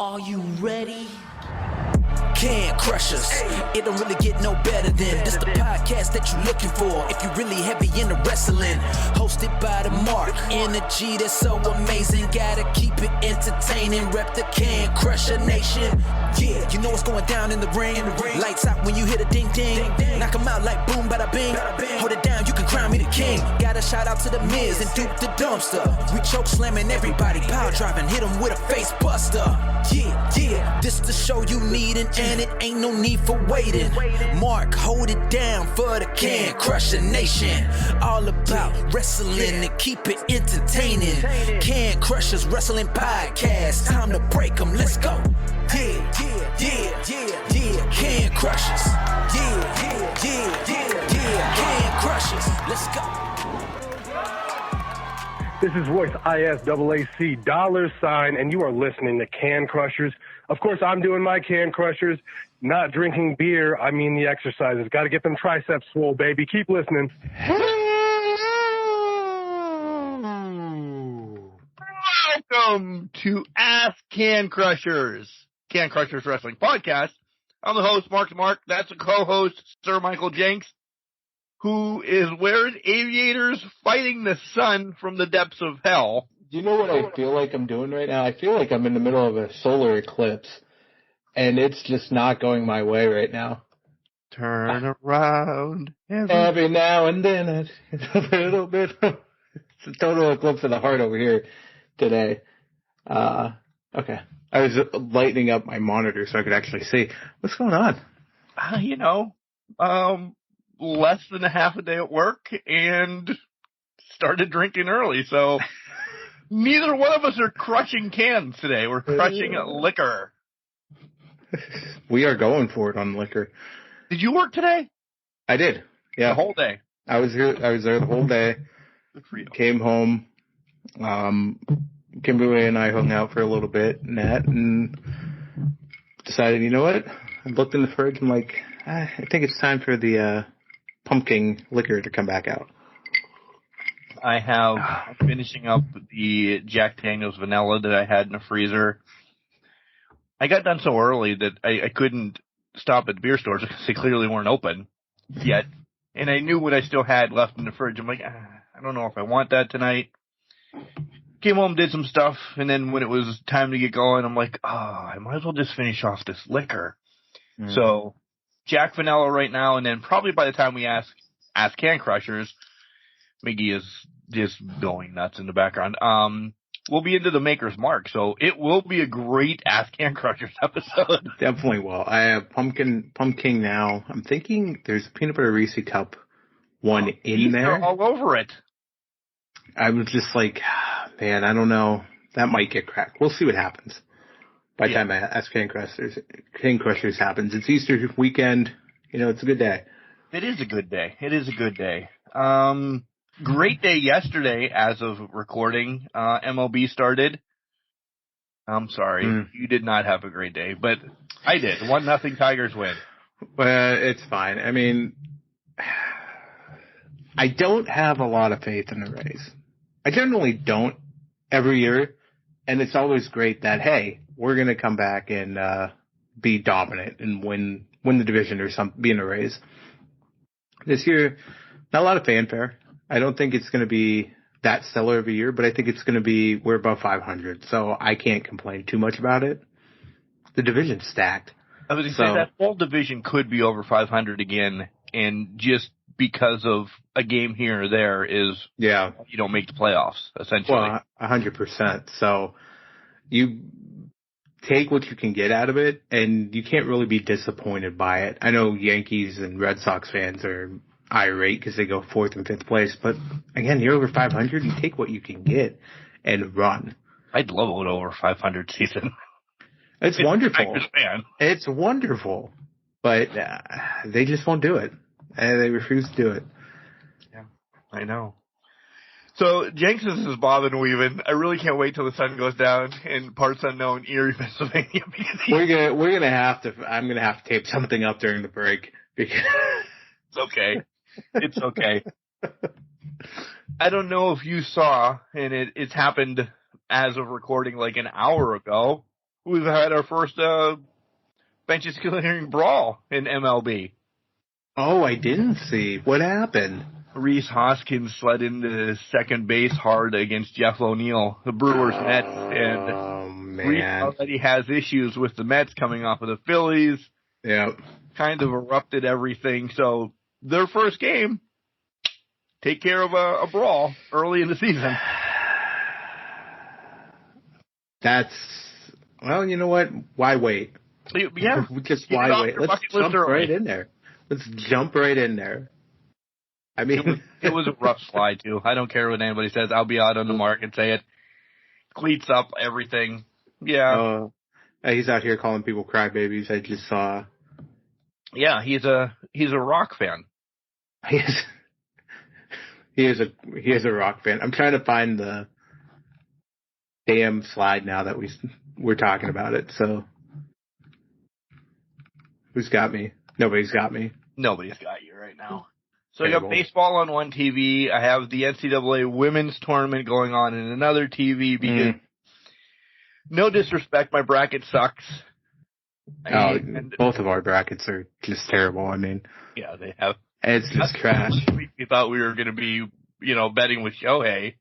Are you ready? Can Crushers. It don't really get no better than this the podcast that you're looking for if you're really heavy into wrestling. Hosted by the Mark. Energy that's so amazing. Gotta keep it entertaining. Rep the Can Crusher Nation. Yeah, you know what's going down in the ring. Lights out when you hit a ding ding. Knock 'em out like boom bada bing. Hold it down, you can crown me the king. Gotta shout out to the Miz and Duke the Dumpster. We choke slamming everybody. Power driving, hit 'em with a face buster. Yeah, this the show you need and it ain't no need for waiting. Mark, hold it down for the Can Crusher Nation. All about wrestling and keep it entertaining. Can Crushers Wrestling Podcast. Time to break 'em, let's go. Yeah. Can Crushers. Yeah. Can Crushers. Let's go. This is Royce ISAAC $, and you are listening to Can Crushers. Of course, I'm doing my Can Crushers, not drinking beer. I mean the exercises. Got to get them triceps swole, baby. Keep listening. Welcome to Ask Can Crushers Wrestling Podcast. I'm the host, Mark. That's a co-host, Sir Michael Jenks, who is wearing aviators fighting the sun from the depths of hell. Do you know what I feel like I'm doing right now? I feel like I'm in the middle of a solar eclipse, and it's just not going my way right now. Turn around. Every now and then, it's a little bit. It's a total eclipse of the heart over here today. Okay. I was lighting up my monitor so I could actually see. What's going on? Less than a half a day at work and started drinking early, so neither one of us are crushing cans today. We're crushing liquor. We are going for it on liquor. Did you work today? I did. Yeah. The whole day. I was there the whole day. Good for you. Came home. Kimberly and I hung out for a little bit and decided, you know what? I looked in the fridge and like, I think it's time for the pumpkin liquor to come back out. I have finishing up the Jack Daniel's vanilla that I had in the freezer. I got done so early that I couldn't stop at the beer stores because they clearly weren't open yet. And I knew what I still had left in the fridge. I'm like, I don't know if I want that tonight. Came home, did some stuff, and then when it was time to get going, I'm like, I might as well just finish off this liquor. So Jack Vanilla right now, and then probably by the time we ask Can Crushers, Miggy is just going nuts in the background. We'll be into the Maker's Mark, so it will be a great Ask Can Crushers episode. Definitely will. I have pumpkin now. I'm thinking there's a peanut butter Reese cup one in there. All over it. I was just like, man, I don't know. That might get cracked. We'll see what happens. By the time I ask Can Crushers happens. It's Easter weekend. It's a good day. It is a good day. Great day yesterday as of recording. MLB started. I'm sorry. You did not have a great day, but I did. 1-0 Tigers win. It's fine. I mean, I don't have a lot of faith in the Rays. I generally don't every year, and it's always great that, hey, we're going to come back and be dominant and win the division or something, be in the Rays. This year, not a lot of fanfare. I don't think it's going to be that stellar of a year, but I think it's going to be, we're above 500, so I can't complain too much about it. The division's stacked. I was going to say that whole division could be over 500 again, and just because of a game here or there is you don't make the playoffs, essentially. Well, 100%. So you take what you can get out of it, and you can't really be disappointed by it. I know Yankees and Red Sox fans are irate because they go 4th and 5th place, but again, you're over 500, you take what you can get and run. I'd love an over 500 season. It's wonderful. Man. It's wonderful, but they just won't do it. They refuse to do it. Yeah, I know. So Jenks is bobbing and weaving. I really can't wait till the sun goes down in parts unknown Erie, Pennsylvania. We're gonna have to. I'm gonna have to tape something up during the break because it's okay. It's okay. I don't know if you saw, and it's happened as of recording like an hour ago. we've had our first benches clearing brawl in MLB. Oh, I didn't see. What happened? Rhys Hoskins slid into second base hard against Jeff O'Neill, the Brewers Mets, and oh, man. Rhys already has issues with the Mets coming off of the Phillies. Yep. Kind of erupted everything. So their first game, take care of a brawl early in the season. Well, you know what? Why wait? Yeah. Just why wait? Let's jump right in there. Let's jump right in there. I mean, it was a rough slide, too. I don't care what anybody says. I'll be out on the mark and say it. Cleats up, everything. Yeah. He's out here calling people crybabies. I just saw. Yeah, he's a rock fan. He is a rock fan. I'm trying to find the damn slide now that we're talking about it. So, who's got me? Nobody's got me. Nobody's got you right now. So you got baseball on one TV. I have the NCAA women's tournament going on in another TV because, no disrespect, my bracket sucks. Both of our brackets are just terrible. I mean, yeah, they have. It's just trash. We thought we were going to be, betting with Shohei.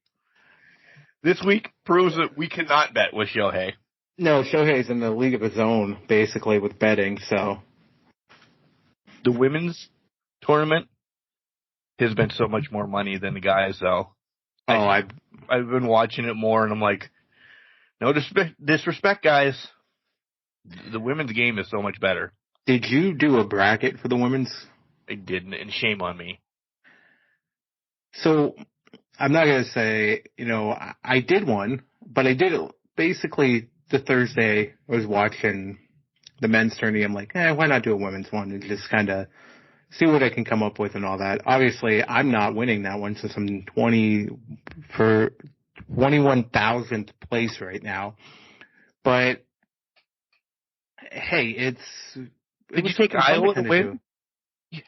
This week proves that we cannot bet with Shohei. No, Shohei's in the league of his own, basically, with betting, so. The women's tournament has been so much more money than the guys, though. I've been watching it more, and I'm like, no disrespect, guys. The women's game is so much better. Did you do a bracket for the women's? I didn't, and shame on me. So, I'm not going to say, I did one, but I did it basically the Thursday I was watching the men's tourney. I'm like, why not do a women's one and just kind of see what I can come up with and all that. Obviously, I'm not winning that one since I'm 21,000th place right now. But, hey, Did you take Iowa to win? Did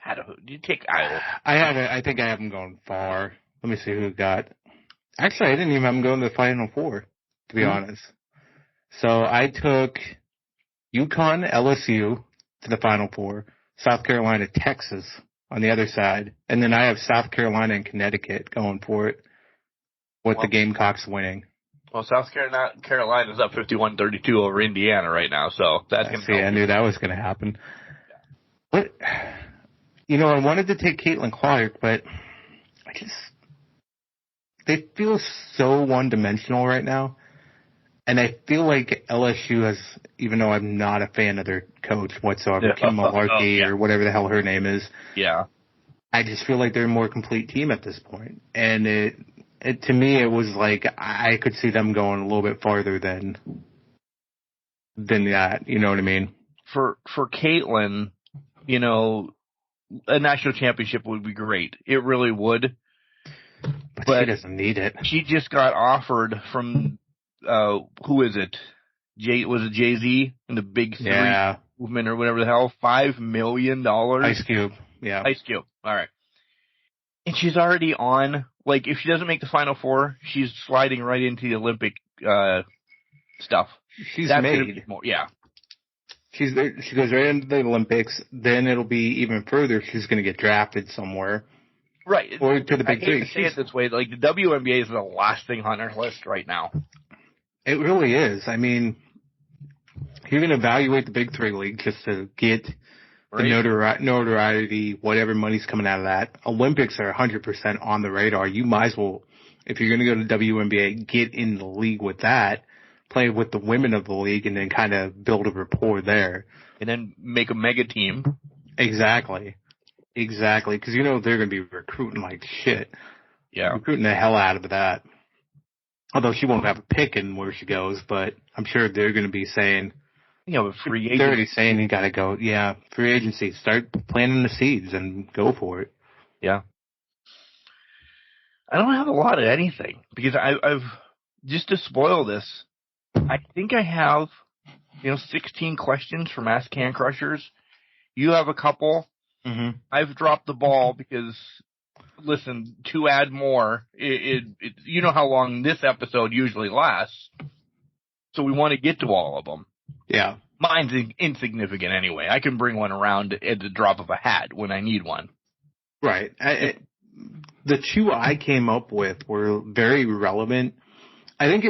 you take Iowa? I think I have them going far. Let me see who got. Actually, I didn't even have them going to the Final Four, to be honest. So I took UConn, LSU to the Final Four, South Carolina, Texas on the other side, and then I have South Carolina and Connecticut going for it, with the Gamecocks winning. Well, South Carolina's up 51-32 over Indiana right now, so that's going to I knew that was going to happen. But, I wanted to take Caitlin Clark, but they feel so one-dimensional right now. And I feel like LSU has, even though I'm not a fan of their coach whatsoever, Kim Malarkey or whatever the hell her name is. Yeah. I just feel like they're a more complete team at this point. And to me, it was like I could see them going a little bit farther than that. You know what I mean? For Caitlin, a national championship would be great. It really would. But she doesn't need it. She just got offered from, who is it? Was it Jay-Z in the Big Three movement or whatever the hell? $5 million? Ice Cube. Yeah. Ice Cube. All right. And she's already on, like, if she doesn't make the Final Four, she's sliding right into the Olympic stuff. That's made. Yeah. She goes right into the Olympics. Then it'll be even further. She's going to get drafted somewhere. Right. Or to the Big Three. I hate to say it this way. Like, the WNBA is the last thing on our list right now. It really is. I mean, you're going to evaluate the Big Three league just to get the notoriety, whatever money's coming out of that. Olympics are 100% on the radar. You might as well, if you're going to go to WNBA, get in the league with that, play with the women of the league, and then kind of build a rapport there. And then make a mega team. Exactly. Because they're going to be recruiting like shit. Yeah. Recruiting the hell out of that. Although she won't have a pick in where she goes, but I'm sure they're going to be saying, free agency. They're already saying you got to go. Yeah, free agency. Start planting the seeds and go for it. Yeah. I don't have a lot of anything because I've just to spoil this. I think I have, 16 questions from Ask Can Crushers. You have a couple. Mm-hmm. I've dropped the ball because, listen, to add more, you know how long this episode usually lasts, so we want to get to all of them. Yeah. Mine's insignificant anyway. I can bring one around at the drop of a hat when I need one. Right. The two I came up with were very relevant. I think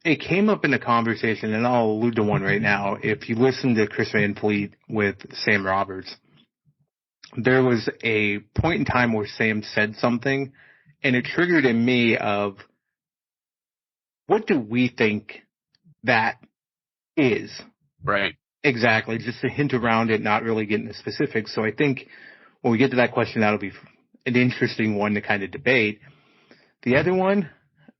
it came up in the conversation, and I'll allude to one right now. If you listen to Chris Van Fleet with Sam Roberts, there was a point in time where Sam said something, and it triggered in me of, what do we think that is? Right. Exactly. Just a hint around it, not really getting the specifics. So I think when we get to that question, that'll be an interesting one to kind of debate. The other one,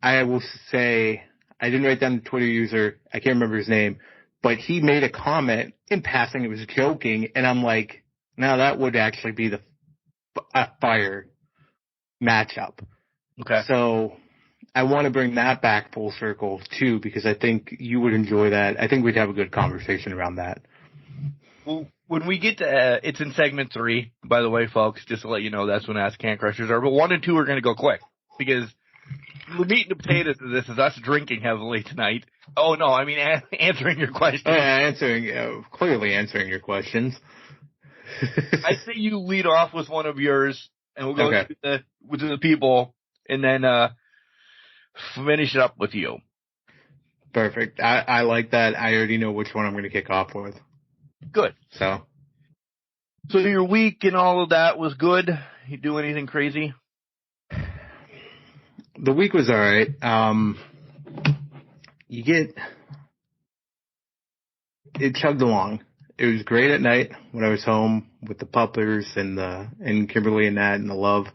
I will say, I didn't write down the Twitter user. I can't remember his name, but he made a comment in passing. It was joking. And I'm like, no, that would actually be a fire matchup. Okay. So I want to bring that back full circle too, because I think you would enjoy that. I think we'd have a good conversation around that. Well, when we get to, it's in segment 3, by the way, folks, just to let you know, that's when Ask Can Crushers are. But 1 and 2 are going to go quick, because the meat and the potatoes of this is us drinking heavily tonight. Oh, no, I mean answering your question. Clearly answering your questions. I say you lead off with one of yours, and we'll go okay. to the people, and then finish it up with you. Perfect. I like that. I already know which one I'm going to kick off with. Good. So your week and all of that was good? You do anything crazy? The week was all right. It chugged along. It was great at night when I was home with the puppers and Kimberly and that and the love.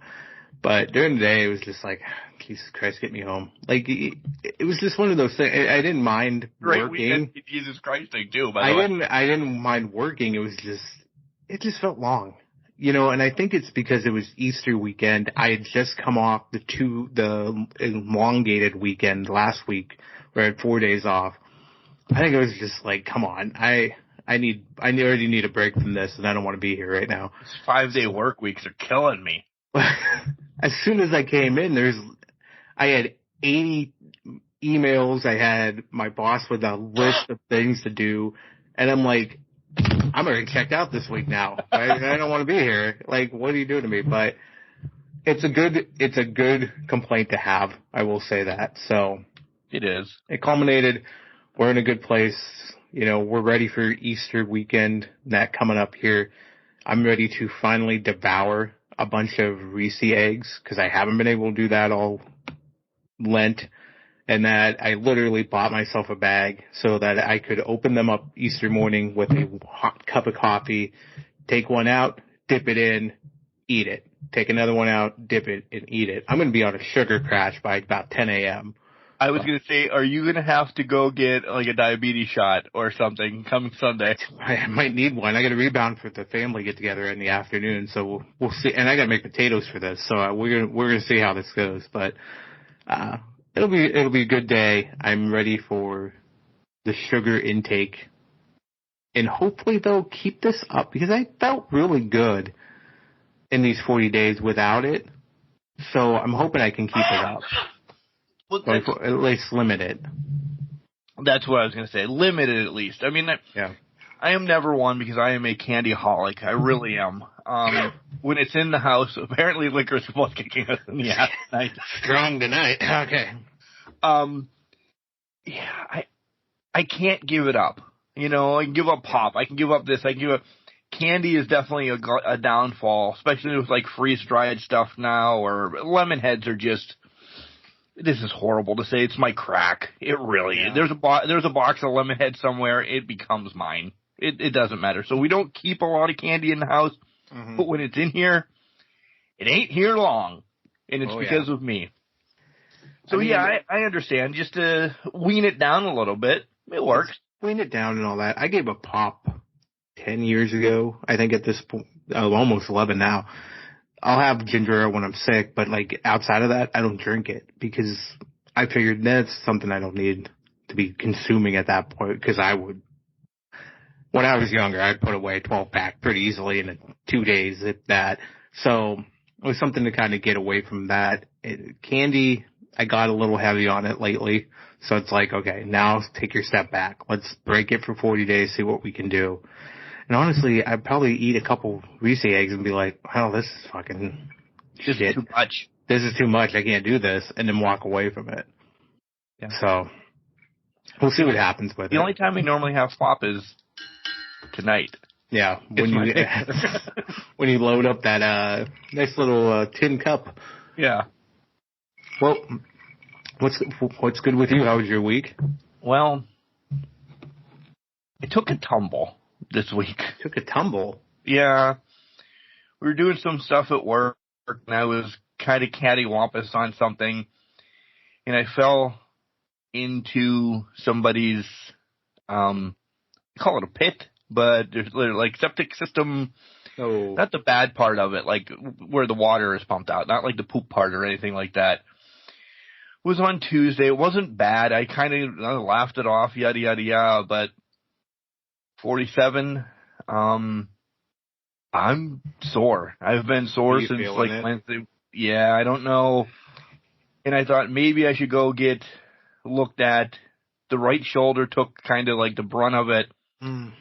But during the day, it was just like, Jesus Christ, get me home. Like, it was just one of those things. I didn't mind working. Great Jesus Christ thing too, by the way. I didn't mind working. It just felt long. And I think it's because it was Easter weekend. I had just come off the elongated weekend last week where I had 4 days off. I think it was just like, come on, I already need a break from this, and I don't want to be here right now. These 5-day work weeks are killing me. As soon as I came in, I had 80 emails. I had my boss with a list of things to do, and I'm like, I'm already checked out this week now. I don't want to be here. Like, what are you doing to me? But it's a good complaint to have. I will say that. So it is. It culminated. We're in a good place. We're ready for Easter weekend, that coming up here. I'm ready to finally devour a bunch of Reese eggs, because I haven't been able to do that all Lent, and that I literally bought myself a bag so that I could open them up Easter morning with a hot cup of coffee, take one out, dip it in, eat it. Take another one out, dip it, and eat it. I'm going to be on a sugar crash by about 10 a.m. I was going to say, are you going to have to go get like a diabetes shot or something coming Sunday? I might need one. I got to rebound for the family get together in the afternoon, so we'll see. And I got to make potatoes for this, so we're gonna see how this goes. But it'll be a good day. I'm ready for the sugar intake, and hopefully they'll keep this up, because I felt really good in these 40 days without it. So I'm hoping I can keep it up. Well, at least limit it. That's what I was going to say. Limit it at least. I mean, yeah. I am never one, because I am a candy-holic. I really am. When it's in the house, apparently liquor is what's kicking us in the ass tonight. Strong tonight. Okay. Yeah, I can't give it up. I can give up pop. I can give up this. I can give up. Candy is definitely a downfall, especially with like freeze-dried stuff now, or lemon heads are just. This is horrible to say. It's my crack. It really is. There's a box of lemon heads somewhere. It becomes mine. It doesn't matter. So we don't keep a lot of candy in the house, but when it's in here, it ain't here long, and it's because of me. So I understand. Just to wean it down a little bit, it works. Wean it down and all that. I gave a pop 10 years ago. I think at this point, almost 11 now. I'll have ginger ale when I'm sick, but like outside of that, I don't drink it, because I figured that's something I don't need to be consuming at that point, because when I was younger, I'd put away a 12-pack pretty easily in 2 days, if that. So it was something to kind of get away from that. Candy, I got a little heavy on it lately. So it's like, okay, now take your step back. Let's break it for 40 days, see what we can do. And honestly, I'd probably eat a couple Reese eggs and be like, wow, this is fucking Just shit. too much. This is too much. I can't do this. And then walk away from it. Yeah. So we'll see what happens with it. The only time we normally have slop is tonight. Yeah, when you when you load up that nice little tin cup. Yeah. Well, what's good with you? How was your week? Well, it took a tumble this week. Took a tumble. Yeah. We were doing some stuff at work, and I was kind of cattywampus on something, and I fell into somebody's, call it a pit, but there's like septic system. Oh. Not the bad part of it, like where the water is pumped out, not like the poop part or anything like that. It was on Tuesday. It wasn't bad. I kind of laughed it off, yada, yada, yada, but 47, I'm sore. I've been sore since like Wednesday. Yeah, I don't know. And I thought maybe I should go get looked at. The right shoulder took kind of like the brunt of it. Mm.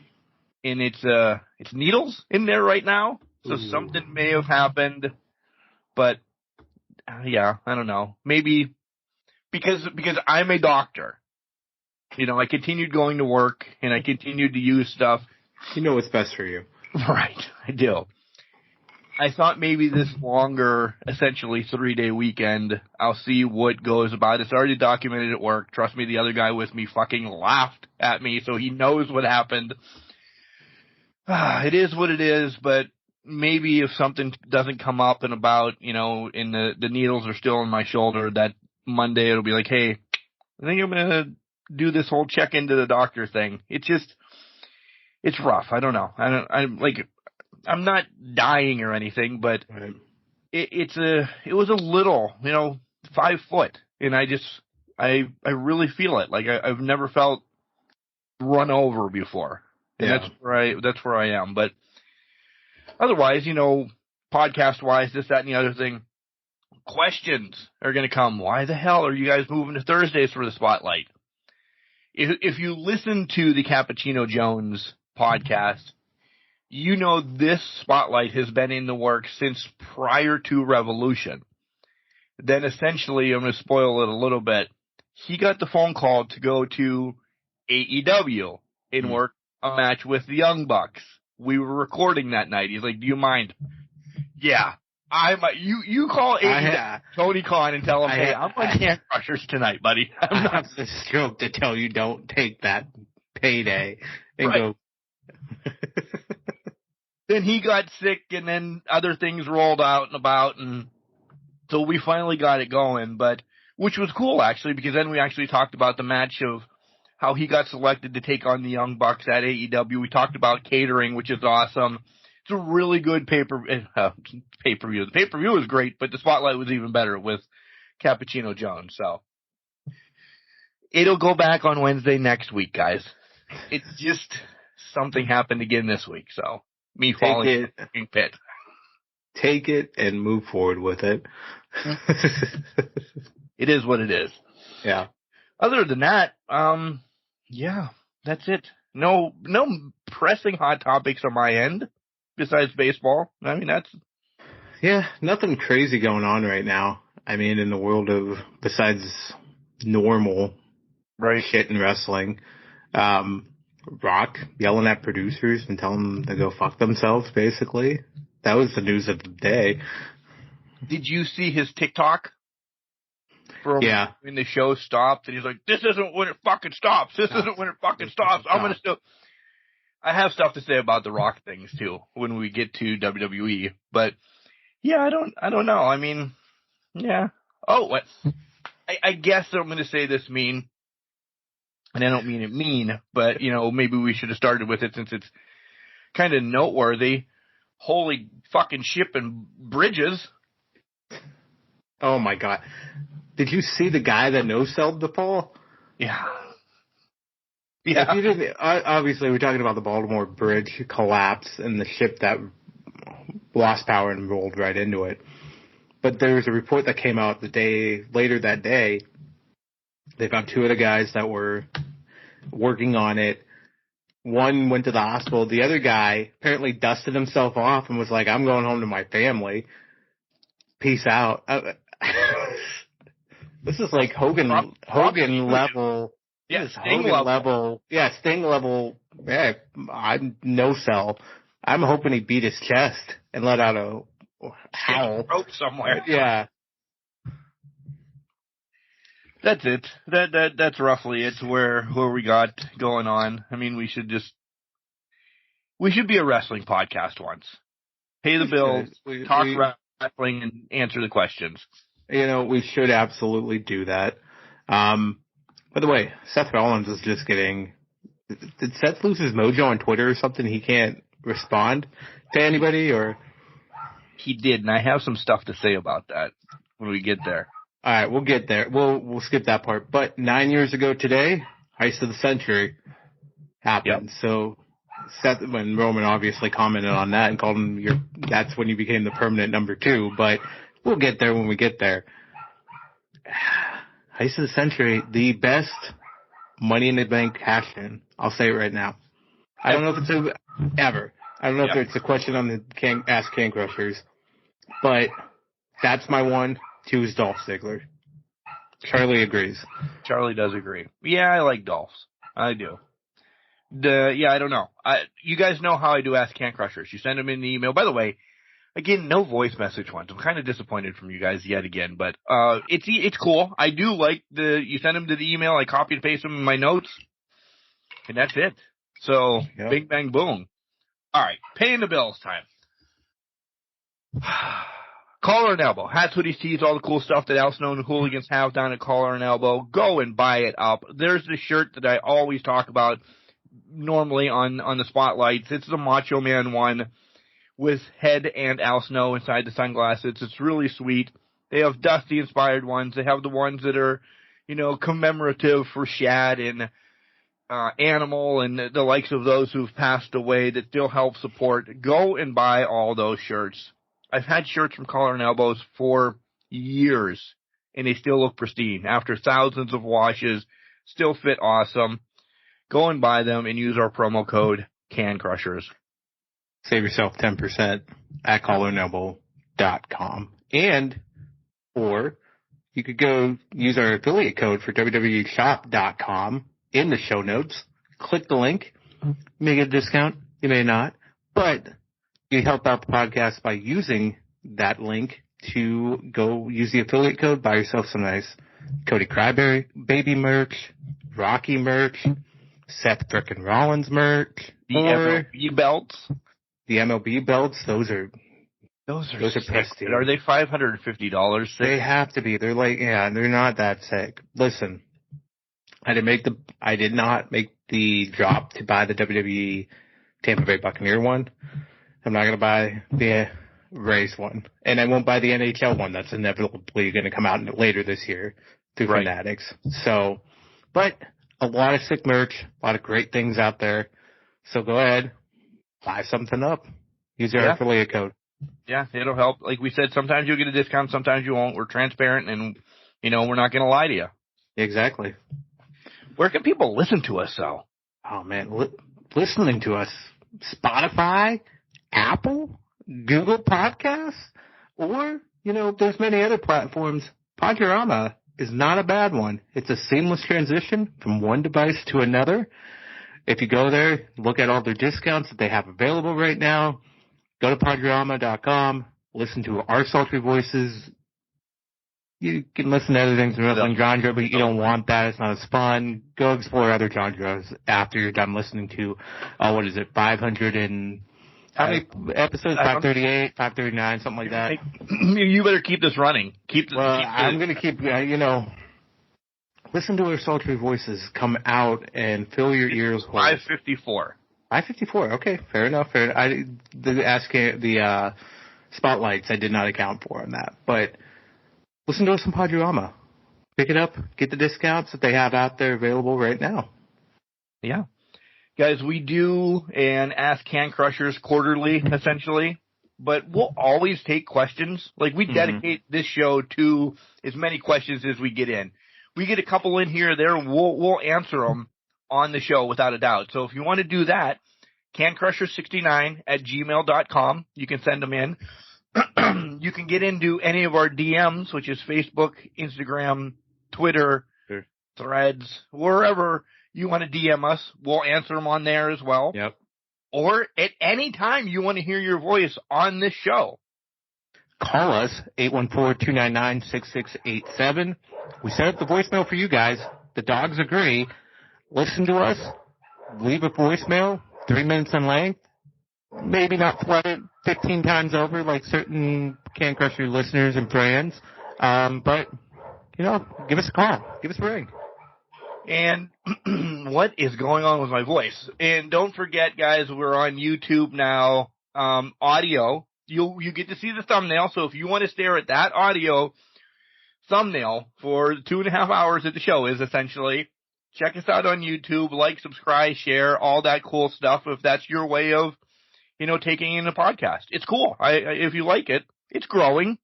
And it's needles in there right now. So something may have happened. But yeah, I don't know. Maybe because I'm a doctor. You know, I continued going to work and I continued to use stuff. You know what's best for you. Right, I do. I thought maybe this longer, essentially 3-day weekend, I'll see what goes about. It's already documented at work. Trust me, the other guy with me fucking laughed at me, so he knows what happened. It is what it is, but maybe if something doesn't come up and about, you know, and the needles are still in my shoulder, that Monday it'll be like, hey, I think I'm going to do this whole check into the doctor thing. It's just, it's rough. I don't know. I'm not dying or anything, but right. it was a little, 5 foot, and I really feel it. Like I've never felt run over before, and that's where I am. But otherwise, podcast wise, this, that, and the other thing, questions are going to come. Why the hell are you guys moving to Thursdays for the spotlight? If you listen to the Cappuccino Jones podcast, this spotlight has been in the works since prior to Revolution. Then essentially, I'm going to spoil it a little bit. He got the phone call to go to AEW and work a match with the Young Bucks. We were recording that night. He's like, do you mind? Yeah. You call Tony Khan and tell him, hey, I'm on Can Crushers tonight, buddy. I have the stroke to tell you don't take that payday and go. Then he got sick, and then other things rolled out and about, and so we finally got it going, which was cool, actually, because then we actually talked about the match of how he got selected to take on the Young Bucks at AEW. We talked about catering, which is awesome. It's a really good pay-per-view. The pay-per-view was great, but the spotlight was even better with Cappuccino Jones, so it'll go back on Wednesday next week, guys. It's just something happened again this week, so. Me falling in the pit. Take it and move forward with it. It is what it is. Yeah. Other than that, that's it. No pressing hot topics on my end besides baseball. I mean, nothing crazy going on right now. I mean, in the world of besides normal shit in wrestling. Rock yelling at producers and telling them to go fuck themselves, basically. That was the news of the day. Did you see his TikTok? When the show stopped, and he's like, this isn't when it fucking stops. This isn't when it fucking stops. I'm going to still... I have stuff to say about the Rock things, too, when we get to WWE. But, yeah, I don't know. I mean, yeah. Oh, what? I guess I'm going to say this mean... And I don't mean it mean, but, maybe we should have started with it since it's kind of noteworthy. Holy fucking ship and bridges. Oh, my God. Did you see the guy that no-selled the fall? Yeah. Yeah. Obviously, we're talking about the Baltimore Bridge collapse and the ship that lost power and rolled right into it. But there was a report that came out later that day. They found 2 of the guys that were working on it. One went to the hospital. The other guy apparently dusted himself off and was like, I'm going home to my family. Peace out. This is like Hogan level. Yeah, Sting level. Yeah, Sting level. Yeah, I'm no sell. I'm hoping he beat his chest and let out a howl. Throat somewhere. Yeah. That's it. That's roughly it. Where we got going on. I mean, we should be a wrestling podcast once. Pay the bills, talk wrestling, and answer the questions. You know, we should absolutely do that. By the way, Seth Rollins is just getting. Did Seth lose his mojo on Twitter or something? He can't respond to anybody, or he did, and I have some stuff to say about that when we get there. All right, we'll get there. We'll skip that part. But 9 years ago today, Heist of the Century happened. Yep. So Seth, when Roman obviously commented on that and called him that's when you became the permanent number 2. But we'll get there when we get there. Heist of the Century, the best Money in the Bank cash-in. I'll say it right now. I don't know if it's ever. I don't know if it's a question on the Ask Can Crushers, but that's my one. 2 is Dolph Ziggler. Charlie agrees. Charlie does agree. Yeah, I like Dolph's. I do. I don't know. You guys know how I do Ask Can Crushers. You send them in the email. By the way, again, no voice message ones. I'm kind of disappointed from you guys yet again, but it's cool. I do like you send them to the email. I copy and paste them in my notes, and that's it. So, Bing, bang, boom. All right, paying the bills time. Collar and Elbow. Hats, hoodies, tees, all the cool stuff that Al Snow and the Hooligans have down at Collar and Elbow. Go and buy it up. There's the shirt that I always talk about normally on the spotlights. It's the Macho Man one with Head and Al Snow inside the sunglasses. It's really sweet. They have Dusty-inspired ones. They have the ones that are, commemorative for Shad and Animal and the likes of those who've passed away that still help support. Go and buy all those shirts. I've had shirts from Collar and Elbows for years, and they still look pristine. After thousands of washes, still fit awesome. Go and buy them and use our promo code CANCrushers. Save yourself 10% at collarandelbow.com. Or you could go use our affiliate code for www.shop.com in the show notes. Click the link. You may get a discount. You may not. But you help out the podcast by using that link to go use the affiliate code, buy yourself some nice Cody Cryberry baby merch, Rocky merch, Seth frickin' Rollins merch, the MLB belts. The MLB belts, those are pristine. Are they $550? They have to be. They're they're not that sick. Listen, I did not make the drop to buy the WWE Tampa Bay Buccaneer one. I'm not going to buy the Rays one. And I won't buy the NHL one. That's inevitably going to come out later this year through Fanatics. So, but a lot of sick merch, a lot of great things out there. So go ahead, buy something up. Use our affiliate code. Yeah, it'll help. Like we said, sometimes you'll get a discount, sometimes you won't. We're transparent and, we're not going to lie to you. Exactly. Where can people listen to us, though? Oh, man. Listening to us. Spotify, Apple, Google Podcasts, or, there's many other platforms. Podurama is not a bad one. It's a seamless transition from one device to another. If you go there, look at all their discounts that they have available right now. Go to Podurama.com, listen to our sultry voices. You can listen to other things in wrestling genre, but you don't want that. It's not as fun. Go explore other genres after you're done listening to, 500 and... How many episodes? 538, 539, something like that. You better keep this running. I'm going to keep, listen to our sultry voices come out and fill your ears. 554. 554, okay, fair enough. The spotlights I did not account for on that, but listen to us on Podurama. Pick it up, get the discounts that they have out there available right now. Yeah. Guys, we do an Ask Can Crushers quarterly, essentially. but we'll always take questions. Like, we dedicate this show to as many questions as we get in. We get a couple in here or there, we'll answer them on the show without a doubt. So if you want to do that, cancrusher69@gmail.com. You can send them in. You can get into any of our DMs, which is Facebook, Instagram, Twitter, Threads, wherever you want to DM us. We'll answer them on there as well. Yep. Or at any time you want to hear your voice on this show. Call us, 814-299-6687. We set up the voicemail for you guys. The dogs agree. Listen to us. Leave a voicemail, 3 minutes in length. Maybe not flood it 15 times over like certain Can Crusher listeners and friends. But, give us a call. Give us a ring. And what is going on with my voice? And don't forget, guys, we're on YouTube now. Audio. You get to see the thumbnail. So if you want to stare at that audio thumbnail for 2.5 hours that the show is, essentially, check us out on YouTube. Like, subscribe, share, all that cool stuff. If that's your way of, taking in a podcast, it's cool. If you like it, it's growing.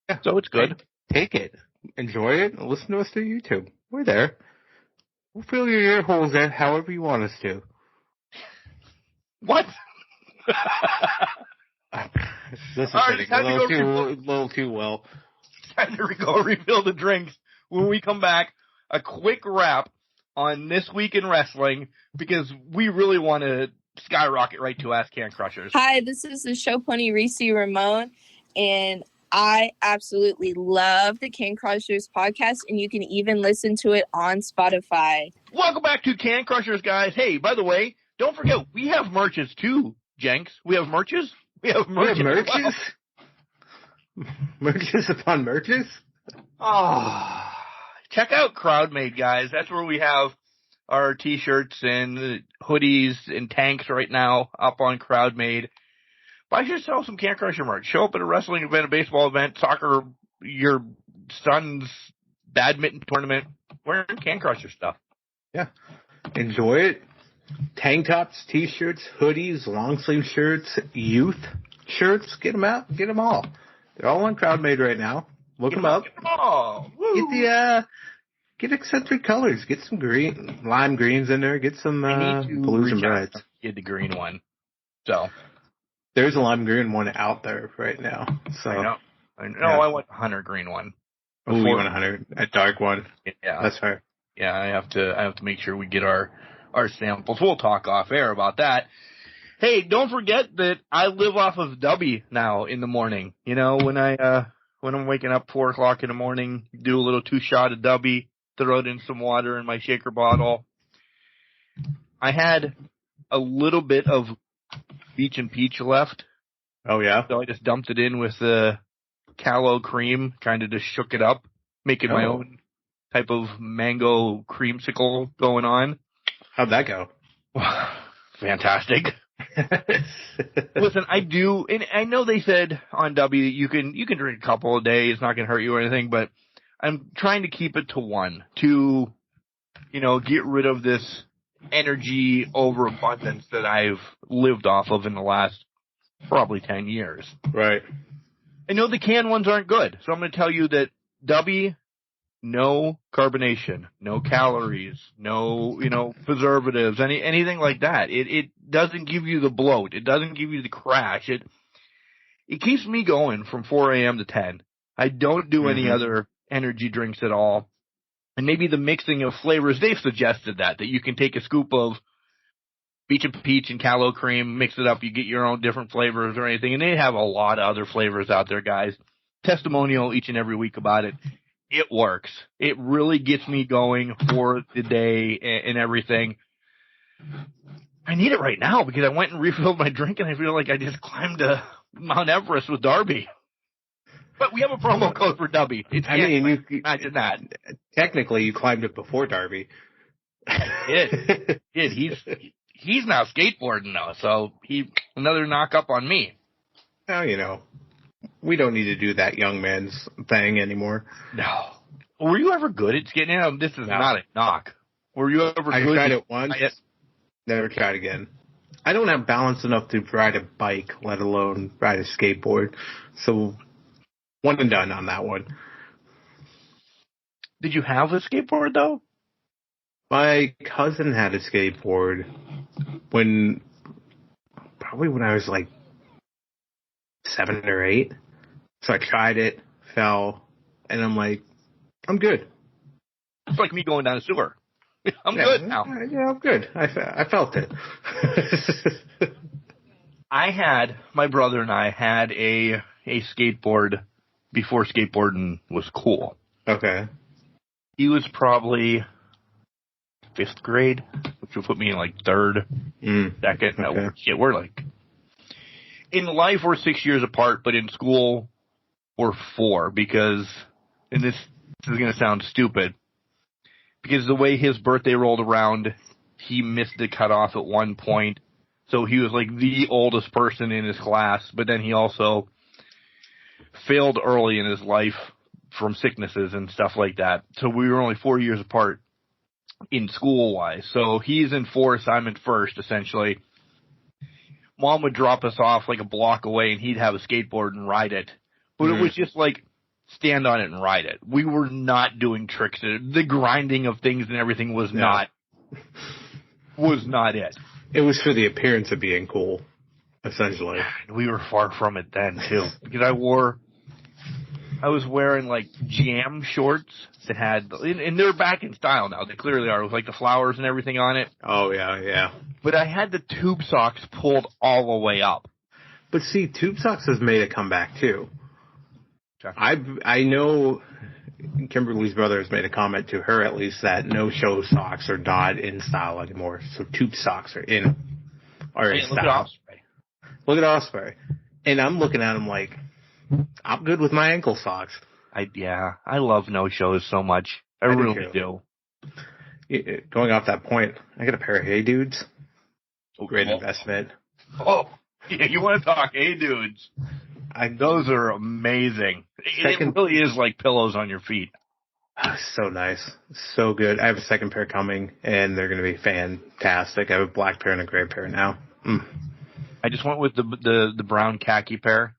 Yeah, so it's good. Take it. Enjoy it. Listen to us through YouTube. We're there. We'll fill your ear holes in however you want us to. What? This is getting a little too well. Time to go refill the drinks. When we come back, a quick wrap on This Week in Wrestling, because we really want to skyrocket right to Ask Can Crushers. Hi, this is the show pony Reese Ramon, and I absolutely love the Can Crushers podcast, and you can even listen to it on Spotify. Welcome back to Can Crushers, guys. Hey, by the way, don't forget, we have merches too, Jenks. We have merches? We have merches? Well. Merches upon merches? Oh, check out CrowdMade, guys. That's where we have our T-shirts and hoodies and tanks right now up on CrowdMade. Buy yourself some Can Crusher merch. Show up at a wrestling event, a baseball event, soccer, your son's badminton tournament, wearing Can Crusher stuff. Yeah. Enjoy it. Tank tops, T-shirts, hoodies, long sleeve shirts, youth shirts. Get them out. Get them all. They're all on CrowdMade right now. Look them up. Get them all. Get eccentric colors. Get some green, lime greens in there. Get some blues and reds. Get the green one. So there's a lime green one out there right now. So I know. I want a hunter green one. Oh, you want a hunter, a dark one? Yeah, that's fair. Yeah, I have to make sure we get our samples. We'll talk off air about that. Hey, don't forget that I live off of Dubby now in the morning. When I'm waking up 4 o'clock in the morning, do a little 2-shot of Dubby, throw it in some water in my shaker bottle. I had a little bit of Beach and Peach left. Oh, yeah? So I just dumped it in with the callow cream, kind of just shook it up, making my own type of mango creamsicle going on. How'd that go? Fantastic. Listen, I do, and I know they said on W you can drink a couple a day, it's not going to hurt you or anything, but I'm trying to keep it to one to, get rid of this energy overabundance that I've lived off of in the last probably 10 years. Right. I know the canned ones aren't good, so I'm going to tell you that W, no carbonation, no calories, no, preservatives, anything like that. It doesn't give you the bloat. It doesn't give you the crash. It keeps me going from 4 a.m. to 10. I don't do any other energy drinks at all. And maybe the mixing of flavors, they've suggested that you can take a scoop of Beach and Peach and callow cream, mix it up, you get your own different flavors or anything. And they have a lot of other flavors out there, guys. Testimonial each and every week about it. It works. It really gets me going for the day and everything. I need it right now because I went and refilled my drink and I feel like I just climbed Mount Everest with Darby. But we have a promo code for Darby. You imagine that. Technically, you climbed it before Darby. I did. He's now skateboarding though, so another knock up on me. Well, we don't need to do that young man's thing anymore. No. Were you ever good at skating? This is not a knock. Were you ever good? I tried it once. Never tried again. I don't have balance enough to ride a bike, let alone ride a skateboard. So, one and done on that one. Did you have a skateboard, though? My cousin had a skateboard probably when I was like 7 or 8. So I tried it, fell, and I'm like, I'm good. It's like me going down a sewer. I'm good now. Yeah, I'm good. I felt it. My brother and I had a skateboard before skateboarding was cool. Okay. He was probably 5th grade, which would put me in like 3rd, 2nd. No, shit, we're like, in life we're 6 years apart, but in school we're 4 because, and this is going to sound stupid, because the way his birthday rolled around, he missed the cutoff at one point. So he was like the oldest person in his class, but then he also failed early in his life from sicknesses and stuff like that. So we were only 4 years apart in school-wise. So he's in 4th, I'm in 1st, essentially. Mom would drop us off like a block away, and he'd have a skateboard and ride it. But it was just like, stand on it and ride it. We were not doing tricks. The grinding of things and everything was not it. It was for the appearance of being cool, essentially. We were far from it then, too. Because I was wearing, like, jam shorts that had, and they're back in style now. They clearly are, with, like, the flowers and everything on it. Oh, yeah. But I had the tube socks pulled all the way up. But see, tube socks has made a comeback, too. Okay. I know Kimberly's brother has made a comment to her, at least, that no-show socks are not in style anymore. So tube socks are in style. Look at Osprey. And I'm looking at him like, I'm good with my ankle socks. I love no-shows so much. I really do. Going off that point, I got a pair of Hey Dudes. Great investment. Oh, yeah, you want to talk Hey Dudes. Those are amazing. It really is like pillows on your feet. So nice. So good. I have a second pair coming, and they're going to be fantastic. I have a black pair and a gray pair now. I just went with the brown khaki pair.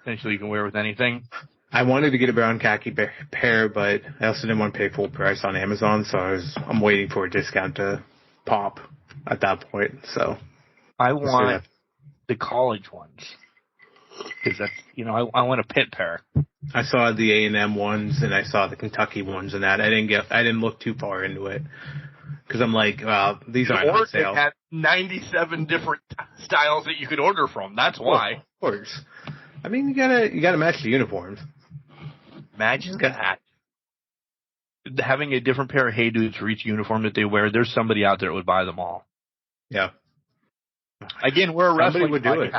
Essentially, you can wear with anything. I wanted to get a brown khaki pair, but I also didn't want to pay full price on Amazon, so I'm waiting for a discount to pop at that point. So I want the college ones. Because that's, I want a pit pair. I saw the A&M ones and I saw the Kentucky ones and that. I didn't look too far into it because I'm like, these aren't on sale. They had 97 different styles that you could order from. That's why. Of course. I mean, you gotta match the uniforms. Imagine that. Having a different pair of Hey Dudes for each uniform that they wear. There's somebody out there that would buy them all. Yeah. Again, we're a wrestling would do it.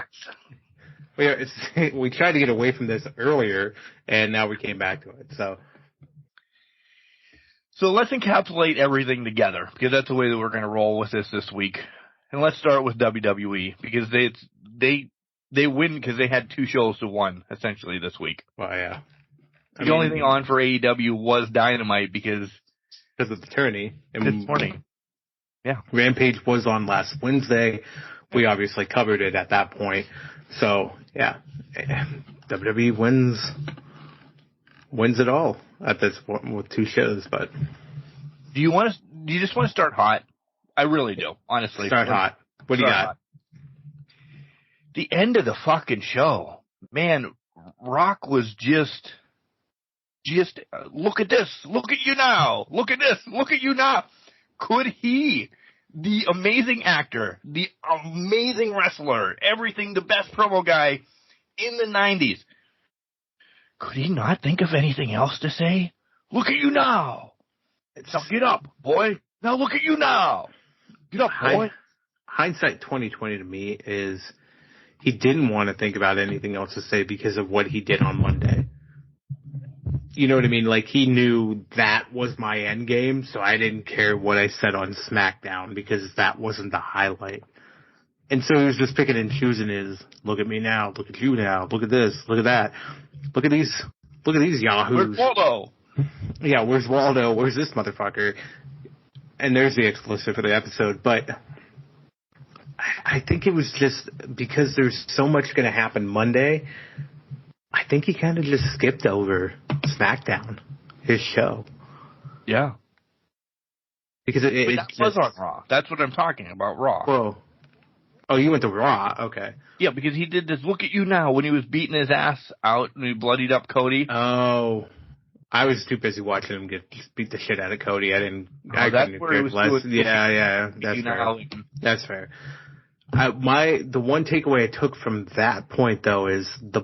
We tried to get away from this earlier, and now we came back to it. So let's encapsulate everything together, because that's the way that we're going to roll with this week. And let's start with WWE, because they win because they had 2 shows to 1, essentially, this week. Well, yeah. The only thing on for AEW was Dynamite because of the tourney. This morning. Yeah. Rampage was on last Wednesday. We obviously covered it at that point. So, yeah, WWE wins it all at this point with 2 shows. But do you just want to start hot? I really do, honestly. Start hot. What do you got? Hot. The end of the fucking show, man. Rock was just look at this, look at you now, look at this, look at you now. Could he? The amazing actor, the amazing wrestler, everything, the best promo guy in the 90s. Could he not think of anything else to say? Look at you now. Now get up, boy. Now look at you now. Get up, boy. Hindsight 2020 to me is he didn't want to think about anything else to say because of what he did on Monday. You know what I mean? Like, he knew that was my end game, so I didn't care what I said on SmackDown because that wasn't the highlight. And so he was just picking and choosing his, look at me now, look at you now, look at this, look at that, look at these yahoos. Where's Waldo? Yeah, where's Waldo? Where's this motherfucker? And there's the exclusive for the episode. But I think it was just because there's so much going to happen Monday. I think he kind of just skipped over SmackDown, his show. Yeah. Because But that was on Raw. That's what I'm talking about, Raw. Whoa. Oh, you went to Raw. Okay. Yeah, because he did this look at you now when he was beating his ass out and he bloodied up Cody. Oh. I was too busy watching him beat the shit out of Cody. I didn't. I that's couldn't where he was less. doing. Yeah. That's fair. That's fair. The one takeaway I took from that point though is the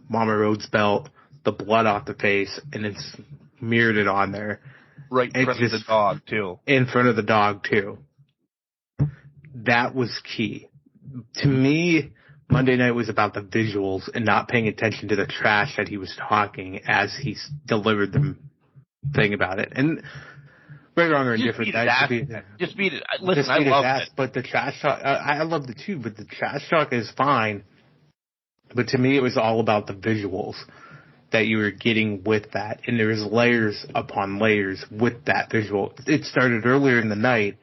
Mama Rhodes belt, the blood off the face, and it's mirrored it on there. Right in front of the dog too. In front of the dog too. That was key. To me, Monday night was about the visuals and not paying attention to the trash that he was talking as he delivered the thing about it. And right, wrong, or indifferent. Just beat it. Listen, I love it. But the trash talk, I loved it too, but the trash talk is fine. But to me, it was all about the visuals that you were getting with that. And there was layers upon layers with that visual. It started earlier in the night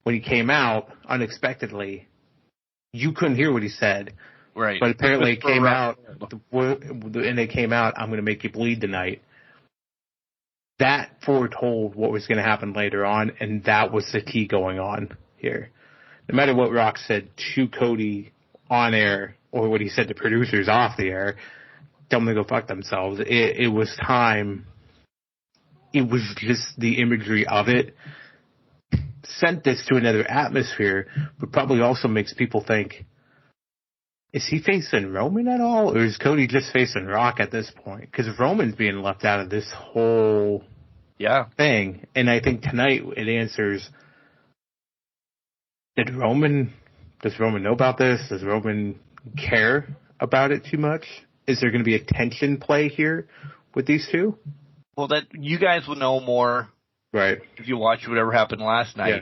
when he came out unexpectedly. You couldn't hear what he said. Right. But apparently it came out, and it came out, I'm going to make you bleed tonight. That foretold what was going to happen later on, and that was the key going on here. No matter what Rock said to Cody on air, or what he said to producers off the air, tell them to go fuck themselves. It was time. It was just the imagery of it sent this to another atmosphere, but probably also makes people think, is he facing Roman at all, or is Cody just facing Rock at this point? Because Roman's being left out of this whole thing. And I think tonight it answers, does Roman know about this? Does Roman care about it too much? Is there going to be a tension play here with these two? Well, that you guys will know more. Right. If you watch whatever happened last night. Yeah.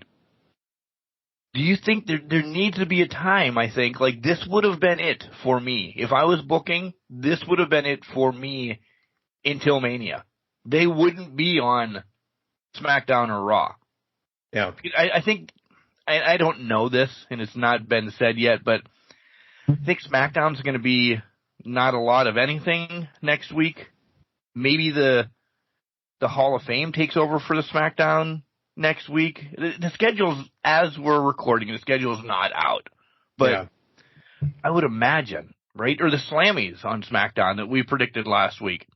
Do you think there needs to be a time, I think, like this would have been it for me. If I was booking, this would have been it for me until Mania. They wouldn't be on SmackDown or Raw. Yeah. I think, I don't know this, and it's not been said yet, but I think SmackDown's going to be not a lot of anything next week. Maybe the Hall of Fame takes over for the SmackDown next week. The schedule's, as we're recording, the schedule's not out. But I would imagine, right? Or the Slammies on SmackDown that we predicted last week.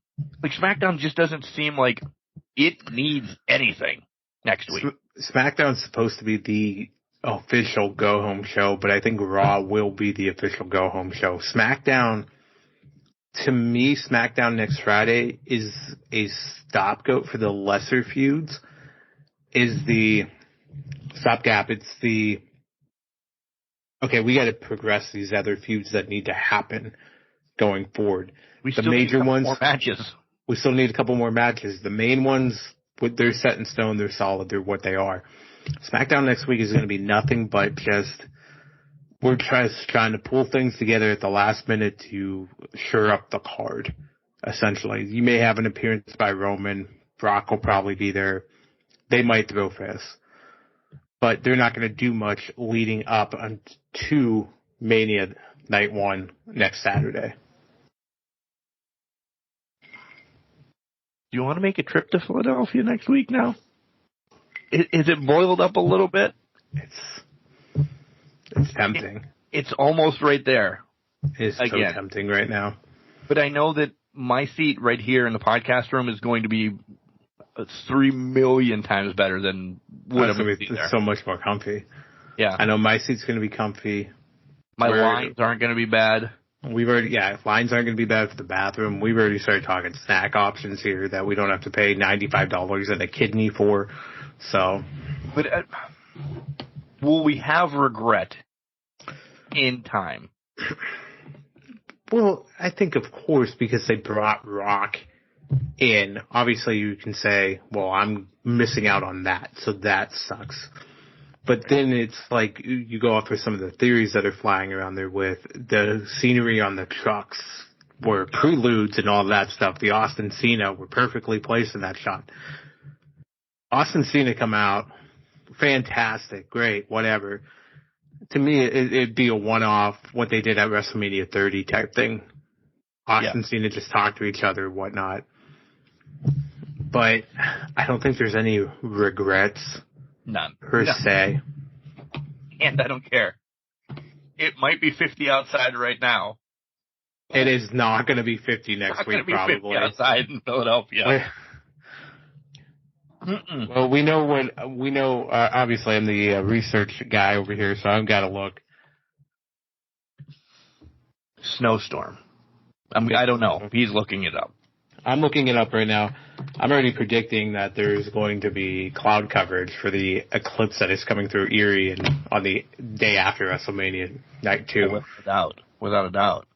Like, SmackDown just doesn't seem like it needs anything next week. SmackDown's supposed to be the official go-home show, but I think Raw will be the official go-home show. SmackDown, to me, SmackDown next Friday is a stopgap for the lesser feuds. Is the stopgap. It's the, okay, we got to progress these other feuds that need to happen going forward. We the still major need a couple ones, more matches. We still need a couple more matches. The main ones, they're set in stone. They're solid. They're what they are. SmackDown next week is going to be nothing but just, we're trying to pull things together at the last minute to shore up the card, essentially. You may have an appearance by Roman. Brock will probably be there. They might throw fists. But they're not going to do much leading up to Mania Night 1 next Saturday. Do you want to make a trip to Philadelphia next week now? Is it boiled up a little bit? It's tempting. It's almost right there. It's so tempting right now. But I know that my seat right here in the podcast room is going to be 3 million times better than whatever. It's so much more comfy. Yeah. I know my seat's going to be comfy. My lines aren't going to be bad. Lines aren't going to be bad for the bathroom. We've already started talking snack options here that we don't have to pay $95 and a kidney for. So. But will we have regret in time? Well, I think of course, because they brought Rock in. Obviously you can say, well, I'm missing out on that, so that sucks. But then it's like you go off for some of the theories that are flying around there with the scenery on the trucks were preludes and all that stuff. The Austin Cena were perfectly placed in that shot. Austin Cena come out, fantastic, great, whatever. To me, it'd be a one-off, what they did at WrestleMania 30 type thing. Austin Cena just talk to each other and whatnot. But I don't think there's any regrets. None. Per se. And I don't care. It might be 50 outside right now. It is not going to be 50 next week, probably. 50 outside in Philadelphia. Well, we know obviously I'm the research guy over here, so I've got to look. Snowstorm. I don't know. He's looking it up. I'm looking it up right now. I'm already predicting that there's going to be cloud coverage for the eclipse that is coming through Erie and on the day after WrestleMania night 2. Without a doubt.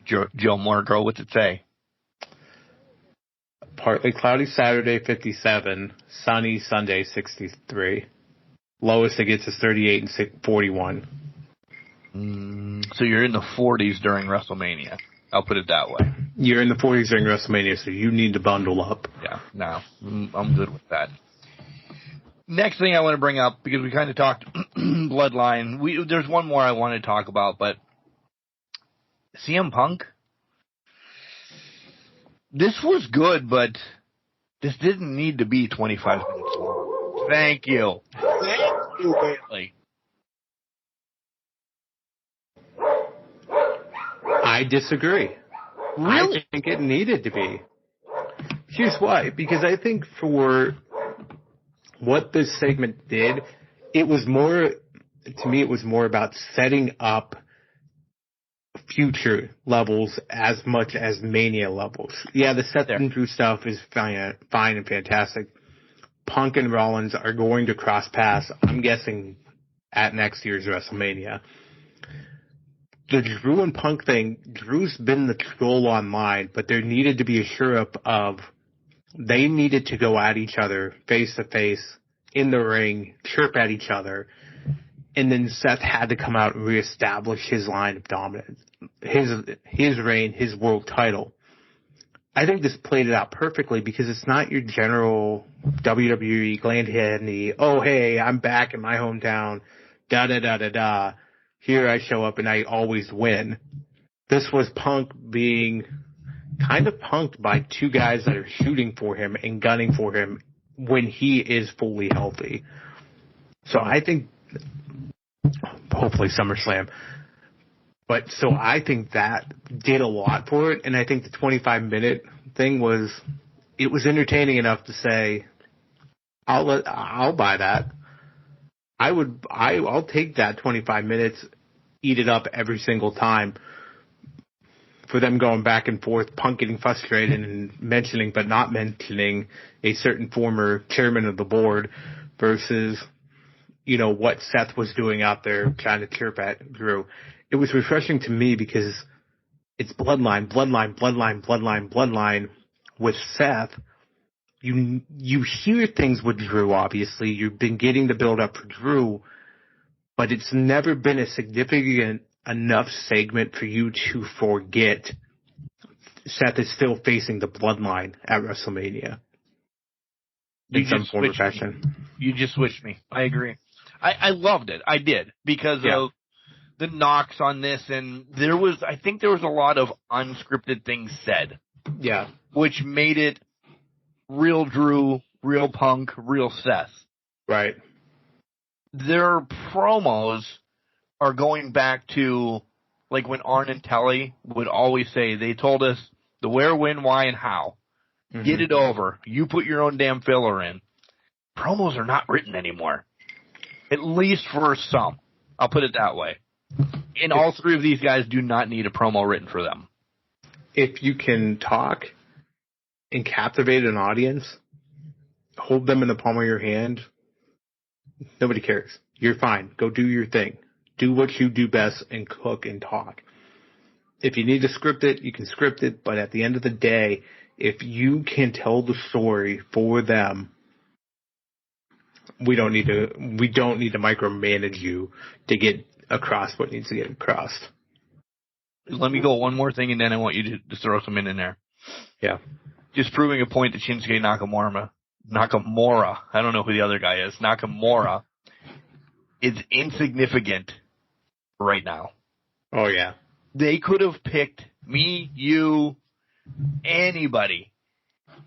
Joe Morgro, what's it say? Partly cloudy Saturday, 57. Sunny Sunday, 63. Lowest it gets is 38 and 41. So you're in the 40s during WrestleMania. I'll put it that way. You're in the 40s during WrestleMania, so you need to bundle up. Yeah, no, I'm good with that. Next thing I want to bring up, because we kind of talked Bloodline. There's one more I want to talk about, but CM Punk. This was good, but this didn't need to be 25 minutes long. Thank you. Thank you, Bailey. I disagree. Really? I think it needed to be. Here's why. Because I think for what this segment did, it was more about setting up future levels as much as Mania levels. Yeah, the Seth and Drew stuff is fine and fantastic. Punk and Rollins are going to cross paths, I'm guessing, at next year's WrestleMania. The Drew and Punk thing, Drew's been the troll online, but there needed to be a sure-up of they needed to go at each other face-to-face in the ring, chirp at each other, and then Seth had to come out and reestablish his line of dominance, his reign, his world title. I think this played it out perfectly because it's not your general WWE gland candy, oh, hey, I'm back in my hometown, da-da-da-da-da. Here I show up and I always win. This was Punk being kind of punked by two guys that are shooting for him and gunning for him when he is fully healthy. So I think, hopefully SummerSlam. But so I think that did a lot for it, and I think the 25-minute thing was entertaining enough to say, I'll buy that. I'll take that 25 minutes, eat it up every single time. For them going back and forth, Punk getting frustrated and mentioning but not mentioning a certain former chairman of the board versus, what Seth was doing out there trying to chirp at Drew. It was refreshing to me because it's bloodline with Seth. You hear things with Drew, obviously. You've been getting the build up for Drew, but it's never been a significant enough segment for you to forget Seth is still facing the bloodline at WrestleMania. In some form or fashion. You just switched me. I agree. I loved it. I did because of the knocks on this, and I think there was a lot of unscripted things said. Yeah. Which made it real Drew, real Punk, real Seth. Right. Their promos are going back to like when Arn and Telly would always say, they told us the where, when, why, and how. Mm-hmm. Get it over. You put your own damn filler in. Promos are not written anymore. At least for some. I'll put it that way. And all three of these guys do not need a promo written for them. If you can talk and captivate an audience, hold them in the palm of your hand, nobody cares. You're fine. Go do your thing. Do what you do best and cook and talk. If you need to script it, you can script it, but at the end of the day, if you can tell the story for them, we don't need to micromanage you to get across what needs to get across. Let me go one more thing, and then I want you to throw some in there. Yeah. Just proving a point that Shinsuke Nakamura, I don't know who the other guy is, Nakamura, is insignificant right now. Oh, yeah. They could have picked me, you, anybody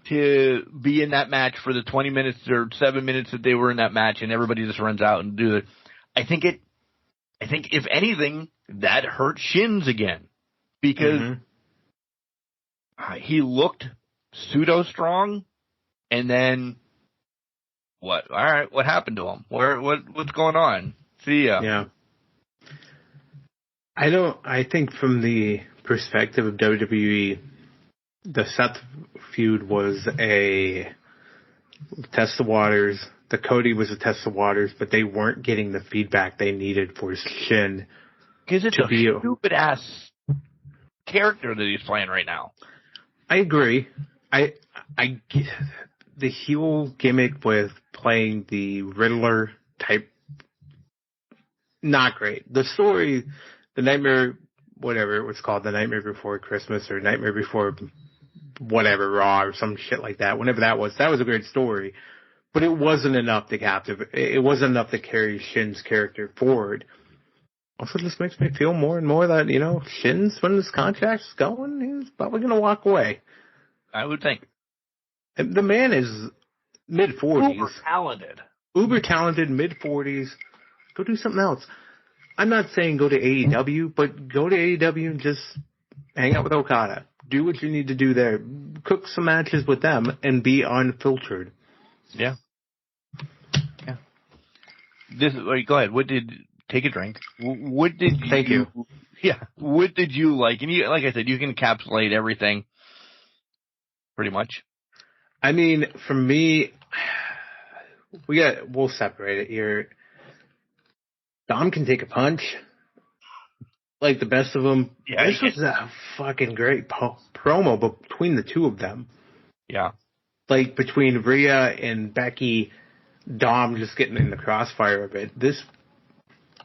to be in that match for the 20 minutes or 7 minutes that they were in that match, and everybody just runs out and do it. I think if anything, that hurt Shins again, because he looked pseudo strong, and then what? All right, what happened to him? What's going on? See ya. Yeah. I think from the perspective of WWE, the Seth feud was a test of waters. The Cody was a test of waters, but they weren't getting the feedback they needed for Shin. Because it's a stupid-ass character that he's playing right now. I agree. I get the heel gimmick with playing the Riddler type, not great. The story, the Nightmare, whatever it was called, the Nightmare Before Christmas or Nightmare Before whatever, Raw or some shit like that, whenever that was a great story. But it wasn't enough to it wasn't enough to carry Shin's character forward. Also, just makes me feel more and more that, Shin's, when this contract's going, he's probably going to walk away. I would think. And the man is mid-40s. Uber talented, mid-40s. Go do something else. I'm not saying go to AEW, but go to AEW and just hang out with Okada. Do what you need to do there. Cook some matches with them and be unfiltered. Yeah. Yeah. Go ahead. Take a drink. What did you... Thank you. Yeah. What did you like? And like I said, you can encapsulate everything pretty much. I mean, for me, we'll separate it here. Dom can take a punch. Like the best of them. Yeah, this was a fucking great promo between the two of them. Yeah. Like between Rhea and Becky, Dom just getting in the crossfire of it. This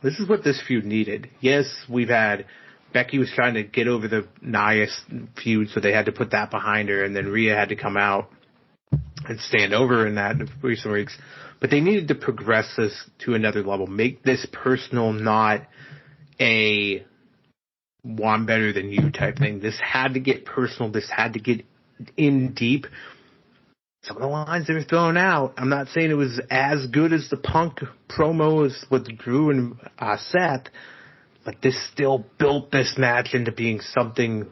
is what this feud needed. Yes, we've had Becky was trying to get over the Nia feud, so they had to put that behind her, and then Rhea had to come out and stand over in that recent weeks. But they needed to progress this to another level. Make this personal, not a well, I'm better than you type thing. This had to get personal. This had to get in deep. Some of the lines they were throwing out, I'm not saying it was as good as the Punk promos with Drew and Seth, but this still built this match into being something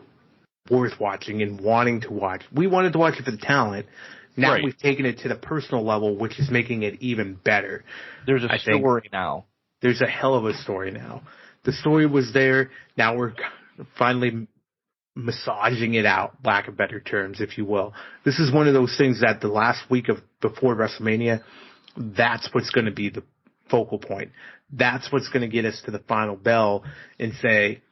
worth watching and wanting to watch. We wanted to watch it for the talent. Now We've taken it to the personal level, which is making it even better. There's a story now. There's a hell of a story now. The story was there. Now we're finally massaging it out, lack of better terms, if you will. This is one of those things that the last week before WrestleMania, that's what's going to be the focal point. That's what's going to get us to the final bell and say,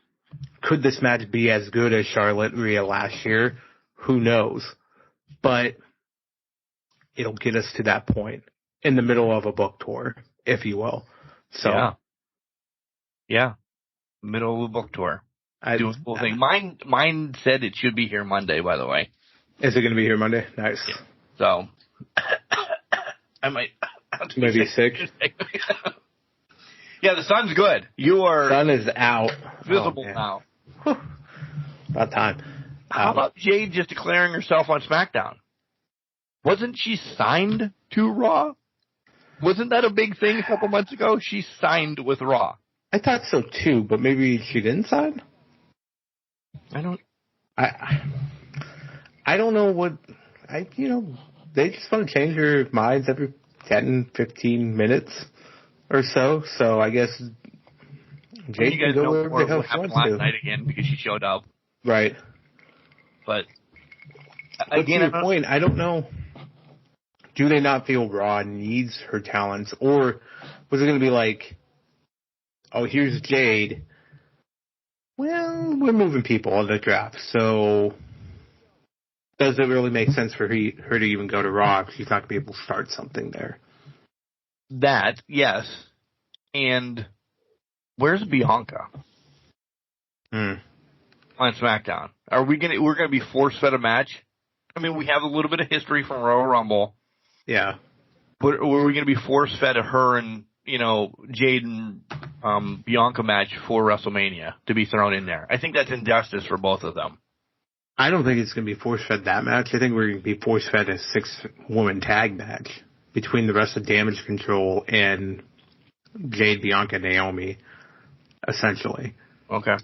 could this match be as good as Charlotte Rhea last year? Who knows? But it'll get us to that point in the middle of a book tour, if you will. So, yeah. Middle of a book tour. Doing a cool thing. Mine said it should be here Monday, by the way. Is it going to be here Monday? Nice. Yeah. So, I might maybe sick. Yeah, the sun's good. Sun is out. Visible now. Whew. About time. How about Jade just declaring herself on SmackDown? Wasn't she signed to Raw? Wasn't that a big thing a couple months ago? She signed with Raw. I thought so too, but maybe she didn't sign? I don't know what they just want to change their minds every 10, 15 minutes or so. So I guess Jade can go wherever the hell she wants to. Last night again because she showed up. Right. But again, to your point, I don't know. Do they not feel Raw needs her talents, or was it going to be like, oh, here's Jade. Well, we're moving people on the draft, so does it really make sense for her to even go to Raw if she's not going to be able to start something there? That, yes. And where's Bianca? On SmackDown. We're gonna be force fed a match? I mean, we have a little bit of history from Royal Rumble. Yeah. But were we going to be force-fed a her and, Jade and Bianca match for WrestleMania to be thrown in there? I think that's injustice for both of them. I don't think it's going to be force-fed that match. I think we're going to be force-fed a 6-woman tag match between the rest of Damage Control and Jade, Bianca, Naomi, essentially. Okay.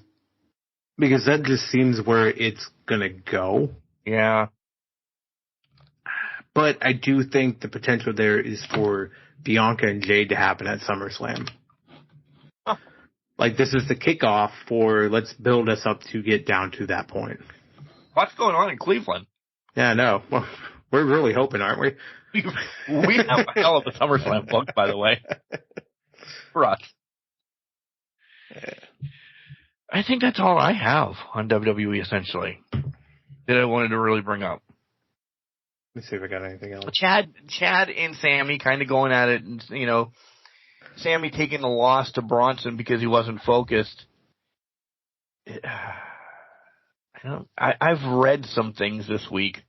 Because that just seems where it's going to go. Yeah. But I do think the potential there is for Bianca and Jade to happen at SummerSlam. Huh. Like, this is the kickoff for let's build us up to get down to that point. What's going on in Cleveland? Yeah, I know. Well, we're really hoping, aren't we? We have a hell of a SummerSlam booked, by the way. For us. I think that's all I have on WWE, essentially, that I wanted to really bring up. Let's see if I got anything else. Chad and Sammy kind of going at it, and Sammy taking the loss to because he wasn't focused. I've read some things this week.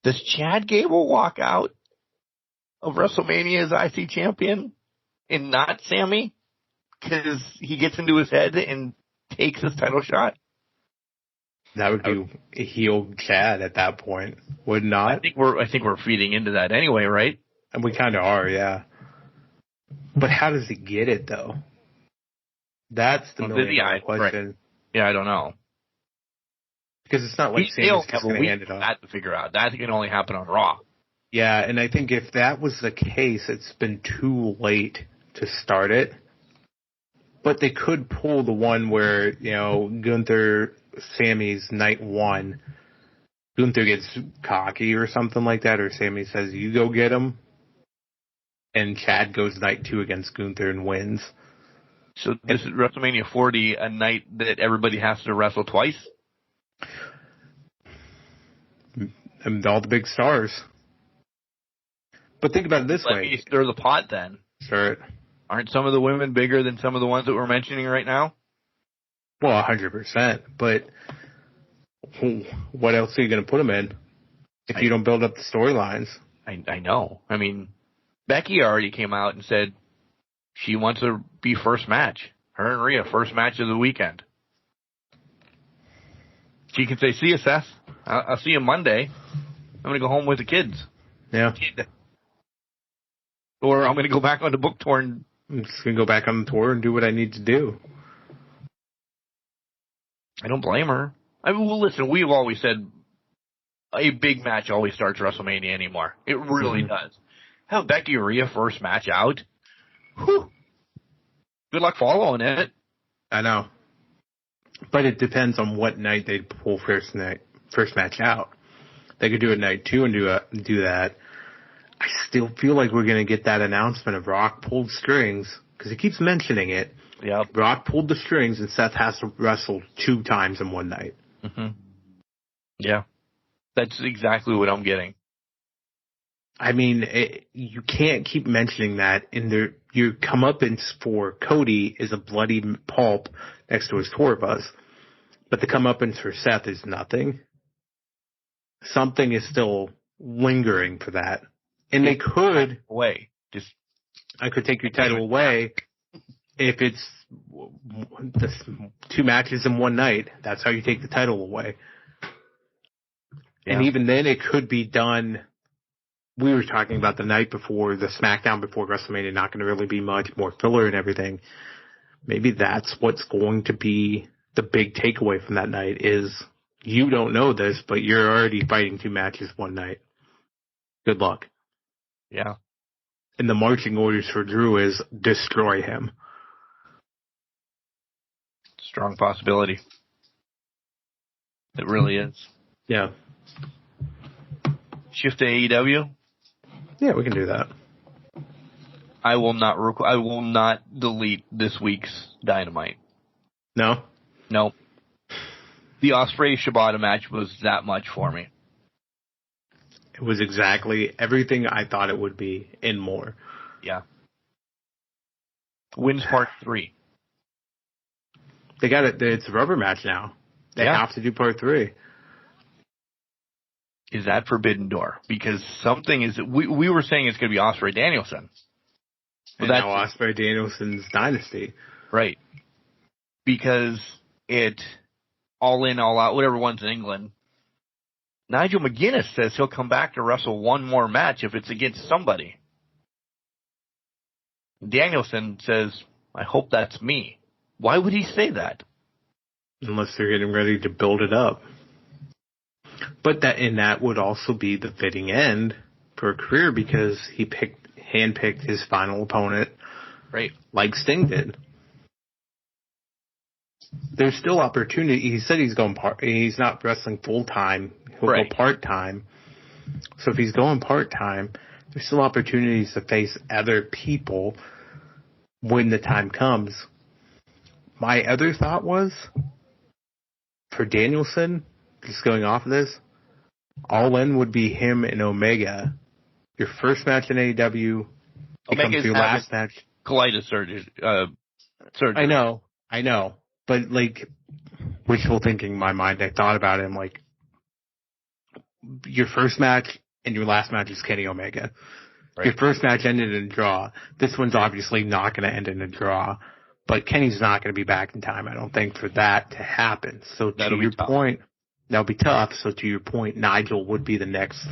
Does Chad Gable walk out of WrestleMania as IC champion and not Sammy because he gets into his head and takes his title shot? That would be a heel Chad at that point, would not? I think we're feeding into that anyway, right? And we kind of are, yeah. But how does he get it though? That's the million-dollar question. Right. Yeah, I don't know. Because it's not like Sammy's just going to hand it off. That to figure out. That can only happen on Raw. Yeah, and I think if that was the case, it's been too late to start it. But they could pull the one where, Gunther, Sammy's night one, Gunther gets cocky or something like that, or Sammy says, you go get him, and Chad goes night 2 against Gunther and wins. So this is WrestleMania 40, a night that everybody has to wrestle twice? And all the big stars. But think about it this way. Let me stir the pot then. Stir it. Aren't some of the women bigger than some of the ones that we're mentioning right now? Well, 100%. But what else are you going to put them in if you don't build up the storylines? I know. I mean, Becky already came out and said she wants to be first match. Her and Rhea, first match of the weekend. She can say, see you, Seth. I'll see you Monday. I'm going to go home with the kids. Yeah. Or I'm going to go back on the book tour and I'm just going to go back on the tour and do what I need to do. I don't blame her. I mean, well, listen, we've always said a big match always starts WrestleMania anymore. It really does. Have Becky and Rhea first match out. Whew. Good luck following it. I know. But it depends on what night they pull first match out. They could do it night 2 and do that. I still feel like we're going to get that announcement of Rock pulled strings, because he keeps mentioning it. Yeah. Rock pulled the strings, and Seth has to wrestle 2 times in one night. Mm-hmm. Yeah. That's exactly what I'm getting. I mean, you can't keep mentioning that in your comeuppance for Cody is a bloody pulp next to his tour bus, but the comeuppance for Seth is nothing. Something is still lingering for that. And they could... I could take your title away if it's 2 matches in one night. That's how you take the title away. Yeah. And even then, it could be done... We were talking about the night before, the SmackDown before WrestleMania, not going to really be much more filler and everything. Maybe that's what's going to be the big takeaway from that night is you don't know this, but you're already fighting 2 matches one night. Good luck. Yeah. And the marching orders for Drew is destroy him. Strong possibility. It really is. Yeah. Shift to AEW? Yeah, we can do that. I will not delete this week's Dynamite. No? No. The Ospreay Shibata match was that much for me. It was exactly everything I thought it would be and more. Yeah. Wins Part 3. They got it. It's a rubber match now. They have to do Part 3. is that Forbidden Door. Because something is, we were saying it's going to be Ospreay Danielson. But that's now Ospreay Danielson's dynasty. Right. Because it, All In, All Out, whatever one's in England, Nigel McGuinness says he'll come back to wrestle one more match if it's against somebody. Danielson says, I hope that's me. Why would he say that? Unless they're getting ready to build it up. But that would also be the fitting end for a career because he handpicked his final opponent, right? Like Sting did. There's still opportunity. He said he's not wrestling full time. He'll go part time. So if he's going part time, there's still opportunities to face other people when the time comes. My other thought was, for Danielson, just going off of this, All In would be him and Omega. Your first match in AEW becomes your last match. Colitis surgery. I know. But, like, wishful thinking in my mind, I thought about it. I'm like, your first match and your last match is Kenny Omega. Right. Your first match ended in a draw. This one's obviously not going to end in a draw. But Kenny's not going to be back in time, I don't think, for that to happen. So to your point, that'll be tough. So to your point, Nigel would be the next,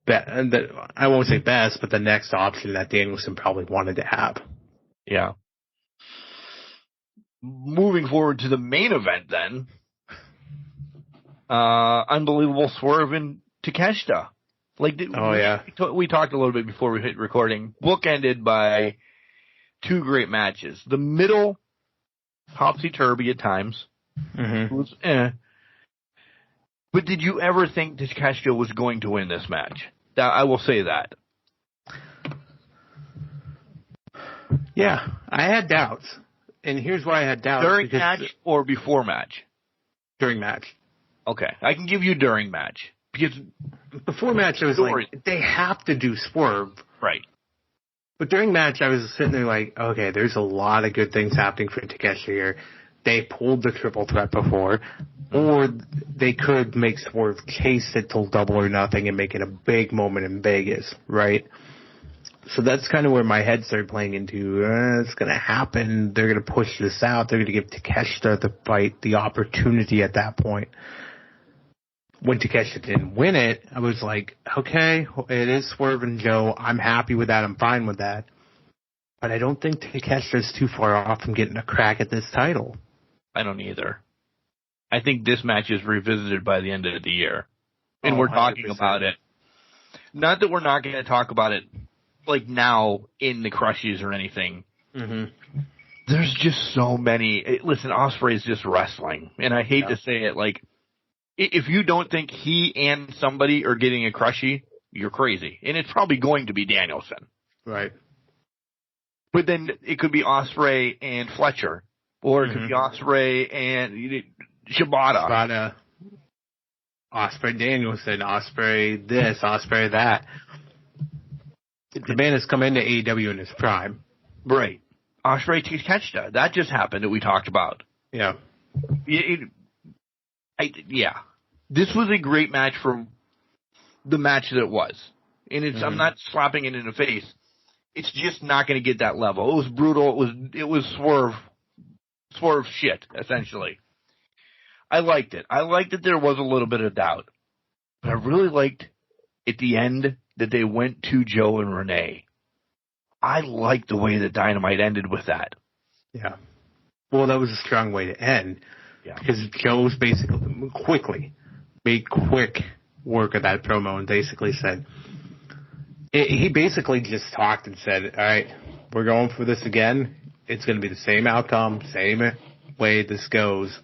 I won't say best, but the next option that Danielson probably wanted to have. Yeah. Moving forward to the main event then. Unbelievable swerve in Takeshita. We talked a little bit before we hit recording. Bookended by two great matches. The middle, topsy-turvy at times. Mm-hmm. It was But did you ever think Takeshita was going to win this match? I will say that. Yeah, I had doubts. And here's why I had doubts. During match or before match? During match. Okay, I can give you during match. Because before match, I was like, they have to do swerve. Right. But during match, I was sitting there like, okay, there's a lot of good things happening for Takeshita here. They pulled the triple threat before, or they could make Swerve chase it till Double or Nothing and make it a big moment in Vegas, right? So that's kind of where my head started playing into, it's going to happen. They're going to push this out. They're going to give Takeshita the fight, the opportunity at that point. When Takeshita didn't win it, I was like, okay, it is Swerve and Joe. I'm happy with that. I'm fine with that. But I don't think Takeshita's too far off from getting a crack at this title. I don't either. I think this match is revisited by the end of the year. And we're talking 100%. About it. Not that we're not going to talk about it like now in the Crushies or anything. Mm-hmm. There's just so many. Listen, Ospreay's just wrestling. And I hate to say it, like, if you don't think he and somebody are getting a Crushie, you're crazy. And it's probably going to be Danielson. Right. But then it could be Ospreay and Fletcher. Or it could be Ospreay and Shibata. Ospreay Danielson, Ospreay this, Ospreay that. The man has come into AEW in his prime. Right. Ospreay Takeshita. That just happened that we talked about. Yeah. Yeah. This was a great match for the match that it was. And it's I'm not slapping it in the face. It's just not going to get that level. It was brutal. It was swerve shit, essentially. I liked it. I liked that there was a little bit of doubt. But I really liked at the end that they went to Joe and Renee. I liked the way that Dynamite ended with that. Yeah. Well, that was a strong way to end. Yeah. Because Joe's basically made quick work of that promo and basically said, he basically just talked and said, all right, we're going for this again. It's going to be the same outcome, same way this goes.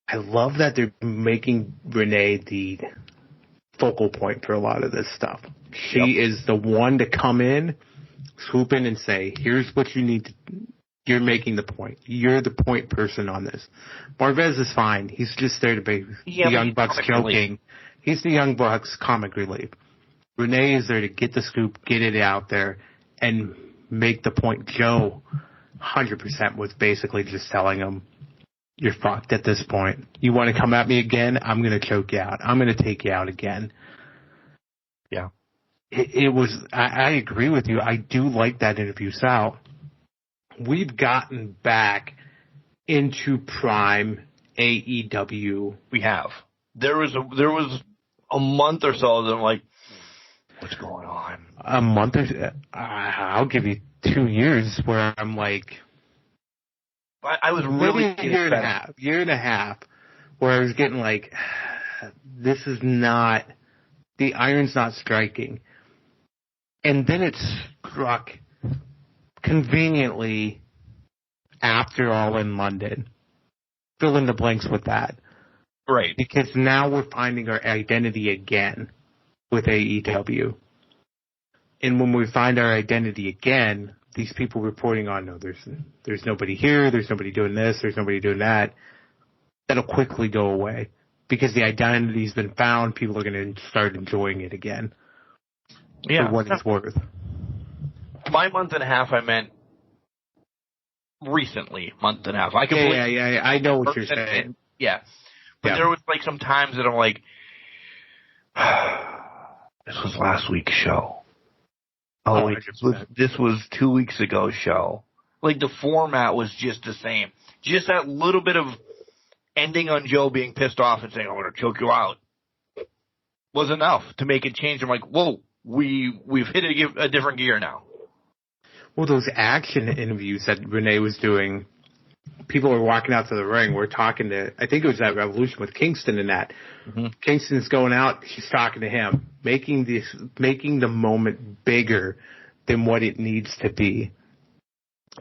I love that they're making Renee the focal point for a lot of this stuff. She is the one to come in, swoop in and say, here's what you need to, you're making the point. You're the point person on this. Marvez is fine. He's just there to be the Young Bucks joking. He's the Young Bucks comic relief. Renee is there to get the scoop, get it out there, and make the point. Joe, 100% was basically just telling him, you're fucked at this point. You want to come at me again? I'm going to choke you out. I'm going to take you out again. Yeah. It was, I agree with you. I do like that interview, Sal. We've gotten back into prime AEW. We have. There was a month or so that I'm like, what's going on? A month or I'll give you 2 years where I'm like, I was really maybe a year and a half, where I was getting like, this is not, the iron's not striking. And then it struck conveniently after All in London. Fill in the blanks with that. Right. Because now we're finding our identity again with AEW. And when we find our identity again, these people reporting on, no, there's nobody here, there's nobody doing this, there's nobody doing that, that'll quickly go away. Because the identity's been found, people are going to start enjoying it again. Yeah. For what it's worth. My month and a half, I meant recently, month and a half. I I know what you're saying. Yeah. But there was like some times that I'm like, this was last week's show. Oh, wait, this was 2 weeks ago show. Like the format was just the same. Just that little bit of ending on Joe being pissed off and saying, I'm going to choke you out was enough to make it change. I'm like, whoa, we've hit a different gear now. Well, those action interviews that Renee was doing, people were walking out to the ring. We're talking to, I think it was that Revolution with Kingston and that. Mm-hmm. Kingston's going out. She's talking to him, making the moment bigger than what it needs to be,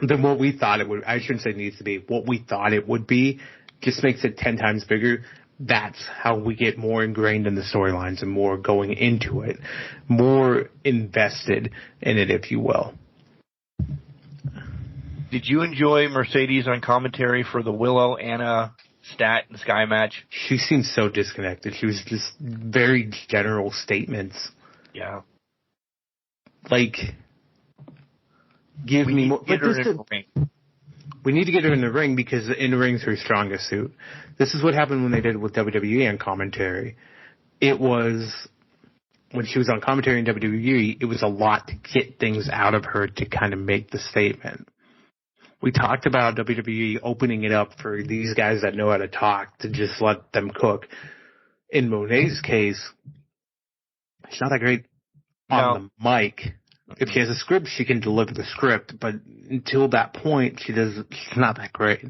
than what we thought it would. I shouldn't say needs to be. What we thought it would be just makes it 10 times bigger. That's how we get more ingrained in the storylines and more going into it, more invested in it, if you will. Did you enjoy Mercedes on commentary for the Willow, Anna, Stat, and Sky match? She seemed so disconnected. She was just very general statements. Yeah. Like, give me more. We need to get her in the ring because in the ring's her strongest suit. This is what happened when they did it with WWE on commentary. It was, when she was on commentary in WWE, it was a lot to get things out of her to kind of make the statement. We talked about WWE opening it up for these guys that know how to talk to just let them cook. In Monet's case, she's not that great on the mic. If she has a script, she can deliver the script, but until that point, she's not that great.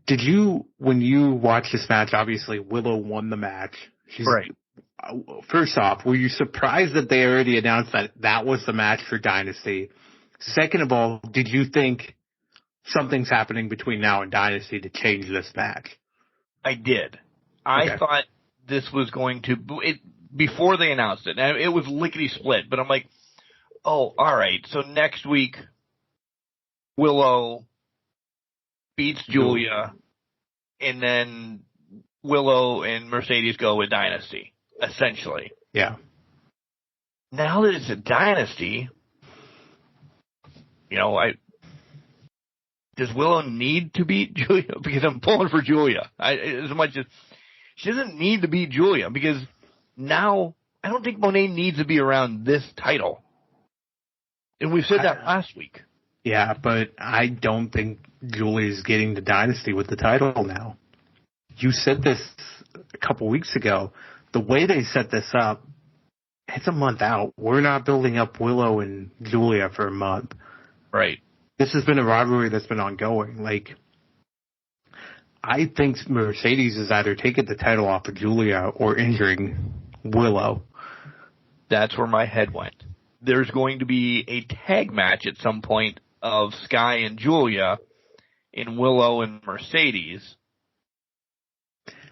Did you, when you watched this match, obviously Willow won the match. Right. First off, were you surprised that they already announced that was the match for Dynasty? Second of all, did you think something's happening between now and Dynasty to change this match? I did. I thought this was going to, before they announced it, and it was lickety split, but I'm like, oh, all right. So next week, Willow beats Julia, and then Willow and Mercedes go with Dynasty, essentially. Yeah. Now that it's a Dynasty, does Willow need to beat Julia? Because I'm pulling for Julia. As much as she doesn't need to beat Julia, because now I don't think Monet needs to be around this title. And we said that last week. Yeah, but I don't think Julia's getting the Dynasty with the title now. You said this a couple weeks ago. The way they set this up, it's a month out. We're not building up Willow and Julia for a month. Right. This has been a rivalry that's been ongoing. Like, I think Mercedes is either taking the title off of Julia or injuring Willow. That's where my head went. There's going to be a tag match at some point of Sky and Julia in Willow and Mercedes.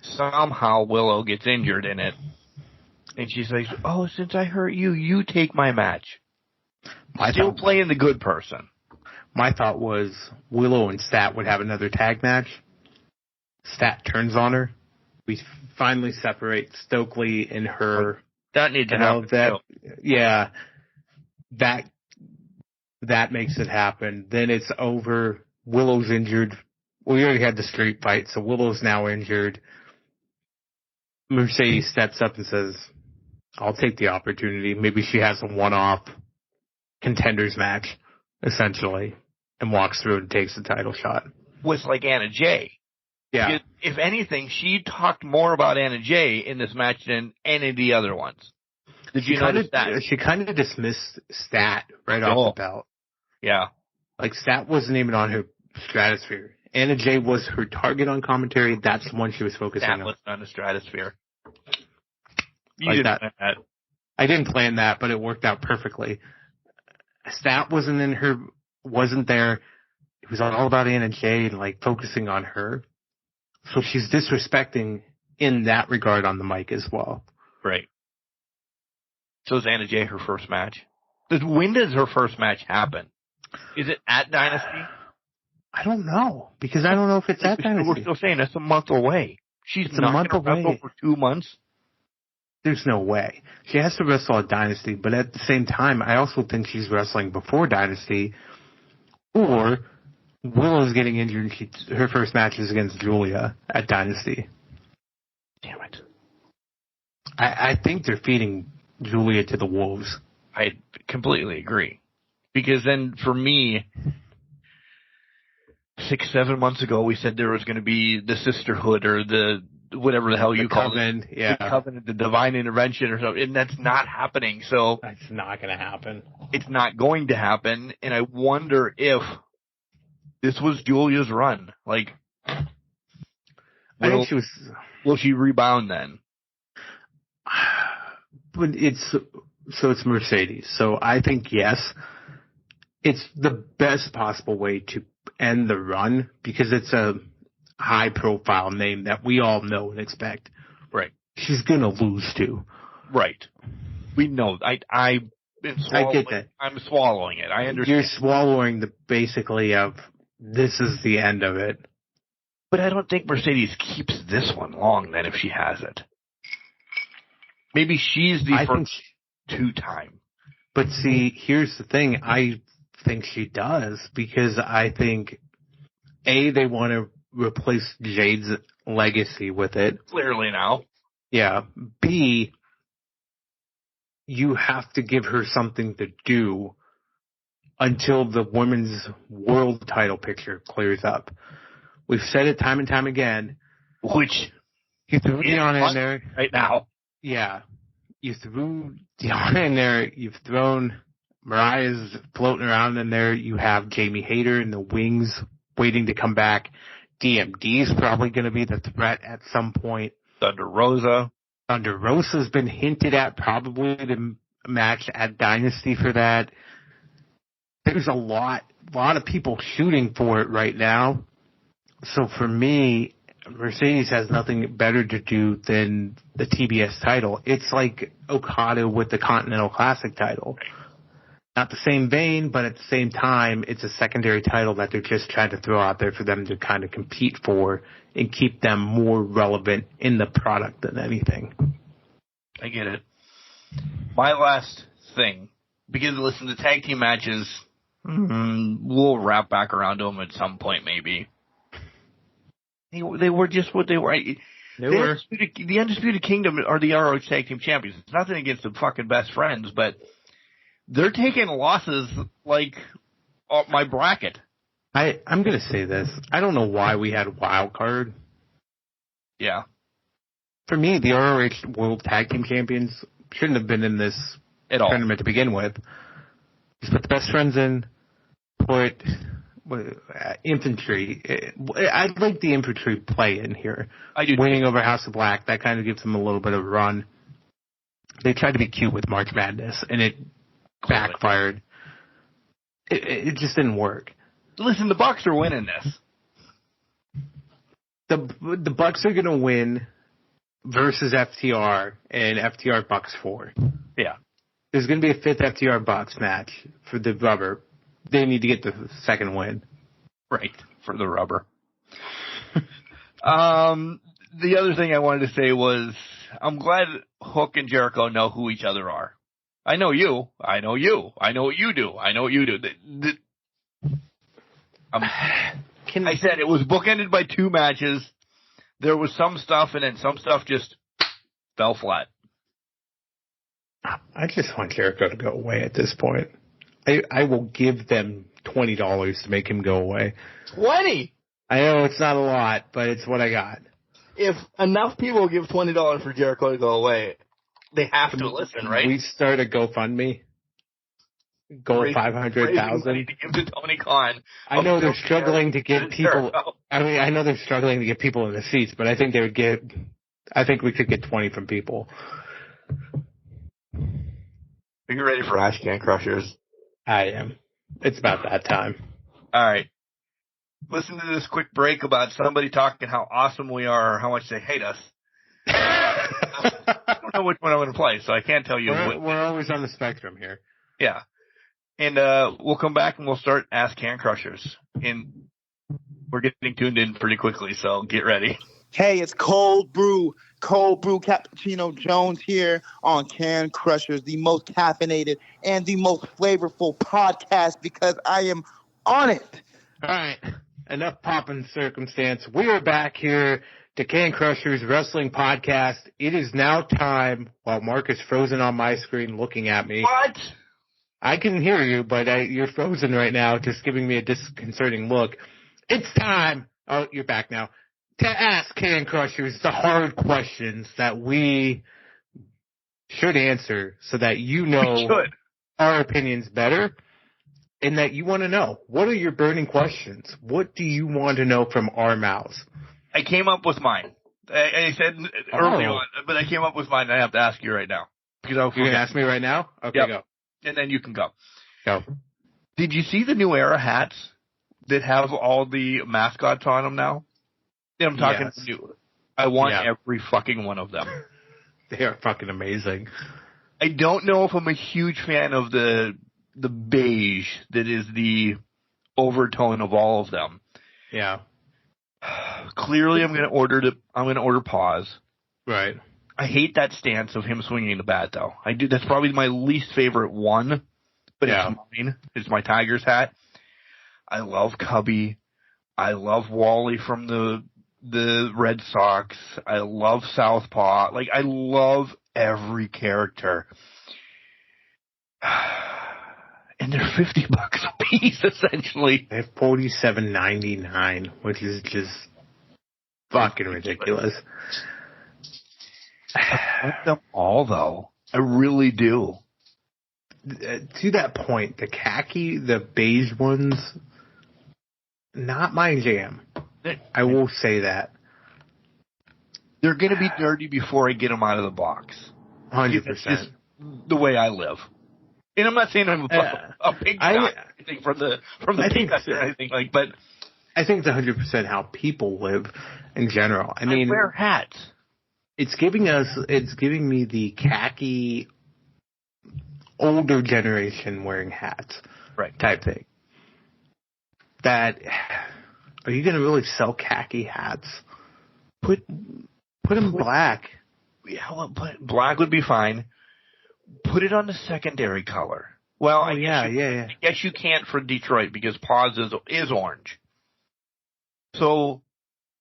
Somehow Willow gets injured in it. And she's like, oh, since I hurt you, you take my match. Still playing the good person. My thought was Willow and Stat would have another tag match. Stat turns on her. We finally separate Stokely and her. That needs to happen. Yeah. That makes it happen. Then it's over. Willow's injured. we already had the street fight, so Willow's now injured. Mercedes steps up and says, I'll take the opportunity. Maybe she has a one-off contenders match, essentially, and walks through and takes the title shot. With like Anna Jay. Yeah. Because if anything, she talked more about Anna Jay in this match than any of the other ones. Did you notice that? She kind of dismissed Stat right off the belt. Yeah. Like, Stat wasn't even on her stratosphere. Anna Jay was her target on commentary. That's the one she was focusing on. That was on the stratosphere. You like didn't that. plan that. I didn't plan that, but it worked out perfectly. Stat wasn't there. It was all about Anna Jay and, like, focusing on her. So she's disrespecting in that regard on the mic as well. Right. So is Anna Jay her first match? When does her first match happen? Is it at Dynasty? I don't know, because I don't know if it's at Dynasty. We're still saying that's a month away. She's not going to wrestle for 2 months. There's no way. She has to wrestle at Dynasty, but at the same time, I also think she's wrestling before Dynasty, or Willow's getting injured and her first match is against Julia at Dynasty. Damn it. I think they're feeding Julia to the wolves. I completely agree. Because then, for me, 6-7 months ago, we said there was going to be the sisterhood or the whatever the hell you call it. Yeah. The covenant, the divine intervention or something. And that's not happening. So that's not going to happen. It's not going to happen. And I wonder if this was Julia's run. Like, will she rebound then? But it's Mercedes. So I think yes. It's the best possible way to end the run because it's a high-profile name that we all know and expect. Right. She's going to lose to. Right. We know. I get that. I'm swallowing it. I understand. You're swallowing the basically of this is the end of it. But I don't think Mercedes keeps this one long then if she has it. Maybe she's the first two-time. But see, here's the thing. I think she does because I think, A, they want to replace Jade's legacy with it. Clearly now. Yeah. B, you have to give her something to do until the women's world title picture clears up. We've said it time and time again. Which you threw Deanna in there right now. Yeah. You threw Deanna in there. You've thrown Mariah's floating around in there. You have Jamie Hayter in the wings waiting to come back. DMD is probably going to be the threat at some point. Thunder Rosa's been hinted at probably to match at Dynasty for that. There's a lot of people shooting for it right now. So for me, Mercedes has nothing better to do than the TBS title. It's like Okada with the Continental Classic title. Not the same vein, but at the same time, it's a secondary title that they're just trying to throw out there for them to kind of compete for and keep them more relevant in the product than anything. I get it. My last thing, because listen, the tag team matches, we'll wrap back around to them at some point maybe. They were just what they were. The Undisputed Kingdom are the ROH Tag Team Champions. It's nothing against the fucking best friends, but they're taking losses like my bracket. I'm going to say this. I don't know why we had a wild card. Yeah. For me, the ROH World Tag Team Champions shouldn't have been in this tournament to begin with. Just put the best friends in, put infantry. I'd like the infantry play in here. I do. Winning over House of Black, that kind of gives them a little bit of a run. They tried to be cute with March Madness, and it backfired. It just didn't work. Listen, the Bucks are winning this. The Bucks are going to win versus FTR and FTR Bucks 4. Yeah. There's going to be a fifth FTR Bucks match for the rubber. They need to get the second win. Right, for the rubber. The other thing I wanted to say was I'm glad Hook and Jericho know who each other are. I know you. I know you. I know what you do. I know what you do. I said it was bookended by 2 matches. There was some stuff, and then some stuff just fell flat. I just want Jericho to go away at this point. I will give them $20 to make him go away. 20? I know it's not a lot, but it's what I got. If enough people give $20 for Jericho to go away, they have to listen, right? We start a GoFundMe. Go at 500,000 to give to Tony Khan. I know they're struggling to get people. I know they're struggling to get people in the seats, but I think they would get. I think we could get 20 from people. Are you ready for Ash Can Crushers? I am. It's about that time. All right. Listen to this quick break about somebody talking how awesome we are or how much they hate us. I don't know which one I'm going to play, so I can't tell you. We're always on the spectrum here. Yeah. And we'll come back and we'll start Ask Can Crushers. And we're getting tuned in pretty quickly, so get ready. Hey, it's Cold Brew Cappuccino Jones here on Can Crushers, the most caffeinated and the most flavorful podcast because I am on it. All right. Enough poppin' circumstance. We are back here to Can Crushers Wrestling Podcast. It is now time, while Mark is frozen on my screen looking at me. What? I can hear you, but you're frozen right now, just giving me a disconcerting look. It's time. Oh, you're back now. To ask Can Crushers the hard questions that we should answer so that you know our opinions better and that you want to know. What are your burning questions? What do you want to know from our mouths? I came up with mine. I said early on, but I came up with mine and I have to ask you right now. Because you're going to ask me right now? Okay, yep. Go. And then you can go. Go. Did you see the New Era hats that have all the mascots on them now? I'm talking new. I want every fucking one of them. They are fucking amazing. I don't know if I'm a huge fan of the beige that is the overtone of all of them. Yeah. Clearly, I'm going to order Paws. Right. I hate that stance of him swinging the bat, though. I do. That's probably my least favorite one, but it's mine. It's my Tigers hat. I love Cubby. I love Wally from the Red Sox. I love Southpaw. Like, I love every character. And they're $50 a piece, essentially. They have $47.99, which is just fucking ridiculous. I want them all, though. I really do. To that point, the khaki, the beige ones, not my jam. I will say that. They're going to be dirty before I get them out of the box. 100%. That's just the way I live. And I'm not saying I'm a big guy from the peanuts or anything like, but I think it's 100% how people live in general. I mean, wear hats. It's giving me the khaki older generation wearing hats, right? Type thing. That, are you going to really sell khaki hats? Put them black. Yeah, well, black would be fine. Put it on the secondary color. Well, I guess you can't for Detroit because Paws is orange. So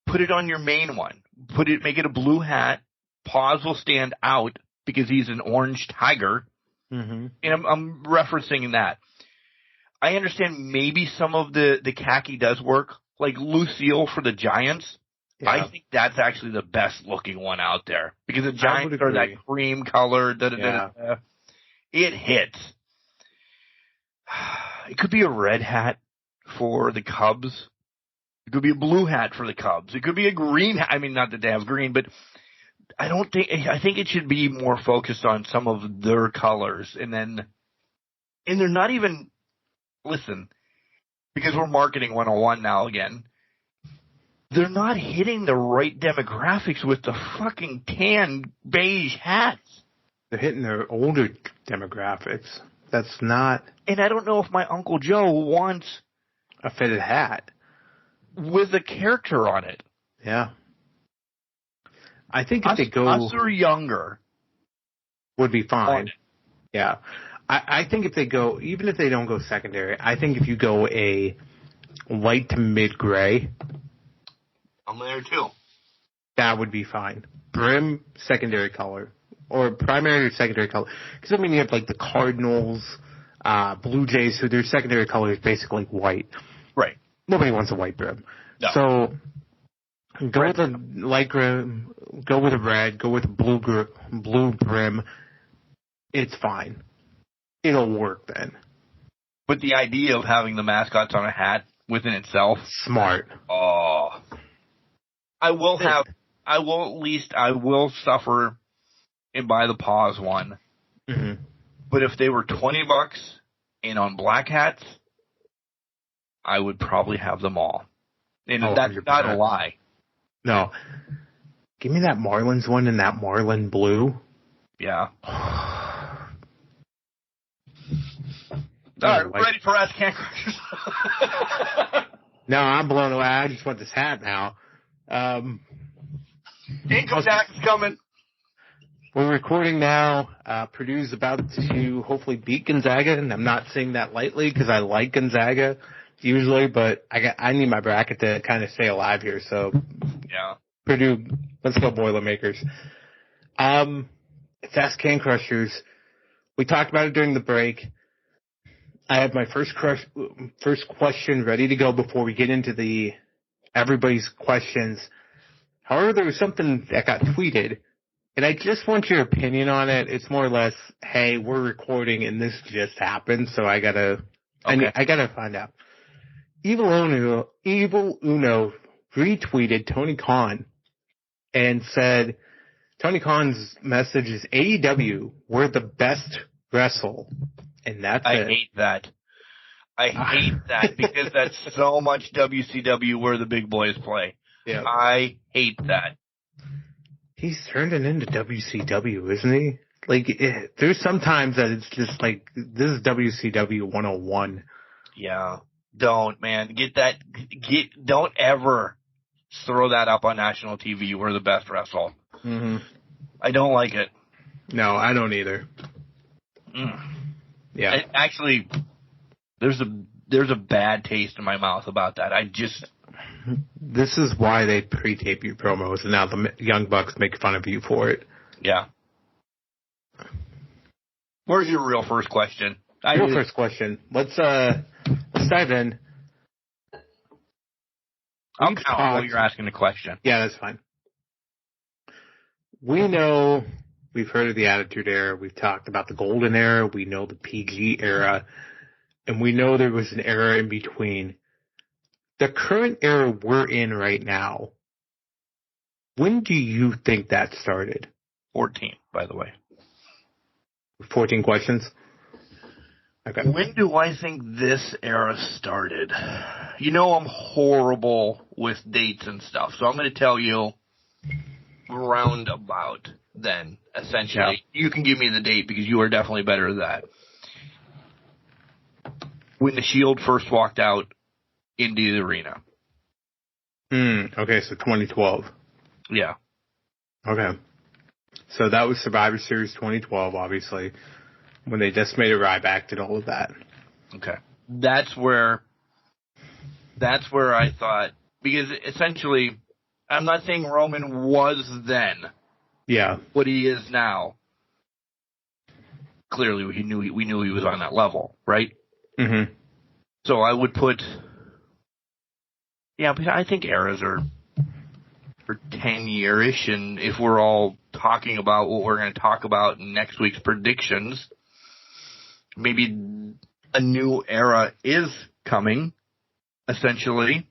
put it on your main one. Make it a blue hat. Paws will stand out because he's an orange tiger. Mm-hmm. And I'm referencing that. I understand maybe some of the khaki does work, like Lucille for the Giants. Yeah. I think that's actually the best looking one out there because the Giants are that cream color. It hits. It could be a red hat for the Cubs. It could be a blue hat for the Cubs. It could be a green hat. I mean, not that they have green, but I think it should be more focused on some of their colors. And they're not even, listen, because we're marketing 101 now again, they're not hitting the right demographics with the fucking tan beige hats. They're hitting their older demographics. That's not. And I don't know if my Uncle Joe wants a fitted hat with a character on it. Yeah. I think if they go us or younger would be fine. Yeah. I think if they go, even if they don't go secondary, I think if you go a light to mid-gray. I'm there too. That would be fine. Brim, secondary color. Or primary or secondary color. Because, I mean, you have, like, the Cardinals, Blue Jays, who their secondary color is basically white. Right. Nobody wants a white brim. No. So, go with a light brim, go with a red, go with a blue brim. It's fine. It'll work then. But the idea of having the mascots on a hat within itself. Smart. Oh. I will suffer and buy the Paws one. Mm-hmm. But if they were $20 and on black hats, I would probably have them all. And that's 100%. not a lie. No. Give me that Marlins one and that Marlin blue. Yeah. All right, ready for Ask Can Crushers? No, I'm blown away. I just want this hat now. Income tax is coming. We're recording now. Purdue's about to hopefully beat Gonzaga, and I'm not saying that lightly because I like Gonzaga usually, but I need my bracket to kind of stay alive here. So, yeah, Purdue, let's go Boilermakers. It's Ask Can Crushers. We talked about it during the break. I have my first question ready to go before we get into everybody's questions. However, there was something that got tweeted, and I just want your opinion on it. It's more or less, hey, we're recording and this just happened, so I gotta find out. Evil Uno retweeted Tony Khan and said, Tony Khan's message is AEW, we're the best wrestle. And that's I hate that. I hate that because that's so much WCW where the big boys play. Yeah. I hate that. He's turned it into WCW, isn't he? Like, there's sometimes that it's just like, this is WCW 101. Yeah. Don't, man. Don't ever throw that up on national TV. We're the best wrestle. Mm-hmm. I don't like it. No, I don't either. Yeah. Actually, there's a bad taste in my mouth about that. This is why they pre-tape your promos, and now the Young Bucks make fun of you for it. Yeah. Where's your real first question? First question. Let's dive in. I'll count while you're asking the question. Yeah, that's fine. We know, we've heard of the Attitude Era. We've talked about the Golden Era. We know the PG era. And we know there was an era in between. The current era we're in right now, when do you think that started? 14, by the way. 14 questions? Okay. When do I think this era started? You know I'm horrible with dates and stuff, so I'm going to tell you round about then, essentially. Yeah. You can give me the date because you are definitely better at that. When the Shield first walked out into the arena. Okay, so 2012. Yeah. Okay. So that was Survivor Series 2012, obviously, when they decimated Ryback and all of that. Okay. That's where I thought, because essentially, I'm not saying Roman was then. Yeah. What he is now. Clearly, we knew he was on that level, right? Mm-hmm. So I would put, but I think eras are for 10-year-ish, and if we're all talking about what we're going to talk about in next week's predictions, maybe a new era is coming, essentially.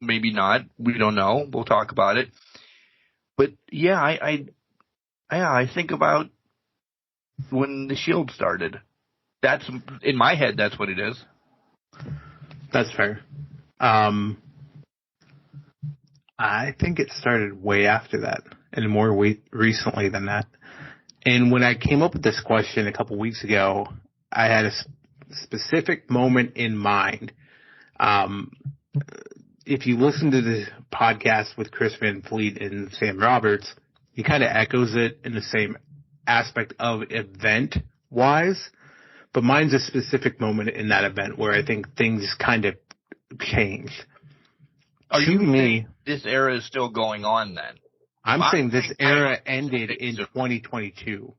Maybe not. We don't know. We'll talk about it. But yeah, I think about when the Shield started. That's, in my head, that's what it is. That's fair. I think it started way after that, and more recently than that. And when I came up with this question a couple weeks ago, I had a specific moment in mind. If you listen to the podcast with Chris Van Fleet and Sam Roberts, he kind of echoes it in the same aspect of event-wise. But mine's a specific moment in that event where I think things kind of change. Are to you me, saying this era is still going on then? I'm saying this era ended in 2022.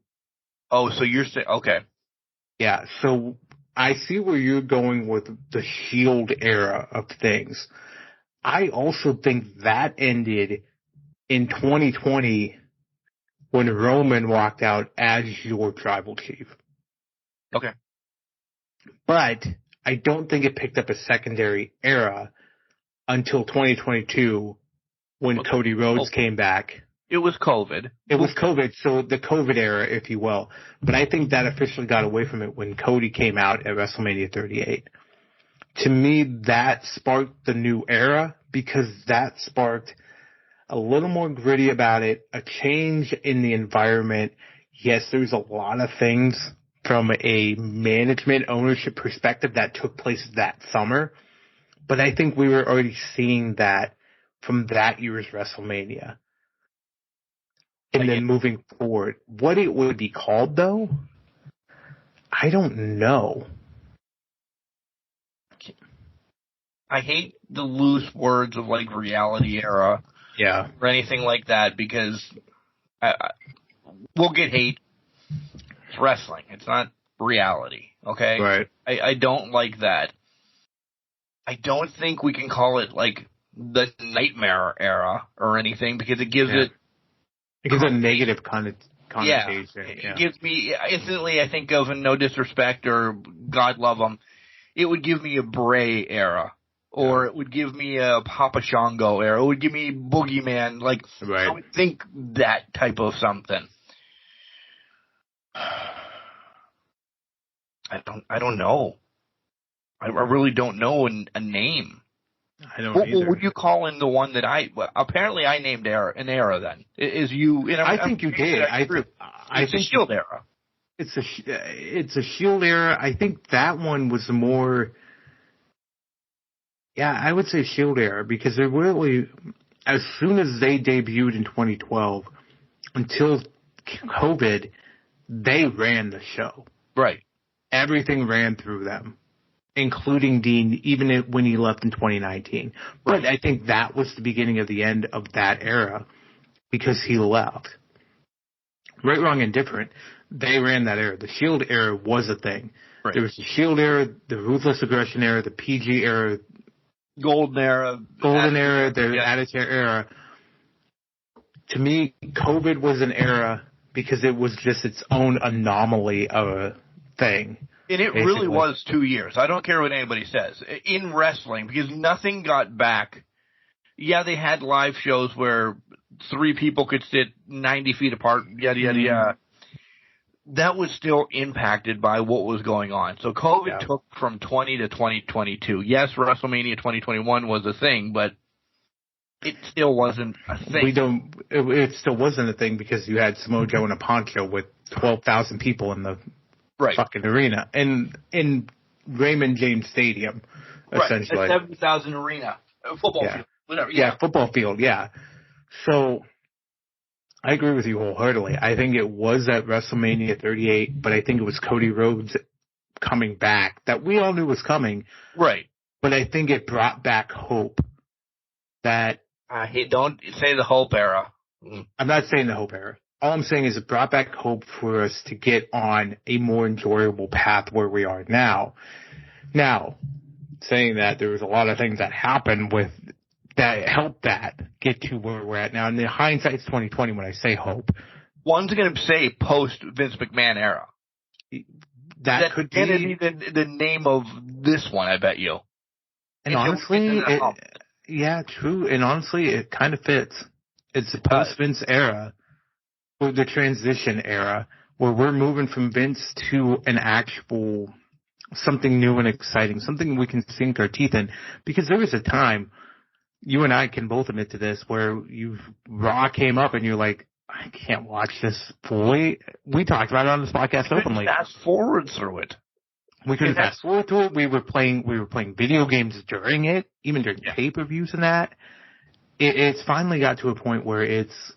Oh, so you're saying, okay. Yeah, so I see where you're going with the Shield era of things. I also think that ended in 2020 when Roman walked out as your tribal chief. Okay. But I don't think it picked up a secondary era until 2022 when Cody Rhodes came back. It was COVID. It was COVID, so the COVID era, if you will. But I think that officially got away from it when Cody came out at WrestleMania 38. To me, that sparked the new era because that sparked a little more gritty about it, a change in the environment. Yes, there's a lot of things from a management ownership perspective that took place that summer. But I think we were already seeing that from that year's WrestleMania. And then moving forward, what it would be called, though, I don't know. I hate the loose words of like reality era, or anything like that because we'll get hate. It's wrestling. It's not reality. Okay, right? I don't like that. I don't think we can call it like the nightmare era or anything because it gives it. It gives a negative connotation. It gives me instantly. I think of, and no disrespect or God love them, it would give me a Bray era, or it would give me a Papa Shango era. It would give me Boogeyman. Like I would think that type of something. I don't know. I really don't know a name. I don't either. What would you call in the one that apparently I named an era then? Is you? I think you did. I think a Shield era. It's a Shield era. I think that one was more. Yeah, I would say Shield era because they really, as soon as they debuted in 2012, until COVID, they ran the show. Right. Everything ran through them, including Dean, even when he left in 2019. But I think that was the beginning of the end of that era because he left. Right, wrong, and different. They ran that era. The Shield era was a thing. Right. There was the Shield era, the Ruthless Aggression era, the PG era, Golden era, the Attitude era. To me, COVID was an era because it was just its own anomaly of a thing. And it really was 2 years. I don't care what anybody says. In wrestling, because nothing got back. Yeah, they had live shows where 3 people could sit 90 feet apart, yada, yada, yada. That was still impacted by what was going on. So COVID took from 20 to 2022. Yes, WrestleMania 2021 was a thing, but it still wasn't a thing. It still wasn't a thing because you had Samoa Joe in a poncho with 12,000 people in the fucking arena. And in Raymond James Stadium, essentially. A 70,000 arena. Football field. Whatever. Yeah, football field, So, I agree with you wholeheartedly. I think it was at WrestleMania 38, but I think it was Cody Rhodes coming back that we all knew was coming. Right. But I think it brought back hope that... don't say the hope era. I'm not saying the hope era. All I'm saying is it brought back hope for us to get on a more enjoyable path where we are now. Now, saying that, there was a lot of things that happened with that helped that get to where we're at now. And the hindsight's 2020 when I say hope. One's going to say post Vince McMahon era. That could be the name of this one, I bet you. And honestly, true. And honestly, it kind of fits. It's a post Vince era. Or the transition era where we're moving from Vince to an actual something new and exciting, something we can sink our teeth in. Because there was a time, you and I can both admit to this, where Raw came up and you're like, I can't watch this fully. We talked about it on this podcast openly. Fast forward through it. We couldn't fast forward through it. We were playing video games during it, even during pay-per-views and that. It's finally got to a point where it's,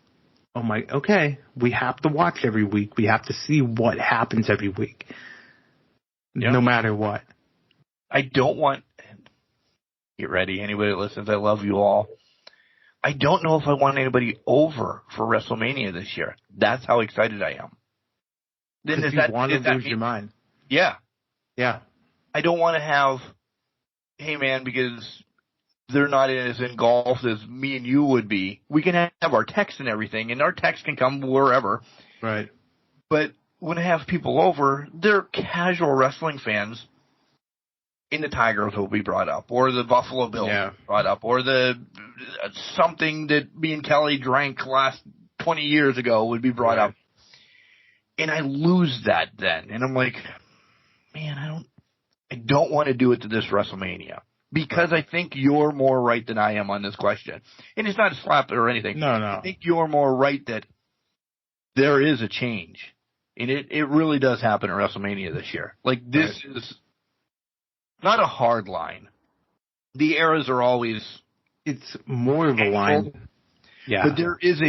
okay, we have to watch every week. We have to see what happens every week. No matter what. I don't want get ready. Anybody that listens, I love you all. I don't know if I want anybody over for WrestleMania this year. That's how excited I am. Then Because you want to lose your mind. Yeah. Yeah. I don't want to have, hey man, because they're not as engulfed as me and you would be. We can have our text and everything, and our text can come wherever. Right. But when I have people over, they're casual wrestling fans, and the Tigers will be brought up, or the Buffalo Bills will be brought up, or the something that me and Kelly drank last 20 years ago would be brought up. And I lose that then. And I'm like, man, I don't want to do it to this WrestleMania. Because I think you're more right than I am on this question. And it's not a slap or anything. No. I think you're more right that there is a change. And it really does happen at WrestleMania this year. Like, this is not a hard line. The eras are always... It's more of a line. Yeah. But there is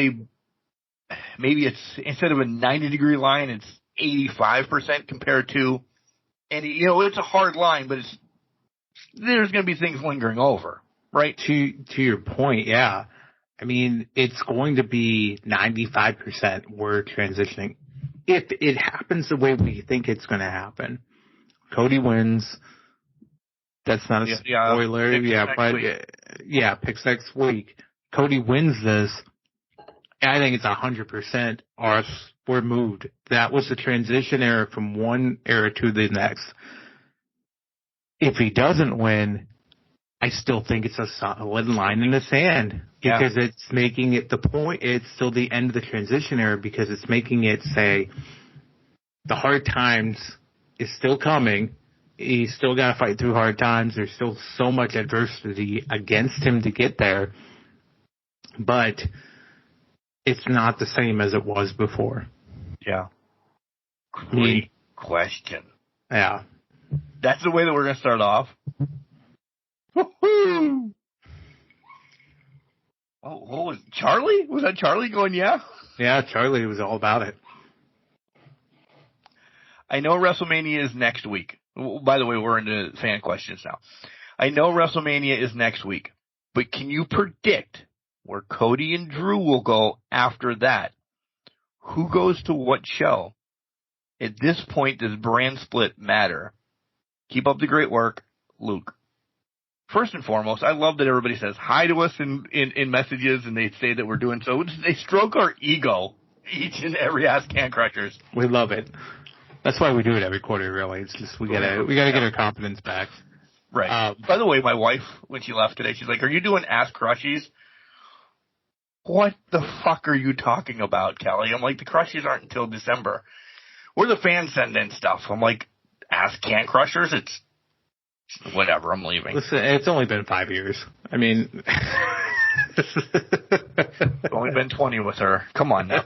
maybe it's, instead of a 90-degree line, it's 85% compared to... And, it's a hard line, but there's going to be things lingering over, right? To your point, yeah. I mean, it's going to be 95% we're transitioning. If it happens the way we think it's going to happen, Cody wins. That's not a spoiler. Picks next week. Cody wins this. I think it's 100% we're moved. That was the transition era from one era to the next. If he doesn't win, I still think it's a solid line in the sand because it's making it the point. It's still the end of the transition era because it's making it say the hard times is still coming. He's still got to fight through hard times. There's still so much adversity against him to get there, but it's not the same as it was before. Yeah. Great question. Yeah. That's the way that we're going to start off. Woo-hoo! Oh, what was Charlie? Was that Charlie going, yeah? Yeah, Charlie was all about it. I know WrestleMania is next week. By the way, we're into fan questions now. I know WrestleMania is next week, but can you predict where Cody and Drew will go after that? Who goes to what show? At this point, does brand split matter? Keep up the great work, Luke. First and foremost, I love that everybody says hi to us in messages, and they say that we're doing so. They stroke our ego each and every Ask Can Crushers. We love it. That's why we do it every quarter, really. It's just we gotta get our confidence back. Right. By the way, my wife, when she left today, she's like, "Are you doing Ask Crushies?" What the fuck are you talking about, Kelly? I'm like, the Crushies aren't until December. Where the fans send in stuff. I'm like, Ask Can Crushers? It's whatever. I'm leaving. Listen, it's only been 5 years. I mean, it's only been 20 with her. Come on, now.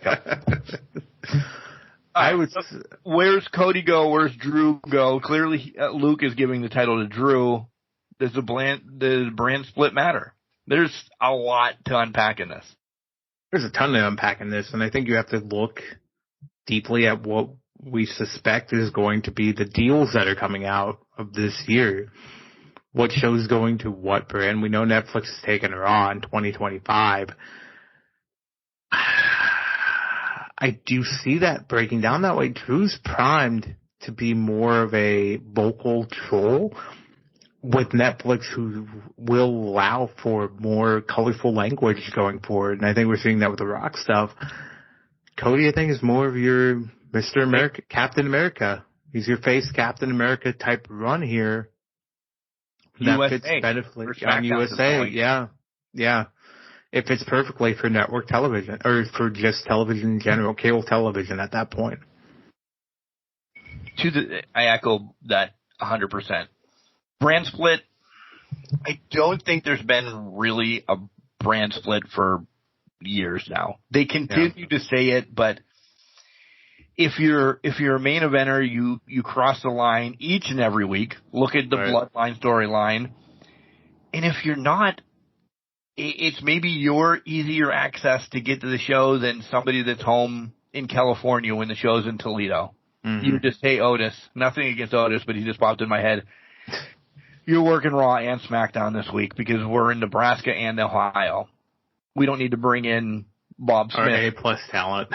Where's Cody go? Where's Drew go? Clearly, Luke is giving the title to Drew. Does the brand split matter? There's a lot to unpack in this. There's a ton to unpack in this, and I think you have to look deeply at what we suspect is going to be the deals that are coming out of this year. What show's going to what brand? We know Netflix is taking her on 2025. I do see that breaking down that way. Drew's primed to be more of a vocal troll with Netflix, who will allow for more colorful language going forward. And I think we're seeing that with the Rock stuff. Cody, I think, is more of your Mr. America, Captain America. He's your face Captain America type run here. That USA. fits beneficially on USA. Yeah. Yeah. It fits perfectly for network television, or for just television in general, cable television at that point. I echo that 100%. Brand split, I don't think there's been really a brand split for years now. They continue to say it, but if you're a main eventer, you cross the line each and every week. Look at the Bloodline storyline. And if you're not, it's maybe your easier access to get to the show than somebody that's home in California when the show's in Toledo. Mm-hmm. You just say Otis. Nothing against Otis, but he just popped in my head. you're working Raw and SmackDown this week because we're in Nebraska and Ohio. We don't need to bring in Bob Smith. Or A+ talent.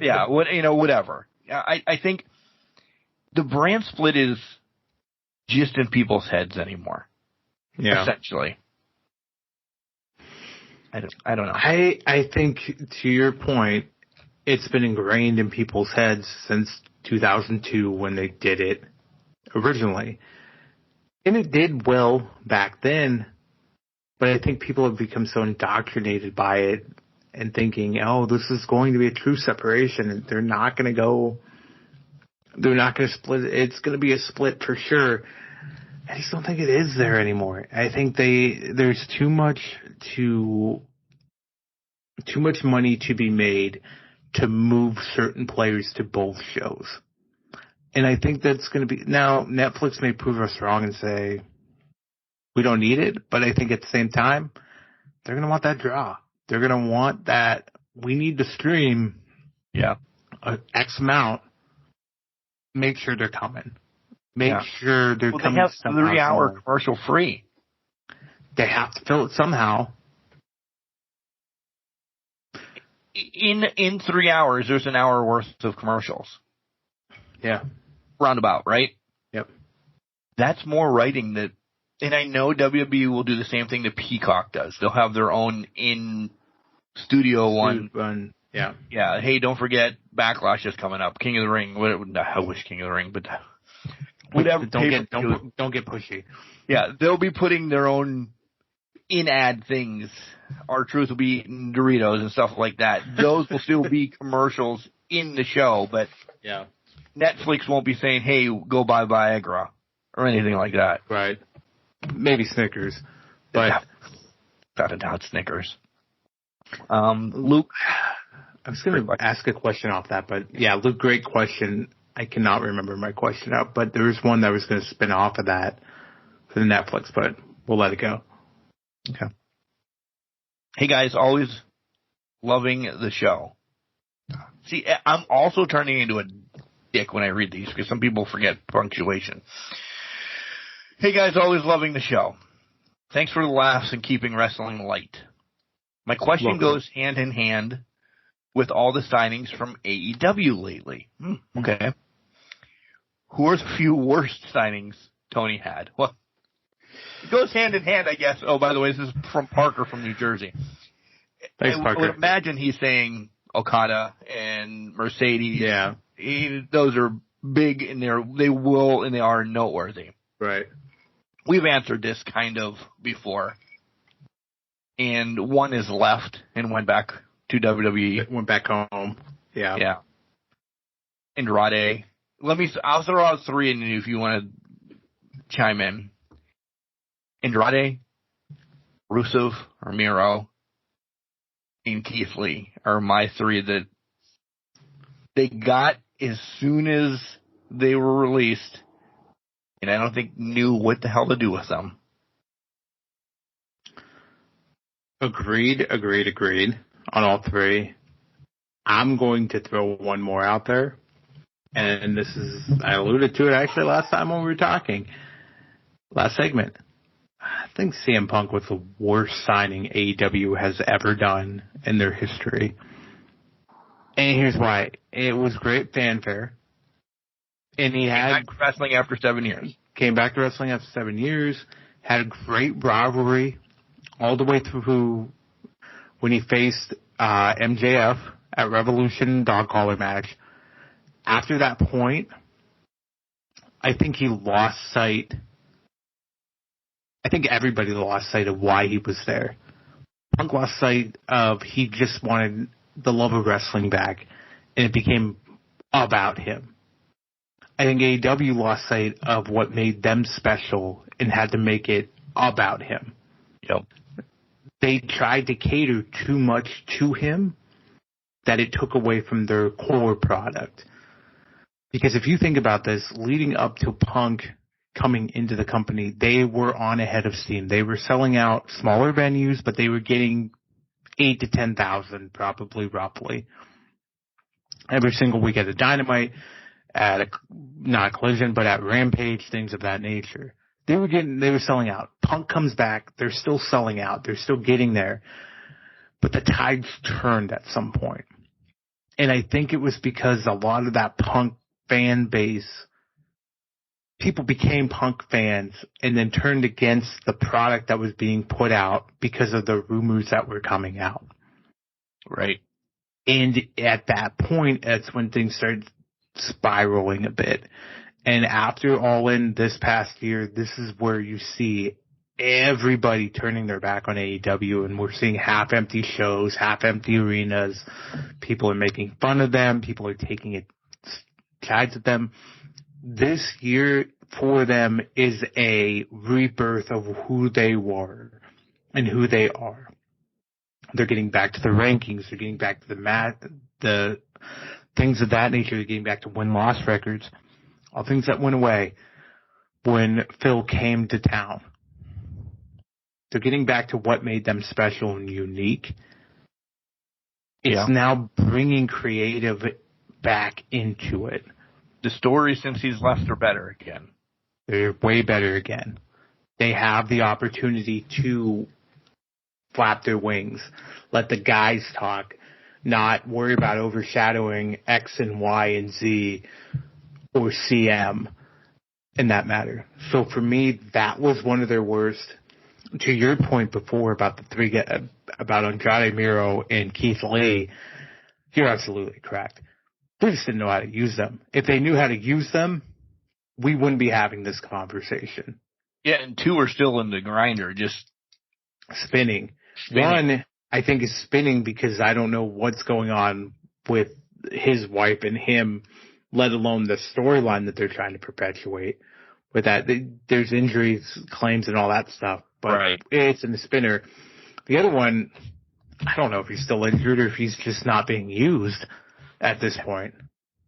Yeah, whatever. I think the brand split is just in people's heads anymore. Yeah. Essentially. I don't know. I think, to your point, it's been ingrained in people's heads since 2002 when they did it originally. And it did well back then, but I think people have become so indoctrinated by it and thinking, oh, this is going to be a true separation, and they're not going to split it. It's going to be a split for sure. I just don't think it is there anymore. I think there's too much money to be made to move certain players to both shows. And I think that's going to be, now Netflix may prove us wrong and say, we don't need it, but I think at the same time, they're going to want that draw. They're going to want that, we need to stream X amount, make sure they're coming. Make sure they're coming. They have 3-hour commercial free. They have to fill it somehow. In 3 hours, there's an hour worth of commercials. Yeah. Roundabout, right? Yep. That's more writing that, and I know WWE will do the same thing that Peacock does. They'll have their own in-studio one. Yeah. Yeah. Hey, don't forget, Backlash is coming up. King of the Ring. I wish King of the Ring, but whatever. Don't get pushy. Yeah, they'll be putting their own in-ad things. R-Truth will be eating Doritos and stuff like that. Those will still be commercials in the show, but Netflix won't be saying, hey, go buy Viagra or anything like that. Right. Maybe Snickers. But without a doubt, Snickers. Luke? I was going to ask a question off that, but Luke, great question. I cannot remember my question out, but there was one that was going to spin off of that for the Netflix, but we'll let it go. Okay. Hey guys, always loving the show. See, I'm also turning into a dick when I read these because some people forget punctuation. Hey guys, always loving the show. Thanks for the laughs and keeping wrestling light. My question goes hand in hand with all the signings from AEW lately. Okay. Who are the few worst signings Tony had? Well, it goes hand in hand, I guess. Oh, by the way, this is from Parker from New Jersey. Thanks, Parker. I would imagine he's saying Okada and Mercedes. Yeah. Those are big and they are noteworthy. Right. We've answered this kind of before. And one is left and went back to WWE. Went back home. Yeah. Yeah. Andrade. I'll throw out three and if you want to chime in. Andrade, Rusev, or Miro, and Keith Lee are my three that they got as soon as they were released, and I don't think knew what the hell to do with them. Agreed on all three. I'm going to throw one more out there, and I alluded to it actually last time when we were talking, last segment. I think CM Punk was the worst signing AEW has ever done in their history. And here's why. It was great fanfare. And he had... Came back to wrestling after 7 years. Came back to wrestling after 7 years. Had a great rivalry all the way through when he faced MJF at Revolution Dog Collar match. After that point, I think he lost sight... I think everybody lost sight of why he was there. Punk lost sight of he just wanted the love of wrestling back, and it became about him. I think AEW lost sight of what made them special and had to make it about him. Yep. They tried to cater too much to him that it took away from their core product. Because if you think about this, leading up to Punk coming into the company, they were on ahead of steam. They were selling out smaller venues, but they were getting 8,000 to 10,000 probably roughly every single week at a Dynamite, not a Collision, but at Rampage, things of that nature. They were selling out. Punk comes back. They're still selling out. They're still getting there. But the tides turned at some point. And I think it was because a lot of that Punk fan base, people became Punk fans and then turned against the product that was being put out because of the rumors that were coming out. Right. And at that point, that's when things started spiraling a bit. And after All In this past year, this is where you see everybody turning their back on AEW, and we're seeing half-empty shows, half-empty arenas. People are making fun of them. People are taking it sides at them. This year for them is a rebirth of who they were and who they are. They're getting back to the rankings. They're getting back to the things of that nature. They're getting back to win-loss records. All things that went away when Phil came to town. They're getting back to what made them special and unique. It's now bringing creative back into it. The stories since he's left are better again. They're way better again. They have the opportunity to flap their wings, let the guys talk, not worry about overshadowing X and Y and Z or CM in that matter. So for me, that was one of their worst. To your point before about about Andrade Miro and Keith Lee, you're absolutely correct. They just didn't know how to use them. If they knew how to use them, we wouldn't be having this conversation. Yeah, and two are still in the grinder, just spinning. One, I think, is spinning because I don't know what's going on with his wife and him, let alone the storyline that they're trying to perpetuate. With that, there's injuries, claims, and all that stuff. But it's in the spinner. The other one, I don't know if he's still injured or if he's just not being used at this point.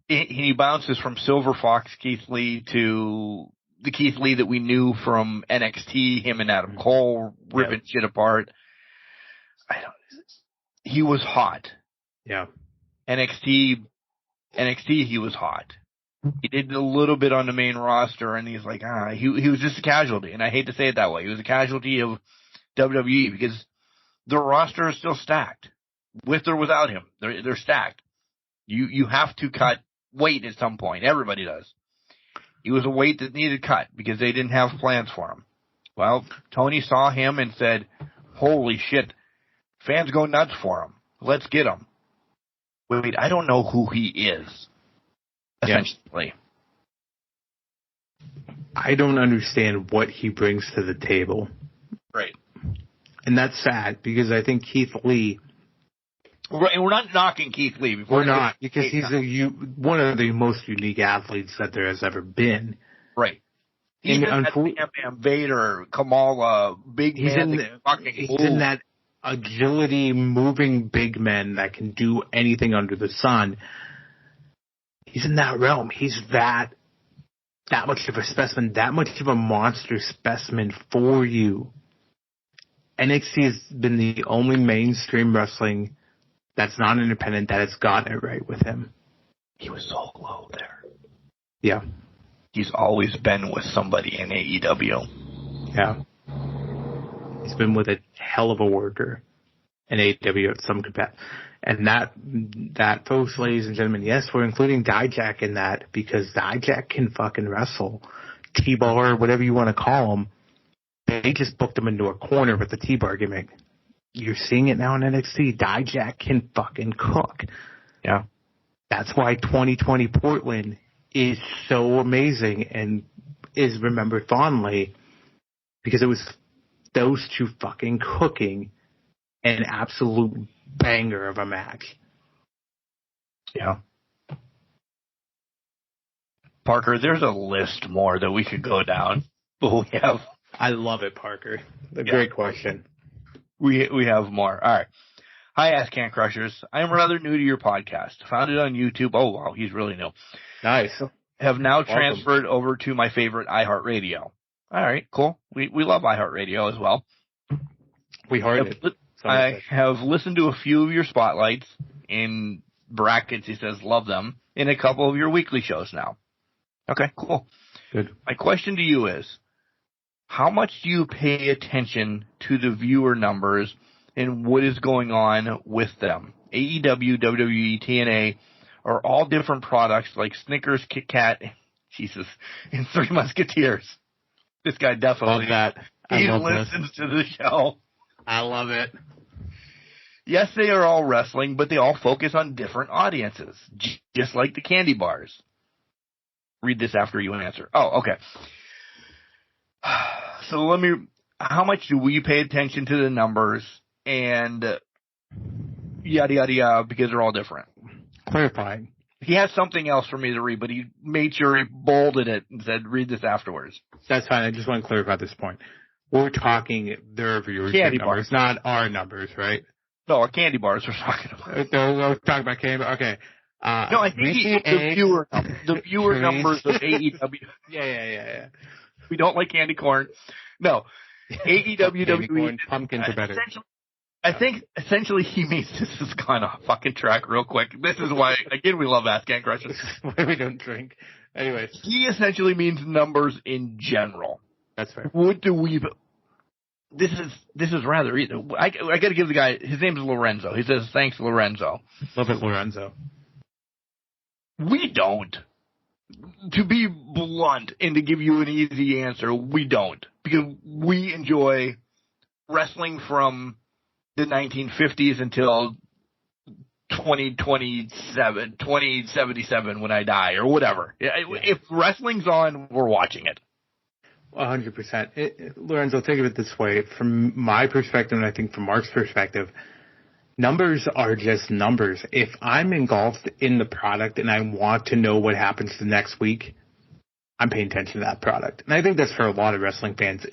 He bounces from Silver Fox Keith Lee to the Keith Lee that we knew from NXT, him and Adam Cole ripping shit apart. He was hot. Yeah. NXT, he was hot. He did a little bit on the main roster, and he's like, he was just a casualty. And I hate to say it that way. He was a casualty of WWE because the roster is still stacked. With or without him, they're stacked. You have to cut weight at some point. Everybody does. He was a weight that needed cut because they didn't have plans for him. Well, Tony saw him and said, holy shit, fans go nuts for him. Let's get him. Wait, I don't know who he is. Essentially. I don't understand what he brings to the table. Right. And that's sad because I think Keith Lee. Right, we're not knocking Keith Lee. We're not, because he's one of the most unique athletes that there has ever been. Right. He's in Vader, Kamala, big man. He's in that agility, moving big men that can do anything under the sun. He's in that realm. He's that much of a specimen, that much of a monster specimen for you. NXT has been the only mainstream wrestling that's not independent that has gotten it right with him. He was so low there. Yeah. He's always been with somebody in AEW. Yeah. He's been with a hell of a worker in AEW at some capacity. And that, folks, ladies and gentlemen, yes, we're including Dijak in that because Dijak can fucking wrestle. T-bar, whatever you want to call him. They just booked him into a corner with the T-bar gimmick. You're seeing it now in NXT. Dijak can fucking cook. Yeah. That's why 2020 Portland is so amazing and is remembered fondly because it was those two fucking cooking an absolute banger of a match. Yeah. Parker, there's a list more that we could go down. But we have... I love it, Parker. Great question. We have more. All right. Hi, Ask Can Crushers. I am rather new to your podcast. Found it on YouTube. Oh, wow, he's really new. Nice. Have now transferred over to my favorite iHeartRadio. All right, cool. We love iHeartRadio as well. We heard it. I have listened to a few of your spotlights, in brackets, he says, love them, in a couple of your weekly shows now. Okay, cool. Good. My question to you is, how much do you pay attention to the viewer numbers and what is going on with them? AEW, WWE, TNA are all different products like Snickers, Kit Kat, Jesus, and Three Musketeers. This guy definitely love that. He listens to the show. I love it. Yes, they are all wrestling, but they all focus on different audiences, just like the candy bars. Read this after you answer. Oh, okay. So how much do we pay attention to the numbers and yada, yada, yada, because they're all different? Clarifying. He has something else for me to read, but he made sure he bolded it and said, read this afterwards. That's fine. I just want to clarify this point. We're talking their viewers' numbers, not our numbers, right? No, our candy bars we're talking about. We're talking about candy bars. Okay. No, I think the viewer numbers of AEW. Yeah. We don't like candy corn. No. AEW, WWE. Pumpkins are better. I think essentially he means this has gone off fucking track real quick. This is why, again, we love Can Crushers. Why we don't drink. Anyways. He essentially means numbers in general. That's fair. What do we... This is rather easy. I got to give the guy, his name is Lorenzo. He says, thanks, Lorenzo. Love it, Lorenzo. We don't. To be blunt and to give you an easy answer, we don't. Because we enjoy wrestling from the 1950s until 2077 when I die or whatever. Yeah. If wrestling's on, we're watching it. 100%. Lorenzo, think of it this way. From my perspective, and I think from Mark's perspective, numbers are just numbers. If I'm engulfed in the product and I want to know what happens the next week, I'm paying attention to that product. And I think that's for a lot of wrestling fans.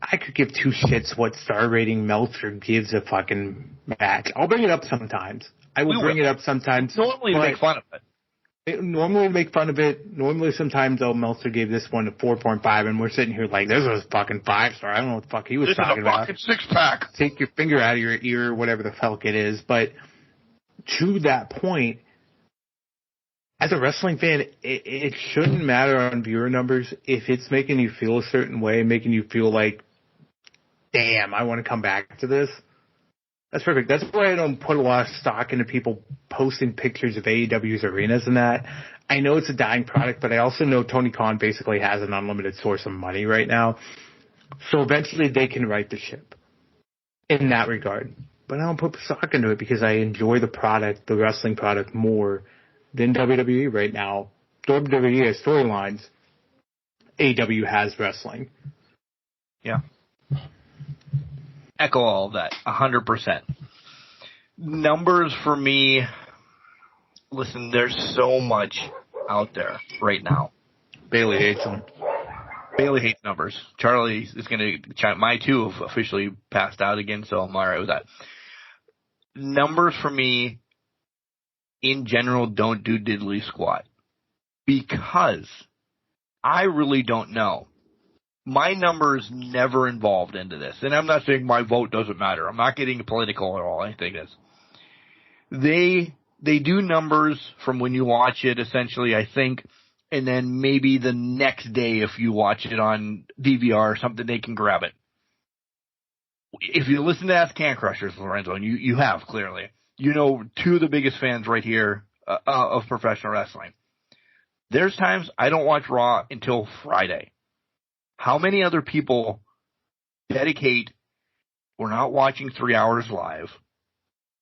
I could give two shits what star rating Meltzer gives a fucking match. I'll bring it up sometimes. I will bring it up sometimes. Normally make fun of it. Normally make fun of it. Normally sometimes, Meltzer gave this one a 4.5, and we're sitting here like, this was fucking 5-star. I don't know what the fuck he was talking about. This is a fucking 6-pack. Take your finger out of your ear, whatever the fuck it is. But to that point, as a wrestling fan, it shouldn't matter on viewer numbers if it's making you feel a certain way, making you feel like, damn, I want to come back to this. That's perfect. That's why I don't put a lot of stock into people posting pictures of AEW's arenas and that. I know it's a dying product, but I also know Tony Khan basically has an unlimited source of money right now. So eventually they can right the ship in that regard. But I don't put stock into it because I enjoy the product, the wrestling product, more than WWE right now. WWE has storylines. AEW has wrestling. Yeah. Echo all of that, 100%. Numbers for me, listen, there's so much out there right now. Bailey hates them. Bailey hates numbers. Charlie is going to chime. My two have officially passed out again, so I'm all right with that. Numbers for me, in general, don't do diddly squat because I really don't know. My numbers never involved into this. And I'm not saying my vote doesn't matter. I'm not getting political or all anything like this. They do numbers from when you watch it, essentially, I think, and then maybe the next day if you watch it on DVR or something, they can grab it. If you listen to Can Crushers, Lorenzo, and you have, clearly, you know two of the biggest fans right here of professional wrestling. There's times I don't watch Raw until Friday. How many other people dedicate, we're not watching 3 hours live.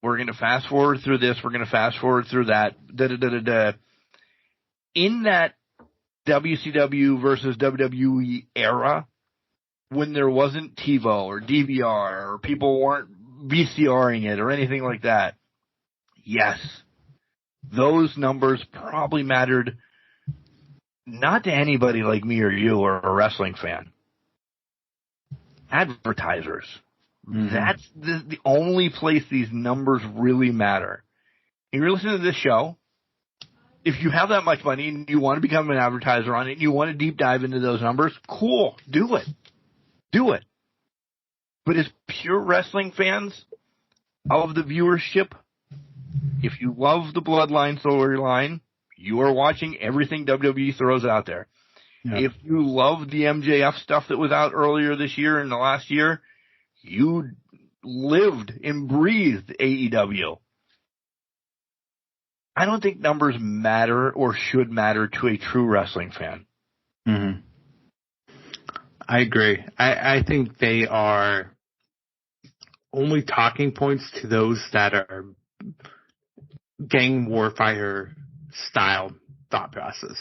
We're going to fast forward through this. We're going to fast forward through that. In that WCW versus WWE era, when there wasn't TiVo or DVR or people weren't VCRing it or anything like that, yes, those numbers probably mattered not to anybody like me or you or a wrestling fan. Advertisers. Mm-hmm. That's the only place these numbers really matter. If you're listening to this show, if you have that much money and you want to become an advertiser on it and you want to deep dive into those numbers, cool, do it. Do it. But as pure wrestling fans of the viewership, if you love the Bloodline storyline, you are watching everything WWE throws out there. Yeah. If you love the MJF stuff that was out earlier this year and the last year, you lived and breathed AEW. I don't think numbers matter or should matter to a true wrestling fan. Mm-hmm. I agree. I think they are only talking points to those that are gang warfare style thought process.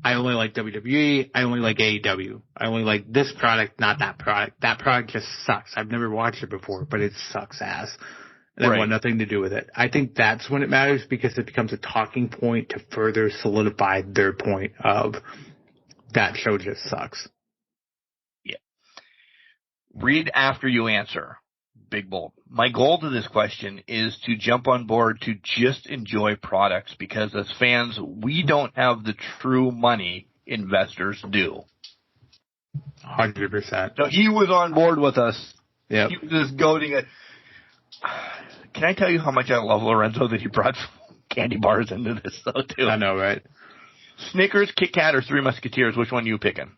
I only like WWE. I only like AEW. I only like this product, not that product. That product just sucks. I've never watched it before, but it sucks ass. And I want nothing to do with it. I think that's when it matters because it becomes a talking point to further solidify their point of that show just sucks. Yeah. Read after you answer. Big bold. My goal to this question is to jump on board to just enjoy products because as fans, we don't have the true money investors do. 100%. So he was on board with us. Yeah. He was just goading it. Can I tell you how much I love Lorenzo that he brought candy bars into this though too? I know, right? Snickers, Kit Kat, or Three Musketeers? Which one are you picking?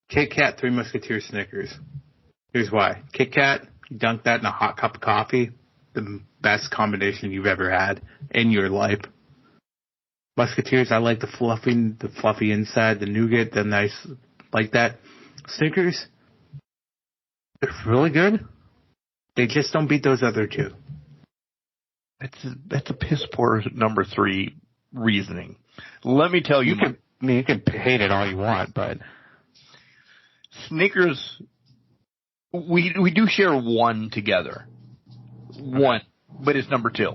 Kit Kat, Three Musketeers, Snickers. Here's why. Kit Kat, you dunk that in a hot cup of coffee. The best combination you've ever had in your life. Musketeers, I like the fluffy inside, the nougat, the nice, like that. Snickers, they're really good. They just don't beat those other two. That's a piss poor number 3 reasoning. Let me tell you. You can hate it all you want, but Snickers, we do share one together. One, but it's number 2.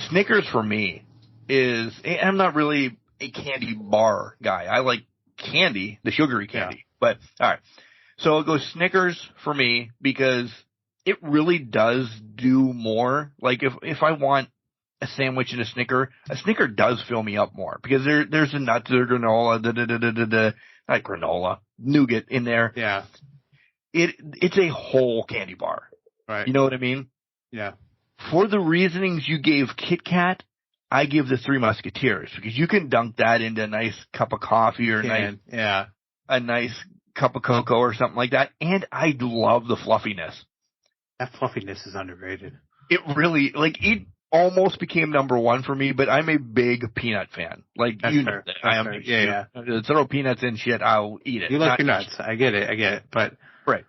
Snickers for me is, I'm not really a candy bar guy. I like candy, the sugary candy. Yeah. But, all right. So it goes Snickers for me because it really does do more. Like if I want a sandwich and a Snicker does fill me up more because there's the nuts, there's granola, not granola, nougat in there. Yeah. It's a whole candy bar. Right. You know what I mean? Yeah. For the reasonings you gave Kit Kat, I give the Three Musketeers because you can dunk that into a nice cup of coffee or a nice cup of cocoa or something like that. And I love the fluffiness. That fluffiness is underrated. It really, it almost became number 1 for me, but I'm a big peanut fan. That's fair. I am. Yeah. Throw peanuts in shit, I'll eat it. You like your nuts. I get it. But right.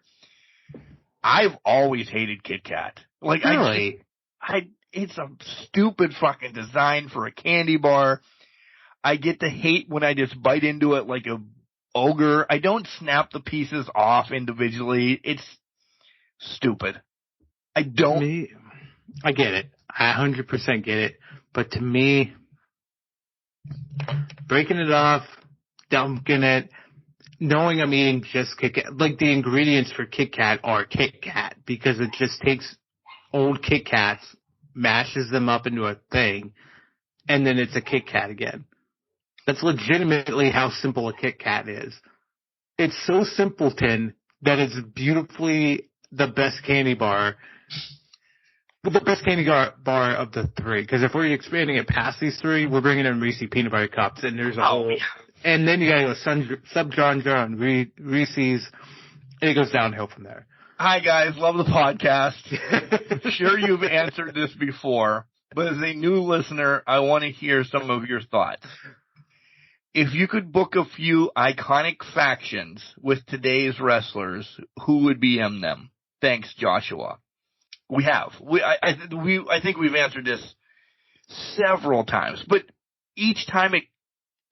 I've always hated Kit Kat. Really? It's a stupid fucking design for a candy bar. I get to hate when I just bite into it like a ogre. I don't snap the pieces off individually. It's stupid. I don't. I get it. I 100% get it. But to me, breaking it off, dunking it, knowing I'm eating just Kit Kat, like the ingredients for Kit Kat are Kit Kat because it just takes old Kit Kats, mashes them up into a thing, and then it's a Kit Kat again. That's legitimately how simple a Kit Kat is. It's so simpleton that it's beautifully the best candy bar. The best candy bar of the 3. Because if we're expanding it past these 3, we're bringing in Reese's peanut butter cups, and there's a whole. And then you gotta go Sub-John, Reese's, and it goes downhill from there. Hi guys, love the podcast. Sure you've answered this before, but as a new listener, I want to hear some of your thoughts. If you could book a few iconic factions with today's wrestlers, who would be in them? Thanks, Joshua. We have. I think we've answered this several times, but each time it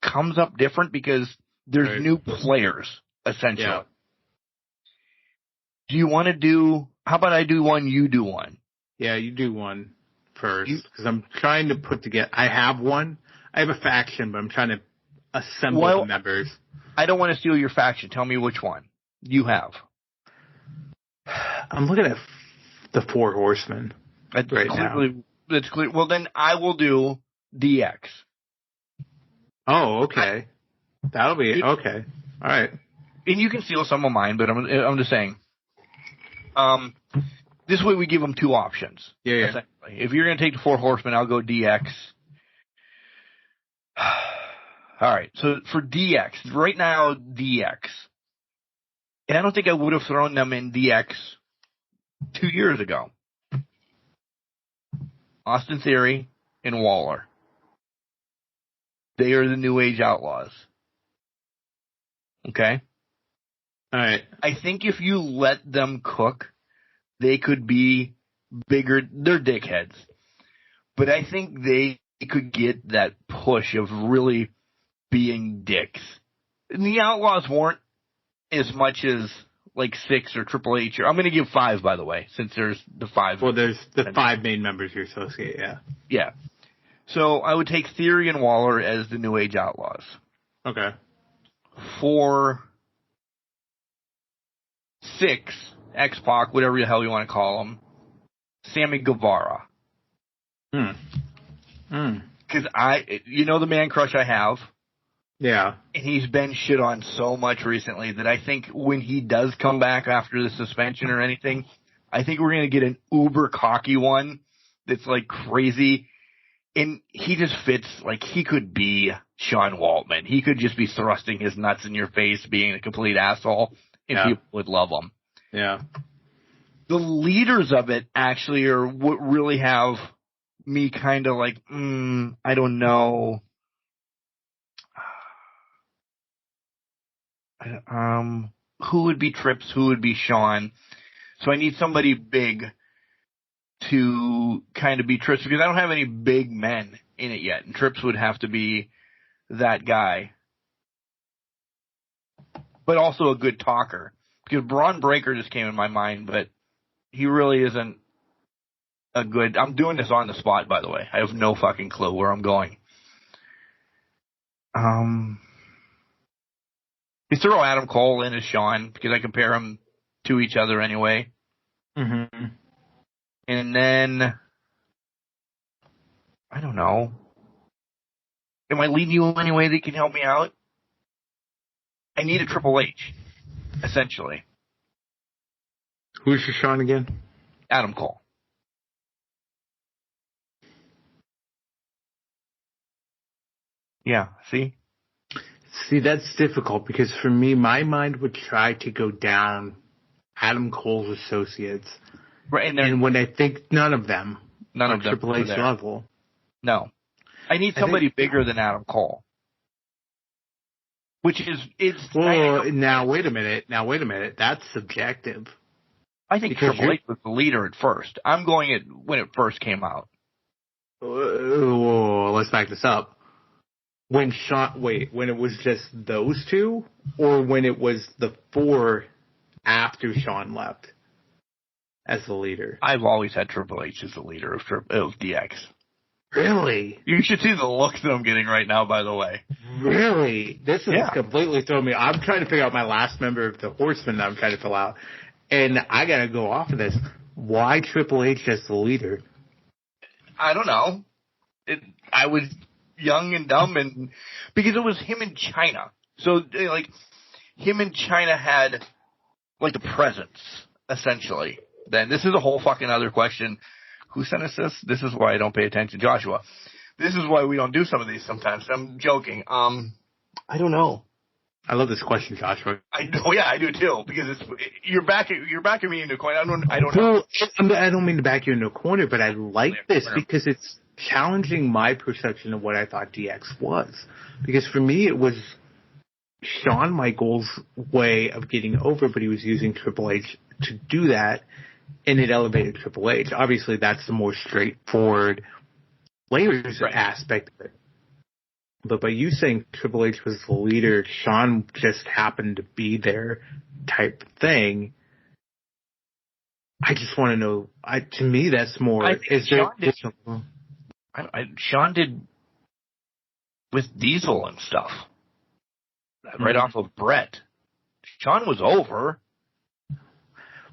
comes up different because there's new players, essentially. Yeah. Do you want to do, how about I do one, you do one? Yeah, you do one first, because I'm trying to put together, I have one. I have a faction, but I'm trying to assemble the members. I don't want to steal your faction. Tell me which one you have. I'm looking at the 4 Horsemen right now. That's clear. Well, then I will do DX. Oh, okay. That'll be, okay. All right. And you can steal some of mine, but I'm just saying. This way we give them 2 options. Yeah. If you're going to take the 4 Horsemen, I'll go DX. All right. So for DX, right now, DX. And I don't think I would have thrown them in DX 2 years ago. Austin Theory and Waller. They are the New Age Outlaws. Okay? All right. I think if you let them cook, they could be bigger. They're dickheads. But I think they could get that push of really being dicks. And the Outlaws weren't as much as like 6 or Triple H. I'm going to give 5, by the way, since there's the 5. Well, there's the 5 main members you associate, yeah. Yeah. So I would take Theory and Waller as the New Age Outlaws. Okay. For 6, X-Pac, whatever the hell you want to call him, Sammy Guevara. Because you know the man crush I have. Yeah. And he's been shit on so much recently that I think when he does come back after the suspension or anything, I think we're going to get an uber cocky one that's like crazy. And he just fits, like he could be Sean Waltman. He could just be thrusting his nuts in your face, being a complete asshole, and people would love him. Yeah. The leaders of it actually are what really have me kind of like, I don't know. Who would be Trips? Who would be Sean? So I need somebody big to kind of be Trips because I don't have any big men in it yet. And Trips would have to be that guy. But also a good talker. Because Braun Breaker just came in my mind, but he really isn't a good... I'm doing this on the spot, by the way. I have no fucking clue where I'm going. You throw Adam Cole in as Sean, because I compare them to each other anyway. Mm-hmm. And then, I don't know. Am I leading you any way that can help me out? I need a Triple H, essentially. Who's your Sean again? Adam Cole. Yeah, see? See, that's difficult because for me, my mind would try to go down Adam Cole's associates. Right, and when I think none of them are Triple H level. No. I need somebody bigger than Adam Cole. Which is, now wait a minute. That's subjective. I think Triple H was the leader at first. I'm going at when it first came out. Let's back this up. When it was just those two, or when it was the 4 after Sean left as the leader? I've always had Triple H as the leader of DX. Really? You should see the looks that I'm getting right now, by the way. Really? This is completely throwing me. I'm trying to figure out my last member of the Horsemen that I'm trying to fill out. And I got to go off of this. Why Triple H as the leader? I don't know. I was young and dumb, and because it was him and China. So, like, him and China had, like, the presence, essentially. Then this is a whole fucking other question. Who sent us this? This is why I don't pay attention. Joshua. This is why we don't do some of these sometimes. I'm joking. I don't know. I love this question, Joshua. I do too. Because you're backing me into a corner. I don't know. I don't mean to back you into a corner, but I like this because it's challenging my perception of what I thought DX was. Because for me, it was Shawn Michaels' way of getting over, but he was using Triple H to do that, and it elevated Triple H. Obviously, that's the more straightforward layers aspect of it. But by you saying Triple H was the leader, Shawn just happened to be there type thing, I just want to know, to me, that's more... Shawn did with Diesel and stuff. Right off of Brett. Shawn was over.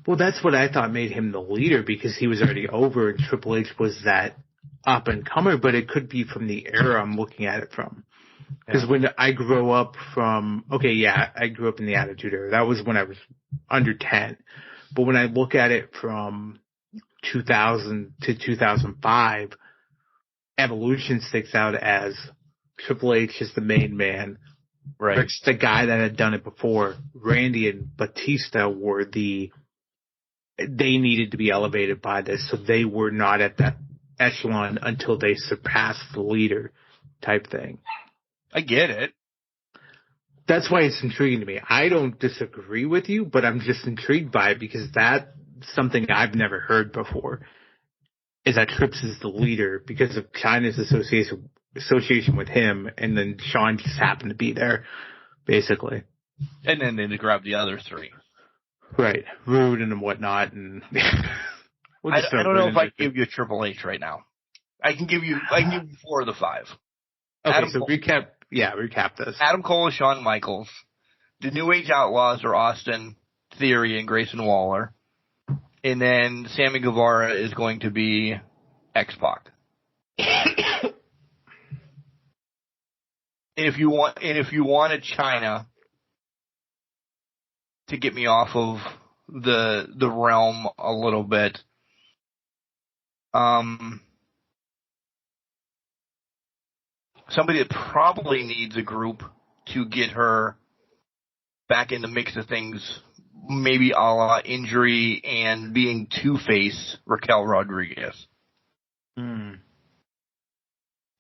Well, that's what I thought made him the leader, because he was already over and Triple H was that up-and-comer, but it could be from the era I'm looking at it from. Because when I grew up I grew up in the Attitude Era. That was when I was under 10. But when I look at it from 2000 to 2005, Evolution sticks out as Triple H is the main man. Right. Rick's the guy that had done it before. Randy and Batista were they needed to be elevated by this, so they were not at that echelon until they surpassed the leader type thing. I get it. That's why it's intriguing to me. I don't disagree with you, but I'm just intrigued by it because that's something I've never heard before, is that Trips is the leader because of China's association with him, and then Sean just happened to be there, basically. And then they grab the other three. Right. Rude and whatnot. And I don't know if I can give you a Triple H right now. I can give you 4 of the 5. Okay, Adam so Cole, recap this. Adam Cole is Shawn Michaels. The New Age Outlaws are Austin Theory and Grayson Waller. And then Sammy Guevara is going to be X-Pac. And if you wanted China to get me off of the realm a little bit, somebody that probably needs a group to get her back in the mix of things, maybe a la Injury and being Two-Face, Raquel Rodriguez.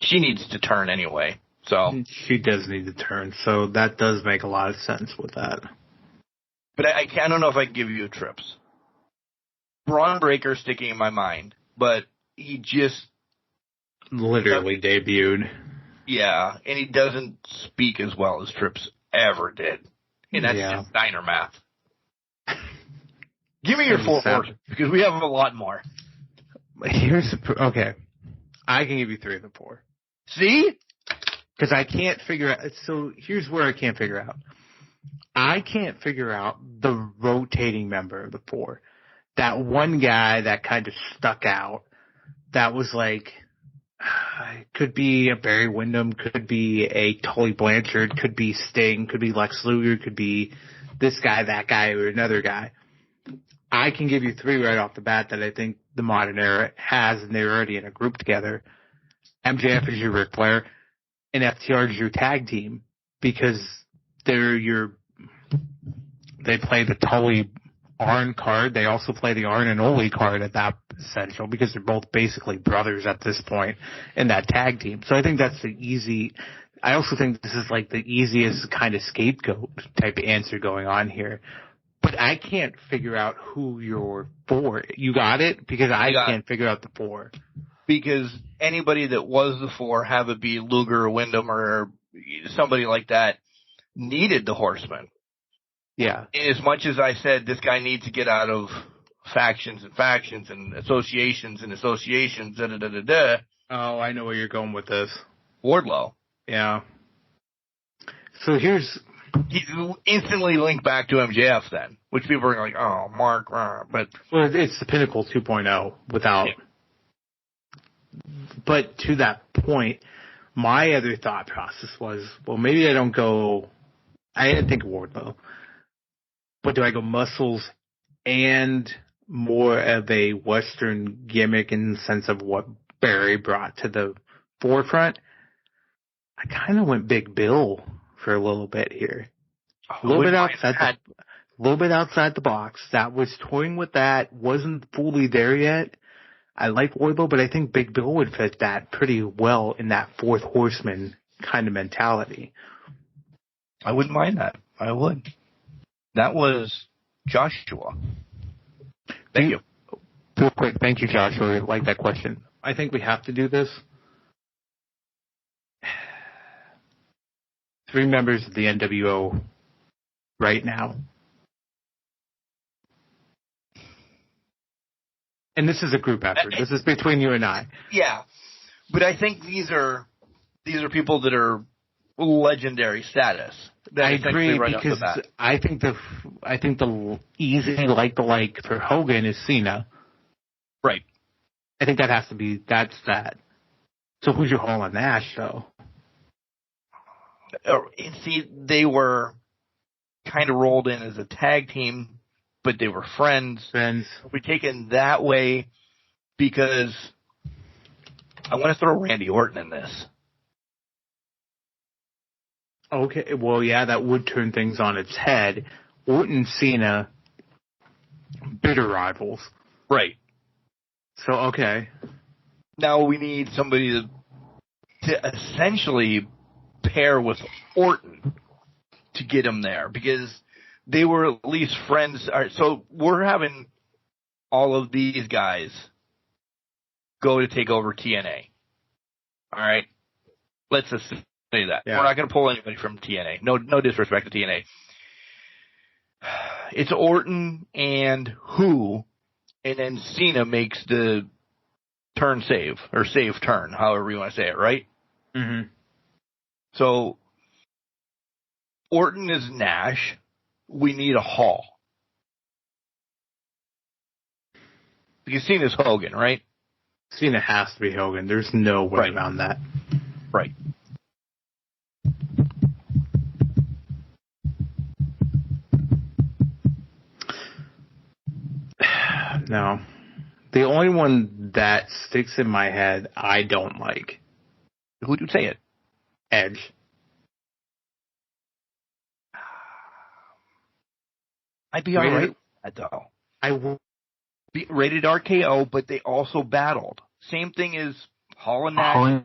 She needs to turn anyway. So she does need to turn, so that does make a lot of sense with that. But I don't know if I can give you a Trips. Braun Breaker's sticking in my mind, but he just literally debuted. Yeah, and he doesn't speak as well as Trips ever did. And that's just diner math. Give me your 4 horses, because we have a lot more. Okay. I can give you 3 of the 4. See? Because I can't figure out. So here's where I can't figure out. I can't figure out the rotating member of the 4. That one guy that kind of stuck out. That was like, could be a Barry Windham, could be a Tully Blanchard, could be Sting, could be Lex Luger, could be this guy, that guy, or another guy. I can give you 3 right off the bat that I think the modern era has, and they're already in a group together. MJF is your Ric Flair, and FTR is your tag team, because they play the Tully Arn card. They also play the Arn and Ole card at that essential, because they're both basically brothers at this point in that tag team. So I think that's I also think this is like the easiest kind of scapegoat type of answer going on here. But I can't figure out who your 4. You got it? Because I can't figure out the 4. Because anybody that was the 4, have it be Luger or Wyndham or somebody like that, needed the Horseman. Yeah. As much as I said this guy needs to get out of factions and associations, da-da-da-da-da. Oh, I know where you're going with this. Wardlow. Yeah. So he's instantly linked back to MJF then, which people are like, oh, Mark, but... Well, it's the Pinnacle 2.0 without... Yeah. But to that point, my other thought process was, well, maybe I don't go... I didn't think of Wardlow. But do I go muscles and more of a Western gimmick in the sense of what Barry brought to the forefront? I kind of went Big Bill for a little bit here. A little bit outside the box. That was toying with that. Wasn't fully there yet. I like Wardlow, but I think Big Bill would fit that pretty well in that 4th horseman kind of mentality. I wouldn't mind that. I would. That was Joshua. Thank you. Real quick, thank you, Joshua. I like that question. I think we have to do this. 3 members of the NWO right now. And this is a group effort. This is between you and I. Yeah. But I think these are people that are legendary status. I agree, because I think the easy like for Hogan is Cena. Right. I think that has to be that. So who's your haul on Nash though? See, they were kind of rolled in as a tag team, but they were friends. We take it that way because I want to throw Randy Orton in this. Okay, well, yeah, that would turn things on its head. Orton, Cena, bitter rivals. Right. So, okay. Now we need somebody to essentially pair with Orton to get him there, because they were at least friends. All right, so we're having all of these guys go to take over TNA. All right? Let's just say that. Yeah. We're not going to pull anybody from TNA. No disrespect to TNA. It's Orton and who, and then Cena makes the turn save, or save turn, however you want to say it, right? Mm-hmm. So, Orton is Nash. We need a Hall. Because Cena's Hogan, right? Cena has to be Hogan. There's no way around that. Right. No. The only one that sticks in my head I don't like. Who'd you say it? Edge. I'd be all right with that, though. I will. Rated RKO, but they also battled. Same thing as Hall and Nash